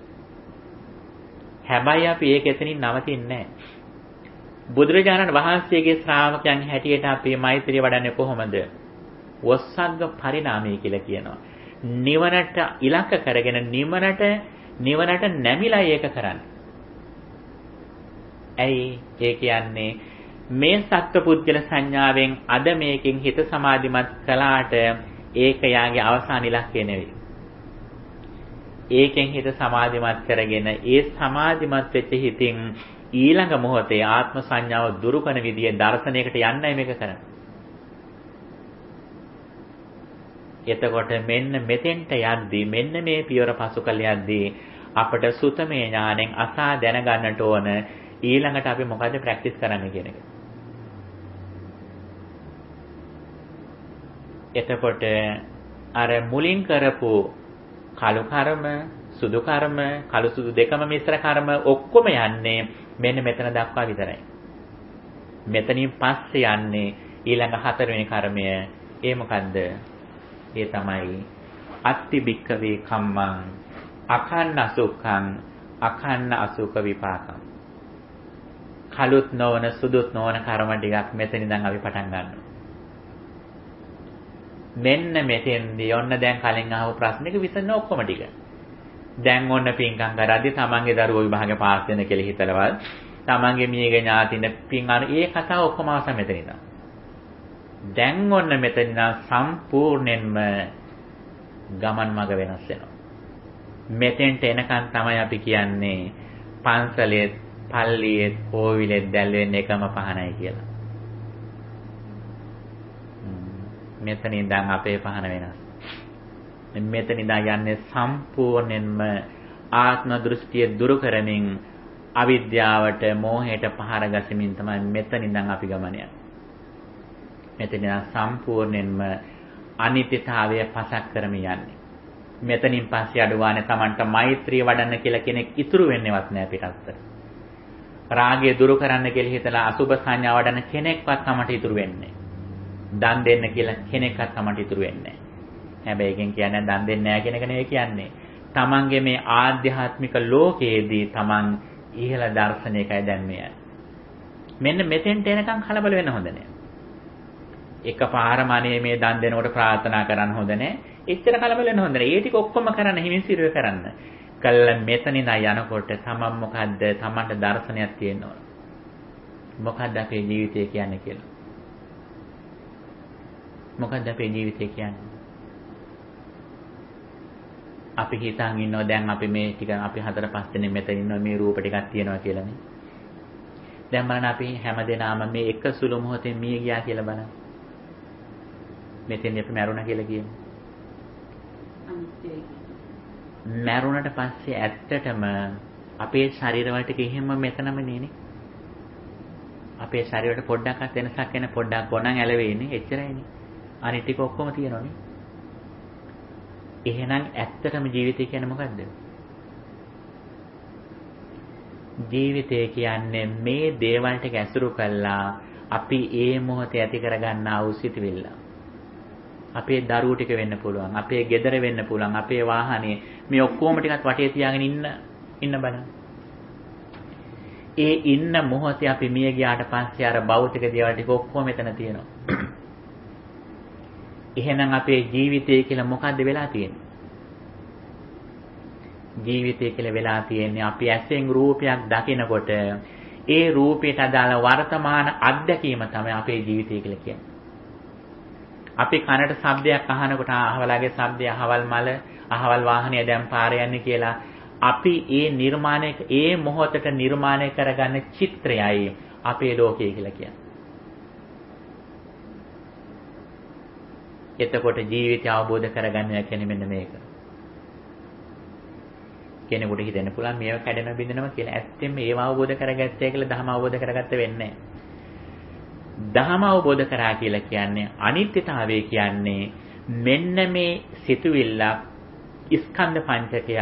හැබැයි අපි ඒක එතනින් නවතින්නේ නැහැ. බුදුරජාණන් වහන්සේගේ ශ්‍රාවකයන් හැටියට අපි මෛත්‍රී වඩන්නේ කොහොමද? වස්සග්ග පරිණාමය කියලා කියනවා. නිවනට ඉලක්ක කරගෙන නිවනට නැමිලා ඒක කරන්නේ. ඇයි ඒ කියන්නේ මේ සත්පුද්ගල සංඥාවෙන් අද මේකෙන් හිත සමාධිමත් කළාට ඒක යාගේ අවසාන ඉලක්කය නෙවෙයි. ඒකෙන් හිත සමාධිමත් කරගෙන ඒ සමාධිමත් වෙච්ච හිතින් ඊළඟ මොහොතේ ආත්ම සංඥාව දුරු කරන විදිහේ දර්ශනයකට යන්නයි මේක කරන්නේ. එතකොට මෙන්න මෙතෙන්ට යද්දී මෙන්න මේ පියවර පසු කළ යද්දී අපට සුතමේ ඥාණයෙන් අසා දැනගන්නට ඕන ඊළඟට අපි මොකද ප්‍රැක්ටිස් කරන්න කියන එක. එතකොට අර මුලින් කරපු කළු කර්ම, සුදු කර්ම, කළු සුදු දෙකම මිශ්‍ර කර්ම ඔක්කොම යන්නේ මෙන්න මෙතන දක්වා විතරයි. මෙතනින් පස්සේ යන්නේ ඊළඟ හතරවෙනි කර්මය. ඒ මොකද්ද? ඒ තමයි අත්ති බික්කවේ කම්මං අඛන්න අසුඛං අඛන්න අසුඛ විපාකං. කළුත් නොවන සුදුත් නොවන කර්ම ටිකක් මෙතන ඉඳන් අපි පටන් ගන්නවා. මෙන්න මෙතෙන්දී ඔන්න දැන් කලින් අහපු ප්‍රශ්නෙක විසඳන ඔක්කොම ටික. දැන් ඔන්න පින්කම් කරද්දී තමන්ගේ දරුවෝ විභාගේ පාස් වෙන කියලා හිතලවල් තමන්ගේ මියගේ ඥාතින පින් අර ඒ කතාව ඔක්කොම අවසන් මෙතන ඉඳන්. දැන් ඔන්න මෙතන ඉඳන් සම්පූර්ණයෙන්ම ගමන් මඟ වෙනස් වෙනවා. මෙතෙන්ට එනකන් තමයි අපි කියන්නේ පන්සලේ, පල්ලියේ, කෝවිලේ දැල්වෙන්නේ එකම පහනයි කියලා. මෙතන ඉඳන් අපේ පහන වෙනස්. මෙතන ඉඳන් යන්නේ සම්පූර්ණයෙන්ම ආත්ම දෘෂ්ටිය දුරු කරමින් අවිද්‍යාවට, මෝහයට පහර ගැසීමෙන් තමයි මෙතන ඉඳන් අපි ගමන යන්නේ. මෙතන ඉඳන් සම්පූර්ණයෙන්ම අනිත්‍යතාවය පසක් කරමින් යන්නේ. මෙතනින් පස්සේ අඩුවානේ Tamanට මෛත්‍රිය වඩන්න කියලා කෙනෙක් ඉතුරු වෙන්නේවත් නැහැ පිටත්තට. රාගය දුරු කරන්න කියලා හිතලා අසුභ සංඥා වඩන කෙනෙක්වත් Tamanට ඉතුරු වෙන්නේ නැහැ. දන් දෙන්න කියලා කෙනෙක්වත් Tamanට ඉතුරු වෙන්නේ නැහැ. හැබැයි එකෙන් කියන්නේ දන් දෙන්නේ නැහැ කියන එක නෙවෙයි කියන්නේ. තමන්ගේ මේ ආධ්‍යාත්මික ලෝකයේදී තමන් ඉහළ දර්ශනයකයි දැන් මේ. මෙන්න මෙතෙන්ට එනකන් කලබල වෙන්න හොඳ නැහැ. එකපාරම අනේ මේ දන් දෙනකොට ප්‍රාර්ථනා කරන්න හොඳ නැහැ. එච්චර කලබල වෙන්න හොඳ නැහැ. ඒ ටික ඔක්කොම කරන්න හිමිසිරුව කරන්න. කළා මෙතන ඉඳන් යනකොට තමන් මොකද්ද? තමන්ට දර්ශනයක් තියෙනවා. මොකද්ද අපේ ජීවිතය කියන්නේ කියලා. මොකද්ද අපේ ජීවිතය කියන්නේ? අපි හිතන් ඉන්නවා දැන් අපි මේ ටික අපි 4-5 දෙනෙක් මෙතන ඉන්නවා මේ රූප ටිකක් තියෙනවා කියලානේ. දැන් බලන්න අපි හැමදේනම මේ එක සුළු මොහොතෙන් මිය ගියා කියලා බලන්න. මෙතෙන් අපි මැරුණා කියලා කියන්නේ. මැරුණට පස්සේ ඇත්තටම අපේ ශරීරවලට කිහිම මෙතනම නෙනේ. අපේ ශරීරයට පොඩ්ඩක්වත් වෙනසක් වෙන පොඩ්ඩක් ගොනන් ඇලවෙන්නේ එච්චරයිනේ. අනිත් ටික ඔක්කොම තියෙනවනේ. එහෙනම් ඇත්තටම ජීවිතය කියන්නේ මොකද්ද? ජීවිතය කියන්නේ මේ දේවල් ටික ඇසුරු කළා අපි ඒ මොහොතේ ඇති කරගන්නා වූ සිතුවිල්ල. අපේ දරුවෝ ටික වෙන්න පුළුවන්, අපේ ගෙදර වෙන්න පුළුවන්, අපේ වාහනේ මේ ඔක්කොම ටිකත් වටේ තියාගෙන ඉන්න බලන්න. ඒ ඉන්න මොහොතේ අපි මිය ගියාට පස්සේ අර භෞතික දේවල් ටික ඔක්කොම මෙතන තියෙනවා. එහෙනම් අපේ ජීවිතය කියලා මොකද්ද වෙලා තියෙන්නේ? ජීවිතය කියලා වෙලා තියෙන්නේ අපි ඇසෙන් රූපයක් දකිනකොට ඒ රූපයට අදාළ වර්තමාන අත්දැකීම තමයි අපේ ජීවිතය කියලා කියන්නේ. අපි කනට ශබ්දයක් අහනකොට අහවලගේ ශබ්දය, අහවල් මල, අහවල් වාහනය දැන් පාරේ යන්නේ කියලා අපි ඒ මොහොතට නිර්මාණය කරගන්න චිත්‍රයයි අපේ ලෝකය කියලා කියන්නේ. එතකොට ජීවිතය අවබෝධ කරගන්නවා කියන්නේ මෙන්න මේක. කෙනෙකුට හිතෙන්න පුළුවන් මේව කැඩෙනවා බින්දෙනවා කියලා. ඇත්තෙන්ම ඒව අවබෝධ කරගත්තේ කියලා ධර්ම අවබෝධ කරගත්ත වෙන්නේ නැහැ. ධර්ම අවබෝධ කරා කියලා කියන්නේ අනිත්‍යතාවය කියන්නේ මෙන්න මේ සිතුවිල්ලක් ස්කන්ධ පංචකය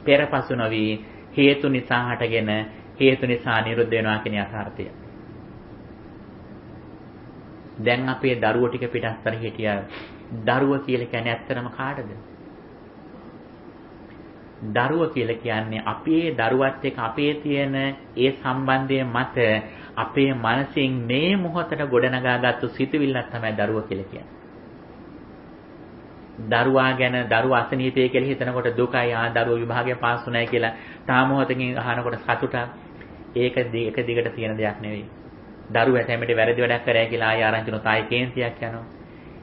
පෙරපසු නොවි හේතු නිසා හටගෙන හේතු නිසා නිරුද්ධ වෙනවා කියන යථාර්ථය. දැන් අපේ දරුවෝ ටික පිටස්තර හිටියා. දරුවෝ කියලා කියන්නේ ඇත්තටම කාටද? දරුවෝ කියලා කියන්නේ අපේ දරුවත් එක්ක අපේ තියෙන ඒ සම්බන්ධය මත අපේ මනසින් මේ මොහොතට ගොඩනගාගත්තු සිතුවිල්ලක් තමයි දරුවෝ කියලා කියන්නේ. දරුවා ගැන දරුවා අසනීපය කියලා හිතනකොට දුකයි, දරුවෝ විභාගය පාස් වුණායි කියලා තාම මොහොතකින් අහනකොට සතුටක්. ඒක එක දිගට තියෙන දෙයක් නෙවෙයි. දරුවා හැමෙට වැරදි වැඩක් කරයි කියලා ආය ආරංචි නොත ආයි කේන්තියක් යනවා.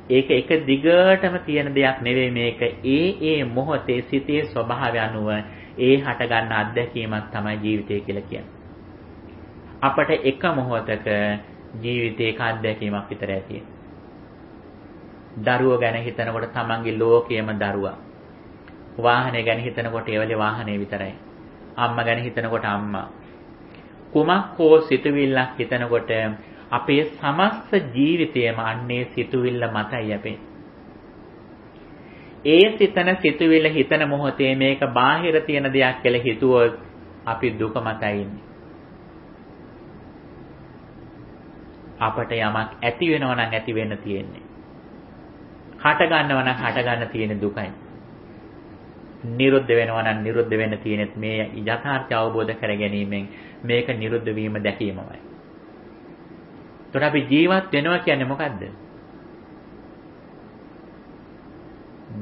ඒක එක දිගටම තියෙන දෙයක් නෙවෙයි මේක. ඒ මොහොතේ සිතේ ස්වභාවය අනුව ඒ හට ගන්න අත්දැකීමක් තමයි ජීවිතය කියලා කියන්නේ. අපට එක මොහොතක ජීවිතේ එක අත්දැකීමක් විතරයි තියෙන්නේ. දරුවෝ ගැන හිතනකොට තමන්ගේ ලෝකයේම දරුවා. වාහනේ ගැන හිතනකොට ඒවලේ වාහනේ විතරයි. අම්මා ගැන හිතනකොට අම්මා. කුමක් හෝ සිතුවිල්ලක් හිතනකොට අපේ සමස්ත ජීවිතයම අන්නේ සිතුවිල්ල මතයි අපේ. ඒ සිතුවිල්ල හිතන මොහොතේ මේක බාහිර තියෙන දෙයක් කියලා හිතුවොත් අපි දුක මතයි ඉන්නේ. අපට යමක් ඇති වෙනවා නම් ඇති වෙන්න තියෙන්නේ. හට ගන්නවා නම් හට ගන්න තියෙන දුකයි. නිරුද්ධ වෙනවා නම් නිරුද්ධ වෙන්න තියෙනෙත් මේ යථාර්ථය අවබෝධ කර ගැනීමෙන් මේක නිරුද්ධ වීම දැකීමමයි. එතකොට අපි ජීවත් වෙනවා කියන්නේ මොකද්ද?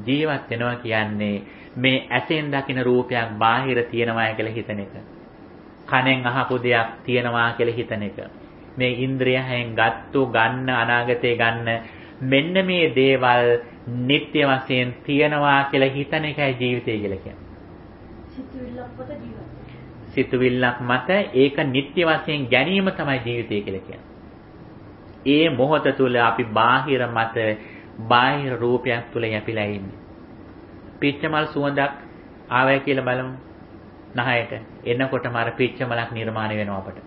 ජීවත් වෙනවා කියන්නේ මේ ඇසෙන් දකින රූපයක් බාහිර තියෙනවා කියලා හිතන එක. කනෙන් අහපු දෙයක් තියෙනවා කියලා හිතන එක. මේ ඉන්ද්‍රියයෙන් ගන්න අනාගතේ ගන්න මෙන්න මේ දේවල් නිත්‍ය වශයෙන් තියෙනවා කියලා හිතන එකයි ජීවිතය කියලා කියන්නේ. සිතුවිල්ලක් මත ඒක නිත්‍ය වශයෙන් ගැනීම තමයි ජීවිතය කියලා කියන්නේ. ඒ මොහොත තුල අපි බාහිර මත බාහිර රූපයක් තුල යැපිලා ඉන්නේ. පිච්චමල් සුවඳක් ආවයි කියලා බලමු. නහයට එනකොටම අර පිච්චමලක් නිර්මාණය වෙනවා අපට.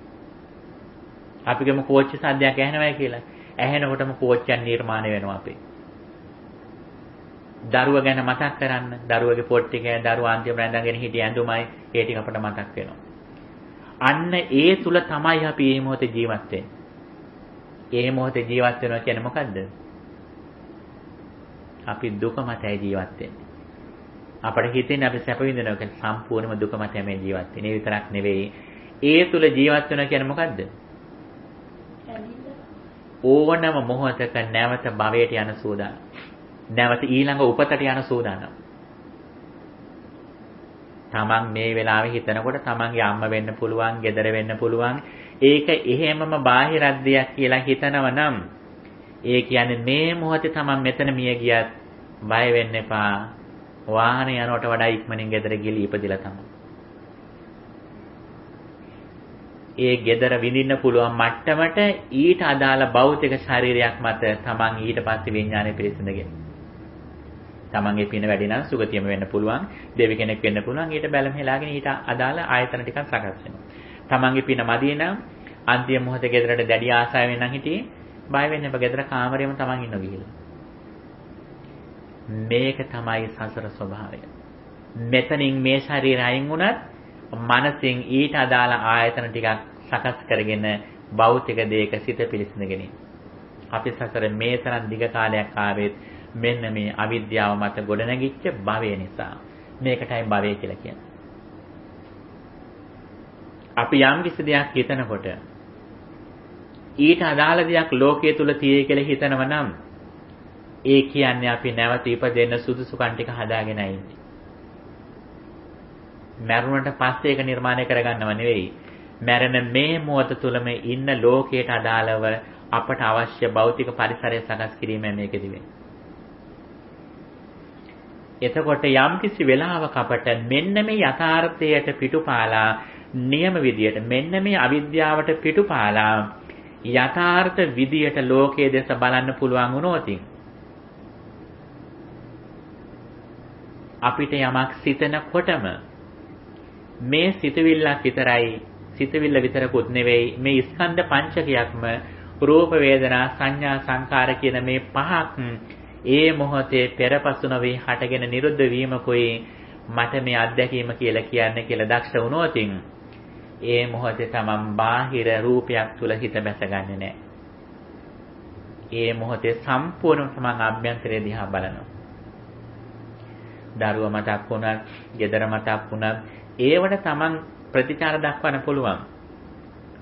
අපි ගමු කෝච්චි සද්දයක් ඇහෙනවයි කියලා. ඇහෙනකොටම කෝච්චියක් නිර්මාණය වෙනවා අපේ. දරුවා ගැන මතක් කරන්න. දරුවගේ පොට් එක, දරුවා අන්තිම රැඳගෙන හිටිය ඇඳුමයි ඒ ටික අපට මතක් වෙනවා. අන්න ඒ තුල තමයි අපි මේ මොහොතේ ජීවත් වෙන්නේ. මේ මොහොතේ ජීවත් වෙනවා කියන්නේ මොකද්ද? අපි දුක මතයි ජීවත් වෙන්නේ. අපිට හිතෙන්නේ අපි සැප විඳිනවා කියන්නේ සම්පූර්ණම දුක මත මේ ජීවත් වෙන. ඒ විතරක් නෙවෙයි. ඒ තුල ජීවත් වෙනවා කියන්නේ මොකද්ද? ඕනම මොහොතක නැවත භවයට යන සූදානම්. නැවත ඊළඟ උපතට යන සූදානම්. තමන් මේ වෙලාවේ හිතනකොට තමන්ගේ අම්ම වෙන්න පුළුවන්, ගෙදර වෙන්න පුළුවන්. ඒක එහෙමම බාහිර දෙයක් කියලා හිතනව නම් ඒ කියන්නේ මේ මොහොතේ තමන් මෙතන මිය ගියත් බය වෙන්න එපා. වාහනේ යනකොට වඩා ඉක්මනින් ගෙදර ගිහලා ඉපදිලා තමයි. ඒ ගෙදර විඳින්න පුළුවන් මට්ටමට ඊට අදාළ භෞතික ශරීරයක් මත තමන් ඊට පස්සේ විඥානය පිරිසිඳගෙන. තමන්ගේ පින වැඩි නම් සුගතියම වෙන්න පුළුවන්, දෙවි කෙනෙක් වෙන්න පුළුවන්. ඊට බැලම හෙලාගෙන ඊට අදාළ ආයතන ටිකක් සකස් වෙනවා. තමන්ගේ පින මදි නම් අන්තිම මොහොතේ ගෙදරට දැඩි ආසාවෙන් නම් හිටියේ බය වෙන්න එපා. ගෙදර කාමරේම තමන් ඉන්න ගිහිල්ලා. මේක තමයි සසර ස්වභාවය. මෙතනින් මේ ශරීරය අයින් වුණත් මනසින් ඊට අදාළ ආයතන ටිකක් සකස් කරගෙන භෞතික දෙයක සිත පිළිසිඳගෙන. අපි සසර මේ තරම් දිග කාලයක් ආවෙත් මෙන්න මේ අවිද්‍යාව මත ගොඩනැගිච්ච භවය නිසා. මේකටයි භවය කියලා කියන්නේ. අපි යම් කිසි දෙයක් හිතනකොට ඊට අදාළ දෙයක් ලෝකයේ තුල තියෙයි කියලා හිතනව නම් ඒ කියන්නේ අපි නැවත ඉපදෙන්න සුදුසුකම් ටික හදාගෙන ඉන්නේ. මරණයට පස්සේ ඒක නිර්මාණය කරගන්නව නෙවෙයි. මරණ මේ මොහොත තුලම ඉන්න ලෝකයට අදාළව අපට අවශ්‍ය භෞතික පරිසරය සකස් කිරීම මේකෙදි වෙන්නේ. එතකොට යම් කිසි වෙලාවක අපට මෙන්න මේ යථාර්ථයට පිටුපාලා නියම විදියට මෙන්න මේ අවිද්‍යාවට පිටුපාලා යථාර්ථ විදියට ලෝකයේ දෙස බලන්න පුළුවන් වුණොත් අපිට යමක් සිතනකොටම මේ සිතවිල්ලක් විතරයි සිතවිල්ල විතරකුත් නෙවෙයි මේ ස්කන්ධ පංචකයක්ම රූප වේදනා සංඥා සංකාර කියන මේ පහක් ඒ මොහොතේ පෙරපසු නොවේ හටගෙන නිරුද්ධ වීමකුයි මට මේ අත්දැකීම කියලා කියන්නේ කියලා දක්ෂ වුණොත් ඒ මොහොතේ තමන් බාහිර රූපයක් තුල හිත බැසගන්නේ නැහැ. ඒ මොහොතේ සම්පූර්ණ තමන් අභ්‍යන්තරය දිහා බලනවා. දරුවා මතක් වුණත්, ගෙදර මතක් වුණත් ඒවට තමන් ප්‍රතිචාර දක්වන්න පුළුවන්.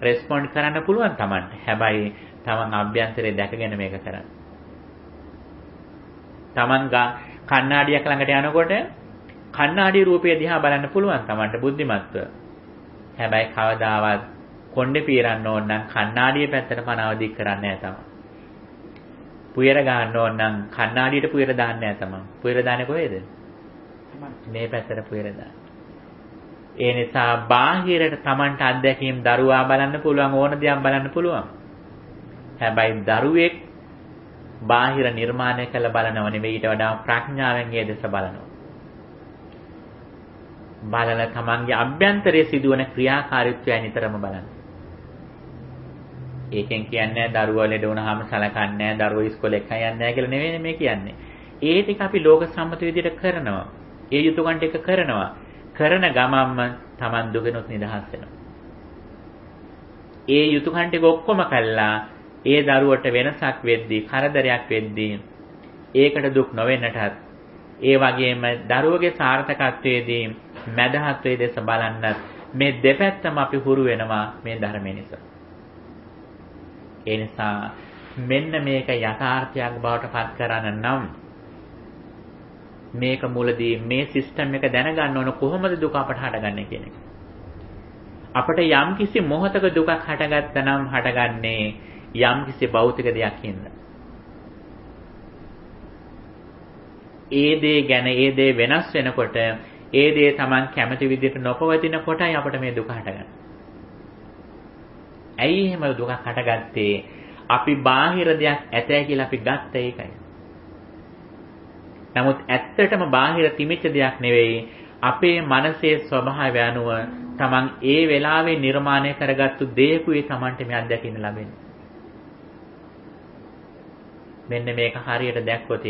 රෙස්පොන්ඩ් කරන්න පුළුවන් තමන්ට. හැබැයි තමන් අභ්‍යන්තරේ දැකගෙන මේක කරන්න. තමන් කණ්ණාඩියක් ළඟට යනකොට කණ්ණාඩි රූපය දිහා බලන්න පුළුවන් තමන්ට බුද්ධිමත්ව. හැබැයි කවදාවත් කොණ්ඩේ පීරන්න ඕන නම් කණ්ණාඩියේ පැත්තට පනව දික් කරන්නේ නැහැ තමන්. පුයර ගන්න ඕන නම් කණ්ණාඩියට පුයර දාන්නේ නැහැ තමන්. පුයර දාන්නේ කොහෙද? මේ පැත්තට පුයර දාන්න. ඒ නිසා බාහිරට තමන්ට අත්දැකීම් දරුවා බලන්න පුළුවන්, ඕන දෙයක් බලන්න පුළුවන්. හැබැයි දරුවෙක් බාහිර නිර්මාණය කළ බලනව නෙවෙයි, ඊට වඩා ප්‍රඥාවෙන් ඒ දෙස බලනවා. බලලා තමන්ගේ අභ්‍යන්තරයේ සිදුවන ක්‍රියාකාරීත්වය නිතරම බලන්න. ඒකෙන් කියන්නේ දරුවා ලෙඩ වුණාම සලකන්නේ නැහැ, දරුවෝ ඉස්කෝලේ එක යන්නේ නැහැ කියලා නෙවෙයි මේ කියන්නේ. ඒ ටික අපි ලෝක සම්මත විදිහට කරනවා. ඒ යුතුයකම් ටික කරනවා. කරන ගමම්ම තමන් දුකෙනුත් නිදහස් වෙනවා. ඒ යුතුයකම් ටික ඔක්කොම කළා ඒ දරුවට වෙනසක් වෙද්දී, කරදරයක් වෙද්දී ඒකට දුක් නොවෙන්නටත් ඒ වගේම දරුවගේ සාර්ථකත්වයේදී මදහත් වේ දෙස බලන්නත් මේ දෙපැත්තම අපි හුරු වෙනවා මේ ධර්මය නිසා. ඒ නිසා මෙන්න මේක යථාර්ථයක් බවට පත් කරන්න නම් මේක මුලදී මේ සිස්ටම් එක දැනගන්න ඕන කොහොමද දුක අපට හටගන්නේ කියන එක. අපට යම් කිසි මොහතක දුකක් හටගත්තා නම් හටගන්නේ යම් කිසි භෞතික දෙයක් හින්දා. ඒ දේ ගැන ඒ දේ වෙනස් වෙනකොට ඒ දේ Taman කැමති විදිහට නොපවතින කොටයි අපට මේ දුක හටගන්නේ. ඇයි එහෙම දුකක් හටගත්තේ? අපි බාහිර දෙයක් ඇතයි කියලා අපි ගත්ත එකයි. නමුත් ඇත්තටම බාහිර තිමිච්ච දෙයක් නෙවෙයි, අපේ මනසේ ස්වභාවය අනුව Taman ඒ වෙලාවේ නිර්මාණය කරගත්තු දේකුයි Tamanට මේ අත්දැකීම ලැබෙන්නේ. මෙන්න මේක හරියට දැක්කොත්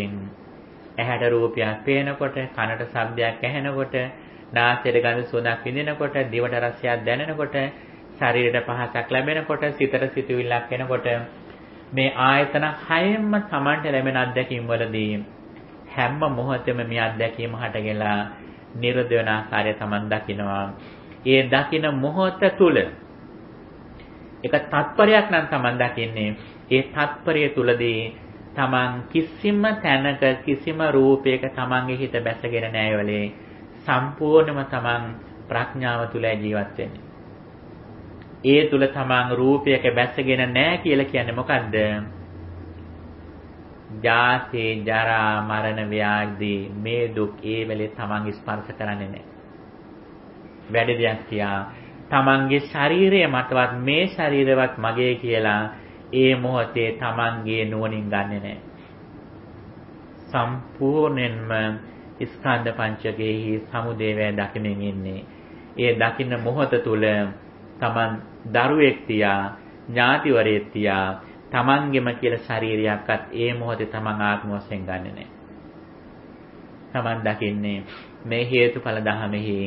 ඇහැට රූපයක් පේනකොට, කනට ශබ්දයක් ඇහෙනකොට, නාසයට ගඳ සුවඳක් විඳිනකොට, දිවට රසයක් දැනෙනකොට, ශරීරයට පහසක් ලැබෙනකොට, සිතට සිතුවිල්ලක් එනකොට මේ ආයතන හයෙන්ම Tamanට ලැබෙන අත්දැකීම් වලදී හැම මොහොතෙම මේ අත්දැකීම හටගලා නිරුද්ධ වෙන ආකාරය Taman දකිනවා. ඒ දකින මොහොත තුල එක තත්පරයක් නම් Taman දකින්නේ. ඒ තත්පරය තුලදී Taman කිසිම තැනක කිසිම රූපයක Tamanගේ හිත බැසගෙන නැහැ වලේ සම්පූර්ණම Taman ප්‍රඥාව තුල ජීවත් වෙන්නේ. ඒ තුල Taman රූපයක බැසගෙන නැහැ කියලා කියන්නේ මොකද්ද? ජාති ජරා මරණ ව්‍යාධි මේ දුක් ඒ වෙලේ Taman ස්පර්ශ කරන්නේ නැහැ. වැඩි දෙයක් තියා තමන්ගේ ශරීරය මතවත් මේ ශරීරවත් මගේ කියලා ඒ මොහොතේ තමන්ගේ නුවණින් ගන්නෙ නැහැ. සම්පූර්ණයෙන්ම ස්කන්ධ පංචකයේහි සමුදේවය දකිමින් ඉන්නේ. ඒ දකින්න මොහොත තුල තමන් දරුවෙක් තියා ඥාතිවරයෙක් තියා තමන්ගෙම කියලා ශරීරයක්වත් ඒ මොහොතේ තමන් ආත්ම වශයෙන් ගන්නෙ නැහැ. තමන් දකින්නේ මේ හේතුඵල ධමෙහි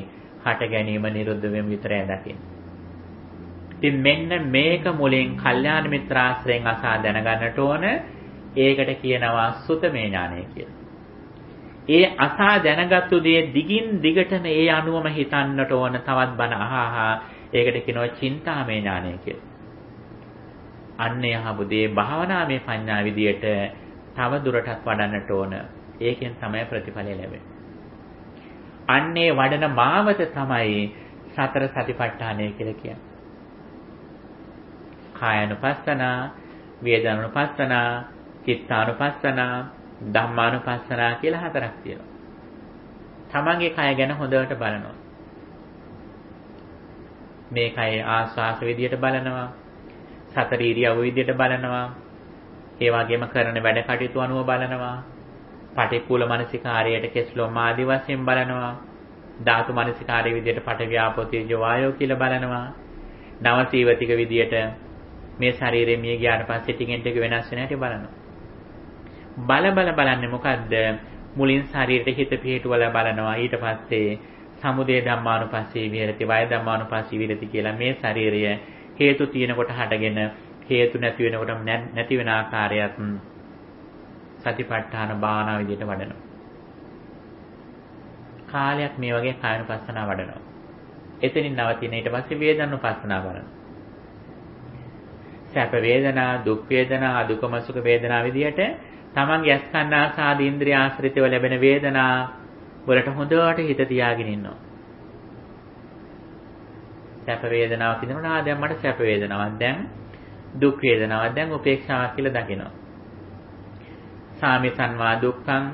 හට ගැනීම නිරුද්ධ වීම විතරයි දකින්නේ. ඉතින් මෙන්න මේක මුලින් කල්යාණ මිත්‍රාශ්‍රයෙන් අසා දැනගන්නට ඕන. ඒකට කියනවා සුතමේ ඥානය කියලා. ඒ අසා දැනගත්තු දේ දිගින් දිගටම ඒ අනුවම හිතන්නට ඕන. තවත් බණ අහහා ඒකට කියනවා චින්තාමේ ඥානය කියලා. අන්නේ අහපු දේ භාවනාමේ පඤ්ඤා විදියට තව දුරටත් වඩන්නට ඕන. ඒකෙන් තමයි ප්‍රතිඵලය ලැබෙන්නේ. අන්නේ වඩන මාවත තමයි සතර සතිපට්ඨානය කියලා කියන්නේ. කායानुපස්සන, වේදනානුපස්සන, චිත්තානුපස්සන, ධම්මානුපස්සන කියලා හතරක් තියෙනවා. තමන්ගේ කය ගැන හොඳට බලනවා. මේ කය ආස්වාස විදියට බලනවා. සතර ඉරියව්ව විදියට බලනවා. ඒ වගේම කරන වැඩ කටයුතු අනුව බලනවා. පටික්කුල මනසිකාරයට කෙස්ලොම් ආදි වශයෙන් බලනවා. ධාතු මනසිකාරයේ විදියට පඨවි ආපෝ තේජෝ වායෝ කියලා බලනවා. නවසීවතික විදියට මේ ශරීරයේ මිය ගියාට පස්සේ ටිකෙන් ටික වෙනස් වෙන හැටි බලනවා. බලන්නේ මොකද්ද? මුලින් ශරීරයට හිත පිහිටුවලා බලනවා. ඊට පස්සේ සමුදය ධම්මානුපස්සී විහෙරති, වය ධම්මානුපස්සී විහෙරති කියලා මේ ශරීරය හේතු තියෙනකොට හටගෙන හේතු නැති වෙනකොට නැති වෙන ආකාරයත් සතිපට්ඨාන භාවනා විදිහට වඩනවා. කාලයක් මේ වගේ කායනුපස්සනාව වඩනවා. එතනින් නවතින ඊට පස්සේ වේදනානුපස්සනාව බලනවා. සැප වේදනා, දුක් වේදනා, අදුකම සුඛ වේදනා විදිහට තමන්ගේ ස්කන්ධාසාදී ඉන්ද්‍රිය ආශ්‍රිතව ලැබෙන වේදනා වලට හොඳට හිත තියාගෙන ඉන්නවා. සැප වේදනාවක් කියනකොට දැන් මට සැප වේදනාවක්, දැන් දුක් වේදනාවක්, දැන් උපේක්ෂාවක් කියලා දකිනවා. සාමිසංවා දුක්ඛං,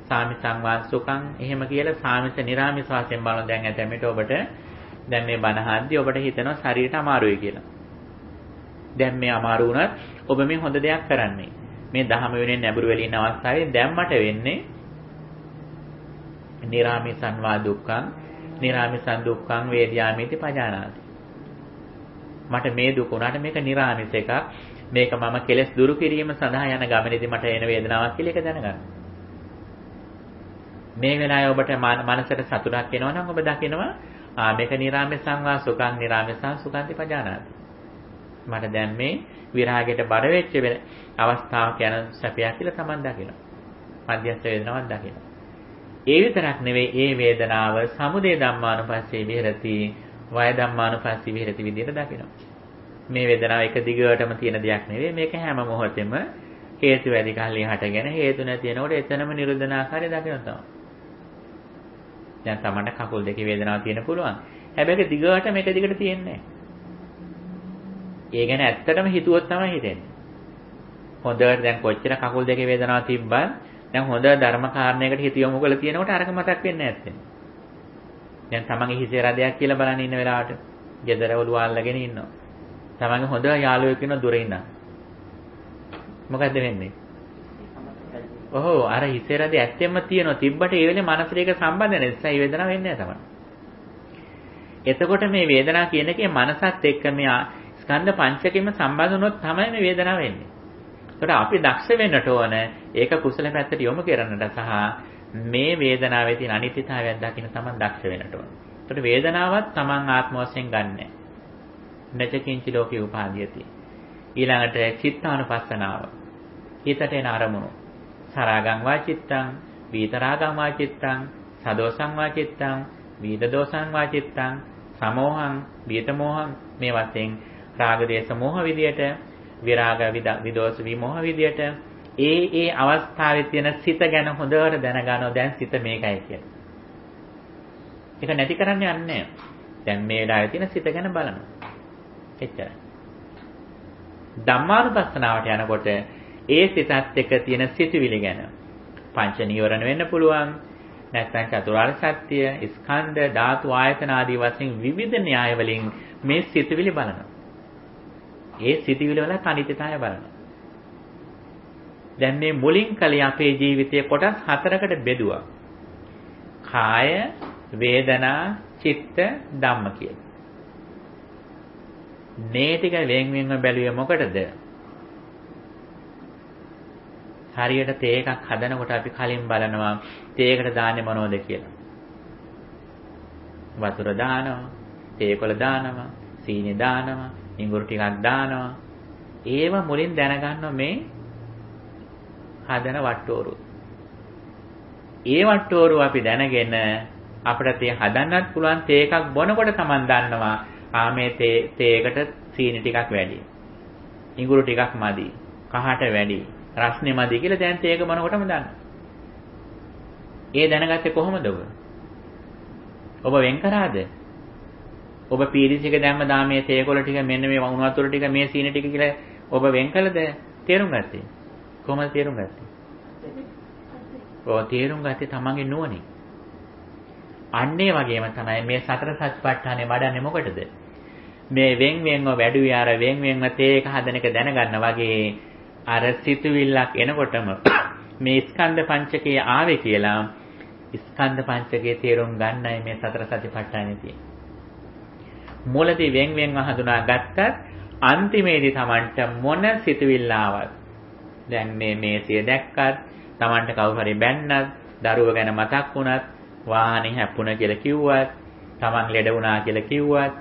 සාමිසංවා සුඛං එහෙම කියලා සාමිස නිරාමිස වශයෙන් බලන දැන් ඇතැමිට ඔබට දැන් මේ බණ අහද්දී ඔබට හිතෙනවා ශරීරයට අමාරුයි කියලා. දැන් මේ අමාරු වුණත් ඔබ මේ හොඳ දෙයක් කරන්නේ. මේ දහම වෙනුවෙන් නැඹුරු වෙලින් අවස්ථාවේ දැන් මට වෙන්නේ නිරාමිසංවා දුක්ඛං, නිරාමිසං දුක්ඛං වේදියාමිති පජානාති. මට මේ දුක උනාට මේක නිරාමිස එකක්. මේක මම කෙලස් දුරු කිරීම සඳහා යන ගමනේදී මට එන වේදනාවක් කියලා ඒක දැනගන්න. මේ වෙලාවේ ඔබට මනසට සතුටක් එනවා නම් ඔබ දකිනවා මේක නිරාමිසං වා සුඛං නිරාමිසං සුඛන්ති පජානාති. මට දැන් මේ විරාගයට බර වෙච්ච අවස්ථාවක් යන සැපයක් කියලා Taman දකිනවා. මධ්‍යස්ථ වේදනාවක් දකිනවා. ඒ විතරක් නෙවෙයි ඒ වේදනාව සමුදය ධම්මානුපස්සී විහෙරති, වය ධම්මානුපස්සී විහෙරති විදිහට දකිනවා. මේ වේදනාව එක දිගටම තියෙන දෙයක් නෙවෙයි. මේක හැම මොහොතෙම හේතු වැඩි කල්ලි හටගෙන හේතු නැති වෙනකොට එතනම නිරුද්ධන ආකාරය දකිනවා තමයි. දැන් Tamanට කකුල් දෙකේ වේදනාවක් තියෙන පුළුවන්. හැබැයි ඒක දිගට මේක දිගට තියෙන්නේ නැහැ. ඒ ගැන ඇත්තටම හිතුවොත් තමයි හිතෙන්නේ. හොඳට දැන් කොච්චර කකුල් දෙකේ වේදනාවක් තිබ්බත් දැන් හොඳ ධර්ම කාරණයකට හිත යොමු කරලා තියෙනකොට අරක මතක් වෙන්නේ නැත්තේ. දැන් තමන්ගේ හිතේ රදයක් කියලා බලන්න ඉන්න වෙලාවට ගෙදර ඔළුව අල්ලගෙන ඉන්නවා. තමන්ගේ හොඳ යාළුවෙක් කෙනෙක් දුර ඉන්නා. මොකද්ද වෙන්නේ? ඔහො අර හිතේ රදේ ඇත්තෙන්ම තියෙනවා. තිබ්බට ඒ වෙලේ මනසට ඒක සම්බන්ධ නැහැ. ඒසයි වේදනාවක් වෙන්නේ නැහැ තමයි. එතකොට මේ වේදනාව කියන එකේ මනසත් එක්ක මේ ස්කන්ධ පංචකෙම සම්බන්ධ වුණොත් තමයි මේ වේදනාව වෙන්නේ. ඒකට අපි දක්ෂ වෙන්නට ඕන ඒක කුසල පැත්තට යොමු කරන්නට සහ මේ වේදනාවේ තියෙන අනිත්‍යතාවයක් දකින්න තමයි දක්ෂ වෙන්නට ඕන. ඒකට වේදනාවත් Taman ආත්ම වශයෙන් ගන්නෑ. නචකින්චි ලෝකේ උපාදීයති. ඊළඟට චිත්තානුපස්සනාව. හිතට එන අරමුණු. සරාගං වා චිත්තං, විතරාගං වා චිත්තං, සදෝසං වාචිත්තං, වීතදෝසං වාචිත්තං, සමෝහං, වීතමෝහං මේ වශයෙන් රාග දේශ මොහ විදියට, විරාග විදෝෂ විමෝහ විදියට ඒ අවස්ථාවේ තියෙන සිත ගැන හොඳට දැනගන්නවා. දැන් සිත මේකයි කියලා. ඒක නැති කරන්න යන්නේ නැහැ. දැන් මේ වෙලාවේ තියෙන සිත ගැන බලනවා. එච්චරයි. ධම්මානුපස්සනාවට යනකොට ඒ සිතත් එක්ක තියෙන සිතුවිලි ගැන පංච නීවරණ වෙන්න පුළුවන්. නැත්නම් චතුරාර්ය සත්‍ය, ස්කන්ධ, ධාතු, ආයතන ආදී වශයෙන් විවිධ න්‍යාය වලින් මේ සිතුවිලි බලනවා. ඒ සිතුවිලි වල අනිත්‍යතාවය බලනවා. දැන් මේ මුලින් කලේ අපේ ජීවිතයේ කොටස් හතරකට බෙදුවා. කාය, වේදනා, චිත්ත, ධම්ම කියලා. මේ ටික වෙන් වෙන්ව බැලුවේ මොකටද? හරියට තේ එකක් හදනකොට අපි කලින් බලනවා තේකට දාන්නේ මොනවද කියලා. වතුර දානවා, තේකොළ දානවා, සීනි දානවා, ඉඟුරු ටිකක් දානවා. ඒව මුලින් දැනගන්න මේ හදන වට්ටෝරු. ඒ වට්ටෝරු අපි දැනගෙන අපිට තේ හදන්නත් පුළුවන්. තේ එකක් බොනකොට Taman දන්නවා මේ තේයකට සීනි ටිකක් වැඩි. ඉඟුරු ටිකක් මදි. කහට වැඩි. රස්නේ මදි කියලා දැන් තේක බොනකොටම දන්නවා. ඒ දැනගත්තේ කොහොමද ඔබ? ඔබ වෙන් කරාද? ඔබ පීරිසික දැම්ම දාමේ තේකොළ ටික මෙන්න මේ වුණ වතුර ටික මේ සීනි ටික කියලා ඔබ වෙන් කළද? තේරුම් ගත්තේ? කොහොමද තේරුම් ගත්තේ? ඔය තේරුම් ගත්තේ තමන්ගේ නුවණින්. අන්නේ වගේම තමයි මේ සතර සතිපට්ඨානේ වඩන්නේ මොකටද? මේ වෙන් වෙන්ව වැඩුවේ අර වෙන් වෙන්ව තේ එක හදන එක දැනගන්න වගේ අර සිතුවිල්ලක් එනකොටම මේ ස්කන්ධ පංචකයේ ආවේ කියලා ස්කන්ධ පංචකයේ තේරුම් ගන්නයි මේ සතර සතිපට්ඨානේ තියෙන්නේ. මුලදී වෙන් වෙන්ව හඳුනා ගත්තත් අන්තිමේදී Tamanට මොන සිතුවිල්ල ආවත් දැන් මේ මේසිය දැක්කත් Tamanට කවුරු හරි බැන්නත් දරුව ගැන මතක් වුණත් වාහනේ හැප්පුණ කියලා කිව්වත් Taman ලෙඩ වුණා කියලා කිව්වත්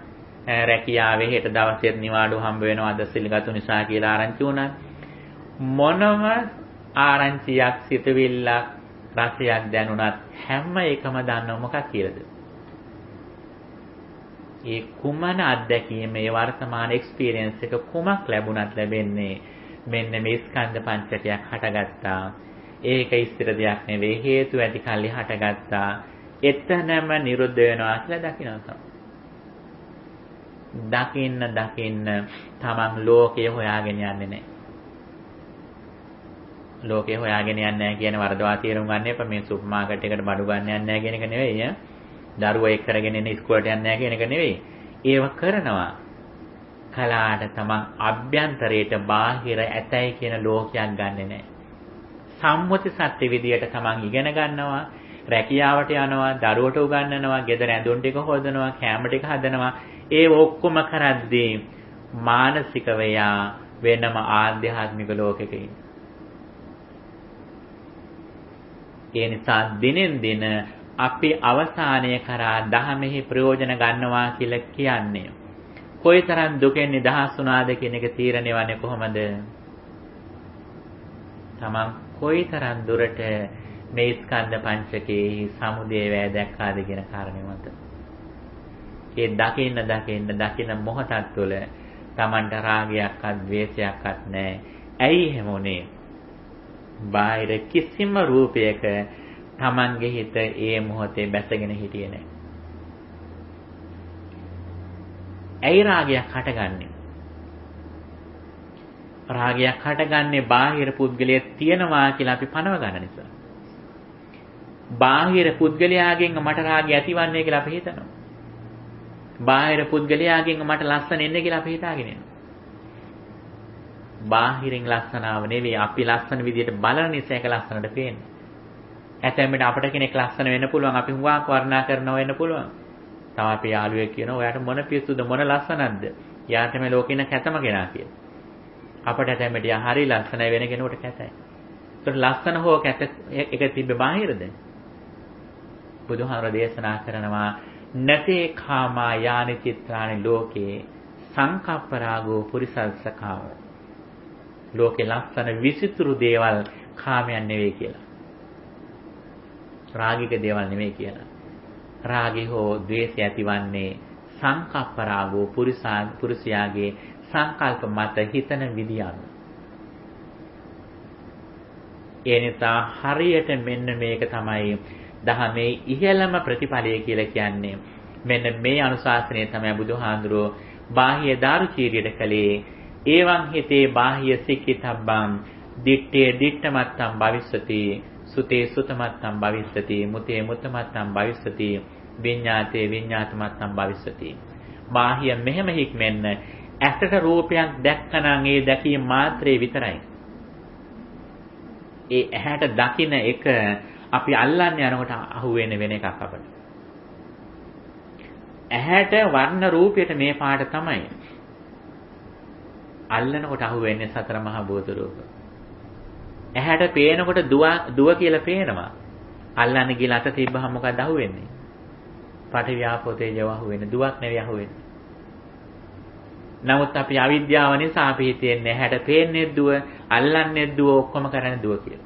රැකියාවේ හෙට දවසේ නිවාඩු හම්බ වෙනවා අද සිල්ගතු නිසා කියලා ආරංචි වුණත් මොනම ආරංචියක් සිතුවිල්ලක් රසයක් දැනුණත් හැම එකම දන්නව මොකක් කියලාද? ඒ කුමන අත්දැකීම මේ වර්තමාන එක්ස්පීරියන්ස් එක කුමක් ලැබුණත් ලැබෙන්නේ මෙන්න මේ ස්කන්ධ පංචකයක් හටගත්තා. ඒක ස්ථිර දෙයක් නෙවෙයි හේතු ඇති කල්ලි හටගත්තා. එතනම නිරුද්ධ වෙනවා කියලා දකිනවා. දකින්න තමන් ලෝකය හොයාගෙන යන්නේ නැහැ. ලෝකය හොයාගෙන යන්නේ නැහැ කියන වරදවා තේරුම් ගන්න එපා. මේ සුපර් මාකට් එකට බඩු ගන්න යන්නේ නැහැ කියන එක නෙවෙයි. දරුවා එක් කරගෙන ඉන්න ඉස්කෝලේට යන්නේ නැහැ කියන එක නෙවෙයි. ඒව කරනවා. කලාට තමන් අභ්‍යන්තරයට බාහිර ඇතයි කියන ලෝකයක් ගන්නෙ නැහැ. සම්මුති සත්‍ය විදියට තමන් ඉගෙන ගන්නවා, රැකියාවට යනවා, දරුවට උගන්වනවා, ගෙදර ඇඳුම් ටික හොදනවා, කෑම ටික හදනවා. ඒ ඔක්කොම කරද්දී මානසිකව වෙනම ආධ්‍යාත්මික ලෝකයක ඉන්නේ. ඒ නිසා දිනෙන් දින අපි අවසානය කරා ධහමෙහි ප්‍රයෝජන ගන්නවා කියලා කියන්නේ කොයිතරම් දුකෙන් නිදහස් වුණාද කියන එක තීරණය වන්නේ කොහොමද? තමන් කොයිතරම් දුරට මේ ස්කන්ධ පංචකයේ සමුදය වෑ දැක්කාද කියන කාරණේ මත. ඒ දකින්න මොහොතක් තුළ තමන්ට රාගයක්වත් ද්වේෂයක්වත් නැහැ. ඇයි එහෙම උනේ? බාහිර කිසිම රූපයක තමන්ගේ හිත ඒ මොහොතේ බැසගෙන හිටියේ නැහැ. ඇයි රාගයක් හටගන්නේ? රාගයක් හටගන්නේ බාහිර පුද්ගලයෙක් තියනවා කියලා අපි පනව ගන්න නිසා. බාහිර පුද්ගලයාගෙන් මට රාගය ඇතිවන්නේ කියලා අපි හිතනවා. බාහිර පුද්ගලයාගෙන් මට ලස්සන එන්නේ කියලා අපි හිතාගෙන ඉන්නවා. බාහිරින් ලස්සනාව නෙවෙයි අපි ලස්සන විදියට බලන නිසා ඒක ලස්සනට පේන්නේ. ඇතැම්මට අපිට කෙනෙක් ලස්සන වෙන්න පුළුවන් අපි හුඟක් වර්ණනා කරනවා වෙන්න පුළුවන්. තව අපි යාළුවෙක් කියනවා ඔයාට මොන පිස්සුද මොන ලස්සනක්ද? යාට මේ ලෝකේ ඉන්න කැතම කෙනා කියලා. අපට ඇතැම්මට යා හරි ලස්සනයි වෙන කෙනෙකුට කැතයි. ඒකට ලස්සන හෝ කැත එක තිබ්බේ බාහිරද? බුදුහාමර දේශනා කරනවා නතේ කාමා යානි චිත්‍රානි ලෝකේ සංකප්පරාගෝ පුරිසස්සකාව. ලෝකේ ලස්සන විසිතුරු දේවල් කාමයන් නෙවෙයි කියලා. රාගික දේවල් නෙමෙයි කියලා. රාගය හෝ ද්වේෂය ඇතිවන්නේ සංකප්ප රාගෝ පුරුෂයාගේ සංකල්ප මත හිතන විදියන. ඒ නිසා හරියට මෙන්න මේක තමයි දහමේ ඉහළම ප්‍රතිඵලය කියලා කියන්නේ. මෙන්න මේ අනුශාසනය තමයි බුදුහාඳුරෝ බාහ්‍ය දාරුචීරියට කළේ. ඒවං හිතේ බාහ්‍ය සික්කිතබ්බං දිත්තේ දිත්තමත්තං භවිස්සති සුතේ සුතමත්තං භවිස්සති මුතේ මුතමත්තං භවිස්සති විඤ්ඤාතේ විඤ්ඤාතමත්තං භවිස්සති. බාහ්‍ය මෙහෙම හික්මෙන්න ඇසට රූපයක් දැක්කනම් ඒ දැකීම මාත්‍රේ විතරයි. ඒ ඇහැට දකින එක අපි අල්ලන්නේ යනකොට අහුවෙන්නේ වෙන එකක් අපිට. ඇහැට වර්ණ රූපයට මේ පාට තමයි. අල්ලනකොට අහුවෙන්නේ සතර මහා භූත රූප. ඇහැට පේනකොට දුව කියලා පේනවා. අල්ලන්නේ ගිල අත තිබ්බහම මොකද අහුවෙන්නේ? පඨවි ආපෝ තේජෝ අහුවෙන්නේ. දුවක් නෙවෙයි අහුවෙන්නේ. නමුත් අපි අවිද්‍යාව නිසා අපි හිතන්නේ ඇහැට පේන්නේ දුව, අල්ලන්නේ දුව, ඔක්කොම කරන්නේ දුව කියලා.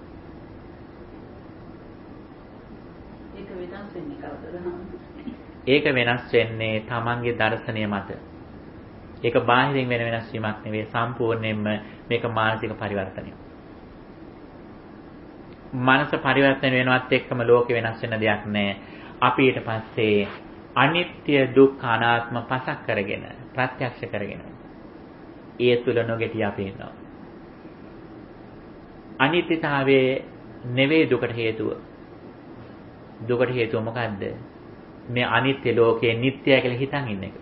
ඒක වෙනස් වෙන්නේ තමන්ගේ දර්ශනය මත. ඒක බාහිරින් වෙන වෙනස් වීමක් නෙවෙයි, සම්පූර්ණයෙන්ම මේක මානසික පරිවර්තනයක්. මනස පරිවර්තන වෙනවත් එක්කම ලෝකෙ වෙනස් වෙන දෙයක් නැහැ. අපි ඊට පස්සේ අනිත්‍ය දුක්ඛ අනාත්ම පසක් කරගෙන ප්‍රත්‍යක්ෂ කරගෙන ඒ තුල නොගැටි අපි ඉන්නවා. අනිත්‍යතාවයේ නෙවෙයි දුකට හේතුව. දුකට හේතුව මොකද්ද? මේ අනිත්‍ය ලෝකයේ නිට්ටයයි කියලා හිතන් ඉන්න එක.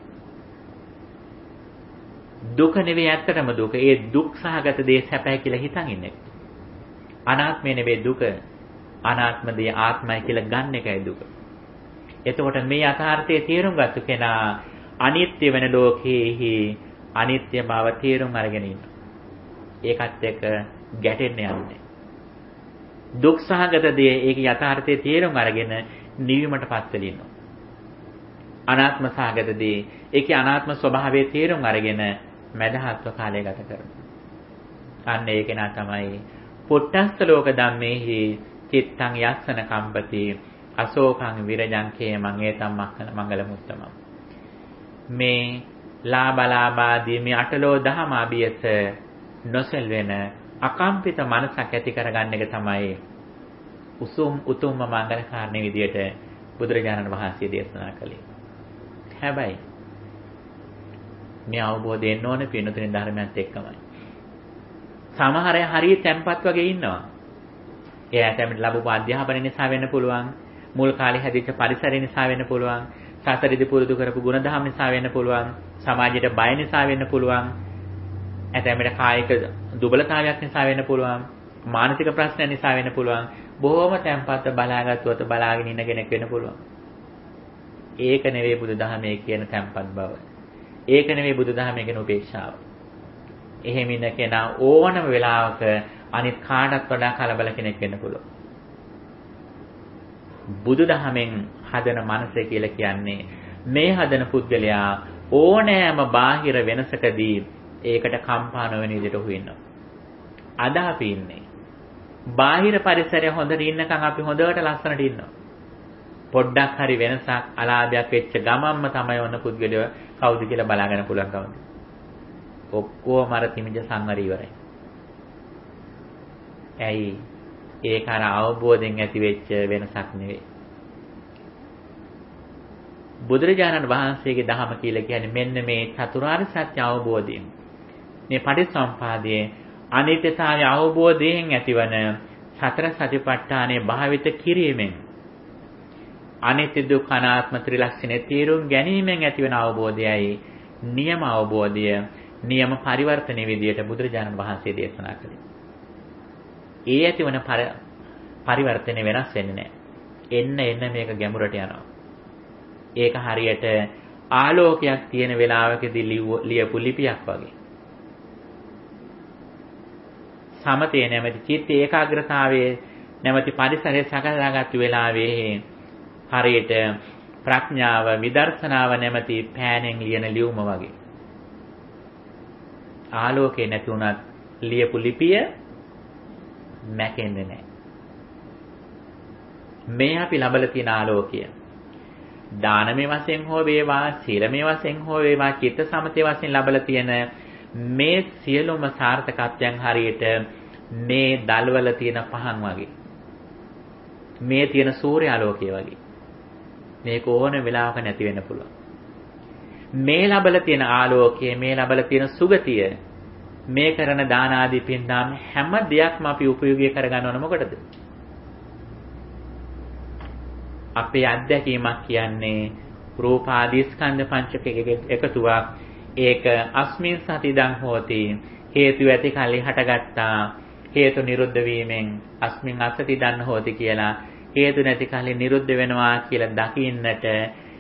දුක නෙවෙයි ඇත්තටම දුක. ඒ දුක් සහගත දේ සැපයි කියලා හිතන් ඉන්න එක. අනාත්මය නෙවෙයි දුක. අනාත්ම දේ ආත්මයි කියලා ගන්න එකයි දුක. එතකොට මේ යථාර්ථයේ තේරුම් ගත්ත කෙනා අනිත්‍ය වෙන ලෝකයේහි අනිත්‍ය බව තේරුම් අරගෙන ඉන්නවා. ඒකත් එක්ක ගැටෙන්න යන්නේ. දුක් සහගත දේ ඒක යථාර්ථයේ තේරුම් අරගෙන නිවීමටපත් වෙලා ඉන්නවා. අනාත්ම සහගත දේ ඒකේ අනාත්ම ස්වභාවයේ තේරුම් අරගෙන මදහත්ව කාලය ගත කරනවා. අන්න ඒක නා තමයි පුට්ටස්ස ලෝක ධම්මේහි චිත්තං යස්සන කම්පති අශෝකං විරජං කේමං ඒතම් මංගල මුත්තම. මේ ලාබලාබාදී මේ අටලෝ දහම අභියස නොසෙල් වෙන අකම්පිත මනසක් ඇති කරගන්න එක තමයි උතුම්ම මංගල කාරණේ විදියට බුදුරජාණන් වහන්සේ දේශනා කළේ. හැබැයි මේ අවබෝධය එන්න ඕනේ පින්නතුනේ ධර්මයත් එක්කමයි. සමහර අය හරිය තැම්පත් වගේ ඉන්නවා. ඒ ඇතැම්මට ලැබපු අධ්‍යාපනය නිසා වෙන්න පුළුවන්. මුල් කාලේ හැදිච්ච පරිසරය නිසා වෙන්න පුළුවන්. සසරෙදි පුරුදු කරපු ගුණධම් නිසා වෙන්න පුළුවන්. සමාජයට බය නිසා වෙන්න පුළුවන්. ඇතැම්මට කායික දුබලතාවයක් නිසා වෙන්න පුළුවන්. මානසික ප්‍රශ්න නිසා වෙන්න පුළුවන්. බොහොම තැම්පත් බලාගත්තුවත් බලාගෙන ඉන්න කෙනෙක් වෙන්න පුළුවන්. ඒක නෙවෙයි බුදුදහමේ කියන තැම්පත් බව. ඒක නෙවෙයි බුදුදහමේ කියන උපේක්ෂාව. එහෙම ඉන්න කෙනා ඕනම වෙලාවක අනිත් කාටත් වඩා කලබල කෙනෙක් වෙන්න පුළුවන්. බුදුදහමෙන් හදන මනස කියලා කියන්නේ මේ හදන පුද්ගලයා ඕනෑම බාහිර වෙනසකදී ඒකට කම්පා නොවන විදිහට ඔහු ඉන්නවා. අද අපි ඉන්නේ බාහිර පරිසරය හොඳට ඉන්නකම් අපි හොඳට ලස්සනට ඉන්නවා. පොඩ්ඩක් හරි වෙනසක් අලාභයක් වෙච්ච ගමන්ම තමයි ඔන්න පුද්ගලයා කවුද කියලා බලාගෙන පුළුවන් කවුද. ඔක්කොම අර තිමිජ සංවර ඉවරයි. ඇයි? ඒක අර අවබෝධයෙන් ඇති වෙච්ච වෙනසක් නෙවෙයි. බුදුරජාණන් වහන්සේගේ දහම කියලා කියන්නේ මෙන්න මේ චතුරාර්ය සත්‍ය අවබෝධයෙන්. මේ පටිච්චසමුපාදයේ අනිත්‍යතාවය අවබෝධයෙන් ඇතිවන සතර සතිපට්ඨානයේ භාවිත කිරීමෙන් අනිත්‍ය දුක්ඛ අනාත්ම ත්‍රිලක්ෂණය තේරුම් ගැනීමෙන් ඇතිවන අවබෝධයයි නියම අවබෝධය, නියම පරිවර්තනයේ විදියට බුදුරජාණන් වහන්සේ දේශනා කළේ. ඒ ඇතිවන පරිවර්තනය වෙනස් වෙන්නේ නැහැ. එන්න මේක ගැඹුරට යනවා. ඒක හරියට ආලෝකයක් තියෙන වෙලාවකදී ලියපු ලිපියක් වගේ. සමතේ නැමැති චිත්ත ඒකාග්‍රතාවයේ නැමැති පරිසරය සකසාගත්තු වෙලාවේ හරියට ප්‍රඥාව විදර්ශනාව නැමැති පෑනෙන් ලියන ලියුම වගේ. ආලෝකේ නැති වුණත් ලියපු ලිපිය මැකෙන්නේ නැහැ. මේ අපි ලබලා තියෙන ආලෝකය. දානමය වශයෙන් හෝ වේවා, සීලමය වශයෙන් හෝ වේවා, චිත්ත සමතේ වශයෙන් ලබලා තියෙන මේ සියලුම සාර්ථකත්වයන් හරියට මේ දල්වල තියෙන පහන් වගේ. මේ තියෙන සූර්යාලෝකය වගේ. මේක ඕන වෙලාවක නැති වෙන්න පුළුවන්. මේ ලබලා තියෙන ආලෝකය, මේ ලබලා තියෙන සුගතිය, මේ කරන දාන ආදී පින්දාම හැම දෙයක්ම අපි උපයෝගී කරගන්න ඕන මොකටද? අපේ අත්දැකීමක් කියන්නේ රූපාදී ස්කන්ධ පංචකයේ එකතුවක්. ඒක අස්මින් සතිදං හෝති. හේතු ඇති කල්ලි හටගත්තා. හේතු නිරුද්ධ වීමෙන් අස්මින් අසතිදං හෝති කියලා හේතු නැති කල්ලි නිරුද්ධ වෙනවා කියලා දකින්නට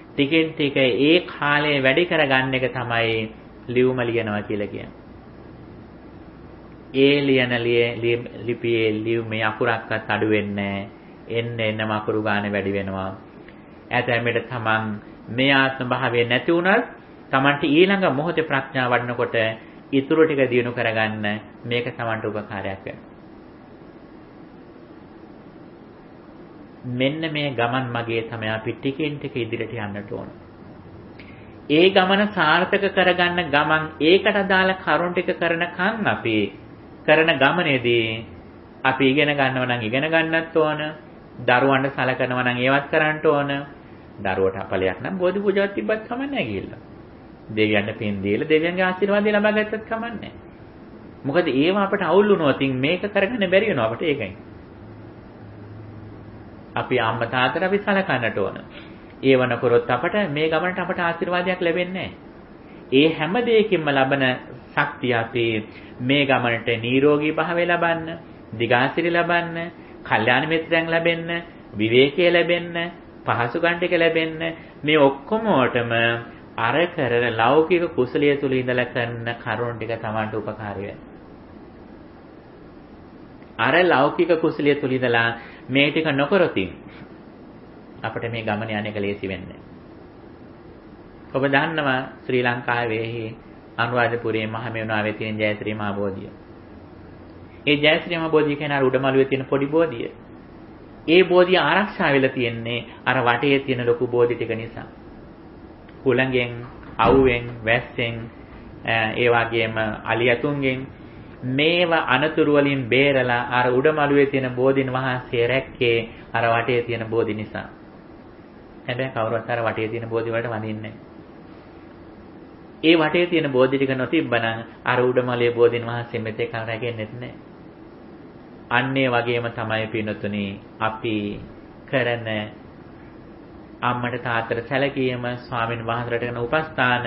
ටිකෙන් ටික ඒ කාලය වැඩි කරගන්න එක තමයි ලියුම ලියනවා කියලා කියන්නේ. ඒ ලියන ලිපියේ ලියුමේ අකුරක්වත් අඩු වෙන්නේ නැහැ. එන්න අකුරු ගාන වැඩි වෙනවා. ඇතැම්මෙට තමන් මේ ආත්ම භාවය නැති වුණත් තමන්ට ඊළඟ මොහොතේ ප්‍රඥාව වඩනකොට ඊටු ටික දිනු කරගන්න මේක තමන්ට උපකාරයක් වෙනවා. මෙන්න මේ ගමන් මගේ තමයි අපි ටිකෙන් ටික ඉදිරියට යන්නට ඕන. ඒ ගමන සාර්ථක කරගන්න ගමන් ඒකට අදාළ කරුණු ටික කරනකන් අපි කරන ගමනේදී අපි ඉගෙන ගන්නව නම් ඉගෙන ගන්නත් ඕන. දරුවන්ට සලකනවා නම් ඒවත් කරන්න ඕන. දරුවට අපලයක් නම් බෝධි පූජාවක් තිබ්බත් කමක් නැහැ කියලා. දෙවියන්ට පින් දීලා දෙවියන්ගේ ආශිර්වාදය ලබා ගත්තත් කමක් නැහැ. මොකද ඒව අපට අවුල් වුණොත් මේක කරගන්න බැරි වෙනවා අපට ඒකයි. අපි අම්මා තාත්තට අපි සලකන්නට ඕන. ඒව නකරොත් අපට මේ ගමනට අපට ආශිර්වාදයක් ලැබෙන්නේ නැහැ. ඒ හැම දෙයකින්ම ලබන ශක්තිය අපි මේ ගමනට නිරෝගී භාවය ලබන්න, දිගාසිරි ලබන්න, කල්යාණ මිත්‍රයන් ලැබෙන්න, විවේකයේ ලැබෙන්න, පහසුකම් ටික ලැබෙන්න මේ ඔක්කොමටම අර කරන ලෞකික කුසලයේ තුල ඉඳලා කරන කරුණ ටික Tamanට උපකාරී වෙනවා. අර ලෞකික කුසලයේ තුල ඉඳලා මේ ටික නොකරොතින් අපිට මේ ගමන යන්නේ කලේසි වෙන්නේ. ඔබ දන්නවා ශ්‍රී ලංකාවේ අනුරාධපුරයේ මහමෙවුනාවේ තියෙන ජයශ්‍රී මහ බෝධිය. ඒ ජයශ්‍රී මහ බෝධිය කියන අර උඩමළුවේ තියෙන පොඩි බෝධිය. ඒ බෝධිය ආරක්ෂා වෙලා තියෙන්නේ අර වටේ තියෙන ලොකු බෝධි ටික නිසා. කුලඟෙන්, අවුවෙන්, වැස්සෙන්, ඒ වගේම අලියතුන්ගෙන් මේව අනතුරු වලින් බේරලා අර උඩමළුවේ තියෙන බෝධින් වහන්සේ රැක්කේ අර වටේ තියෙන බෝධි නිසා. හැබැයි කවුරුත් අර වටේ තියෙන බෝධි වලට වඳින්නේ නැහැ. ඒ වටේ තියෙන බෝධි ටික නොතිබ්බනම් අර උඩමළුවේ බෝධින් වහන්සේ මෙතේ කල් රැගෙන්නේ නැහැ. අන්නේ වගේම තමයි පින්නතුනි අපි කරන අම්මට තාත්තට සැලකීම ස්වාමින් වහන්සේලාට කරන උපස්ථාන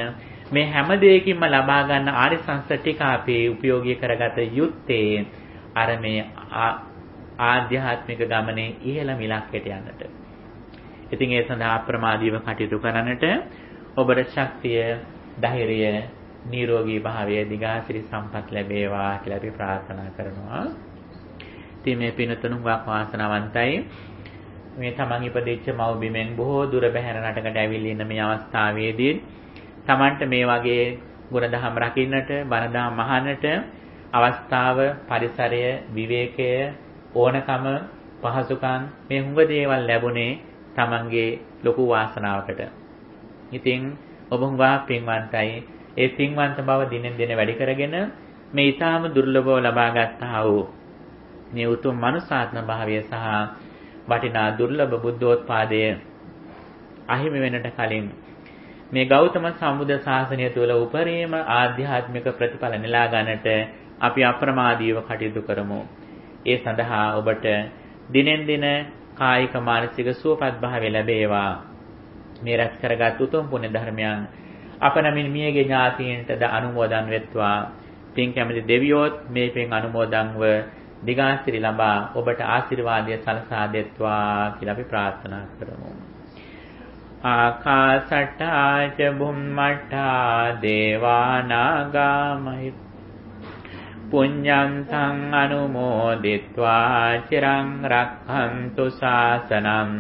මේ හැම දෙයකින්ම ලබා ගන්න ආනිසංස ටික අපි උපයෝගී කරගත යුත්තේ අර මේ ආධ්‍යාත්මික ගමනේ ඉහළම ඉලක්කයට යන්නට. ඉතින් ඒ සඳහා අප්‍රමාදීව කටයුතු කරන්නට ඔබට ශක්තිය, ධෛර්යය, නිරෝගී භාවය, දිගාසිරි සම්පත් ලැබේවා කියලා අපි ප්‍රාර්ථනා කරනවා. ඉතින් මේ පිනතුණු වාසනාවන්තයි. මේ තමන් ඉපදෙච්ච මව් බිමෙන් බොහෝ දුර බැහැර රටකට ඇවිල්ලා ඉන්න මේ අවස්ථාවේදී තමන්ට මේ වගේ ගුණධම් රකින්නට, බණදහම් අහන්නට අවස්ථාව, පරිසරය, විවේකය, ඕනකම, පහසුකම් මේ හුඟ දේවල් ලැබුණේ තමන්ගේ ලොකු වාසනාවකට. ඉතින් ඔබ හුඟා පින්වන්තයි. ඒ පින්වන්ත බව දිනෙන් දින වැඩි කරගෙන මේ ඊටාම දුර්ලභව ලබා ගන්නා වූ මේ උතුම් මනුසාත්ම භාවය සහ වටිනා දුර්ලභ බුද්ධෝත්පාදය අහිමි වෙනට කලින් මේ ගෞතම සම්බුද්ධ ශාසනය තුළ උපරිම ආධ්‍යාත්මික ප්‍රතිඵල නෙලා ගන්නට අපි අප්‍රමාදීව කටයුතු කරමු. ඒ සඳහා ඔබට දිනෙන් දින කායික මානසික සුවපත් භාවය ලැබේවා. මේ රැස් කරගත් උතුම් පුණ්‍ය ධර්මයන් අප නමින් මියගේ ඥාතීන්ටද අනුමෝදන් වෙත්වා. පින් කැමති දෙවියොත් මේ පින් අනුමෝදන්ව දිගාසිරි ලබා ඔබට ආශිර්වාදය සලසා දෙත්වා කියලා අපි ප්‍රාර්ථනා කරමු. ආකාසට්ටා ච බුම්මට්ටා දේවා නාග මහිත් පුඤ්ඤන්තං අනුමෝදිත්වා චිරං රක්ඛන්තු ශාසනං.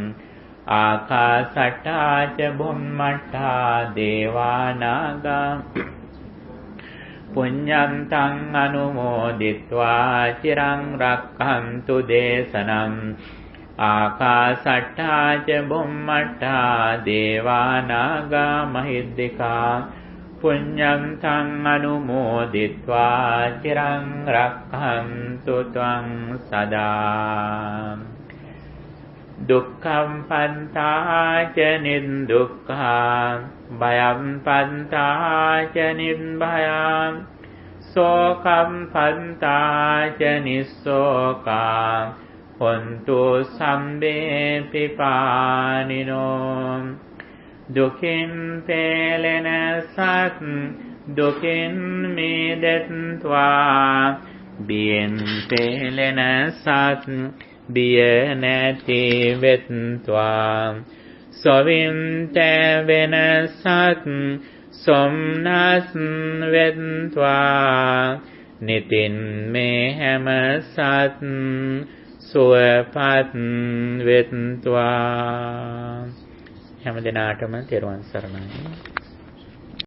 ආකාසට්ටා ච බුම්මට්ටා දේවා නාග පුඤ්ඤන්තං අනුමෝදිත්වා චිරං රක්ඛන්තු දේශනං. ආකාසට්ඨා ච බුම්මට්ඨා දේවා නාග මහිද්దికා පුඤ්ඤං තං අනුමෝදිත්වා චිරං රක්ඛන්තු ත්වං සදා දුක්ඛං පන්තා ච නිදුක්ඛා භයං පන්තා ච නිබ්භයං සෝකං පන්තා ච නිස්සෝකා හොන්තු සම්බේ පිපානිනෝ දුකින් පෙළෙන සත් දුකින් මිදෙත්වා බියෙන් පෙළෙන සත් බිය නැති වෙත්වා සොවින් තැවෙන සත් සොම්නස් වෙත්වා නිතින් මේ හැම සත් සුවපත් වෙත්වා හැම දිනාටම තෙරුවන් සරණයි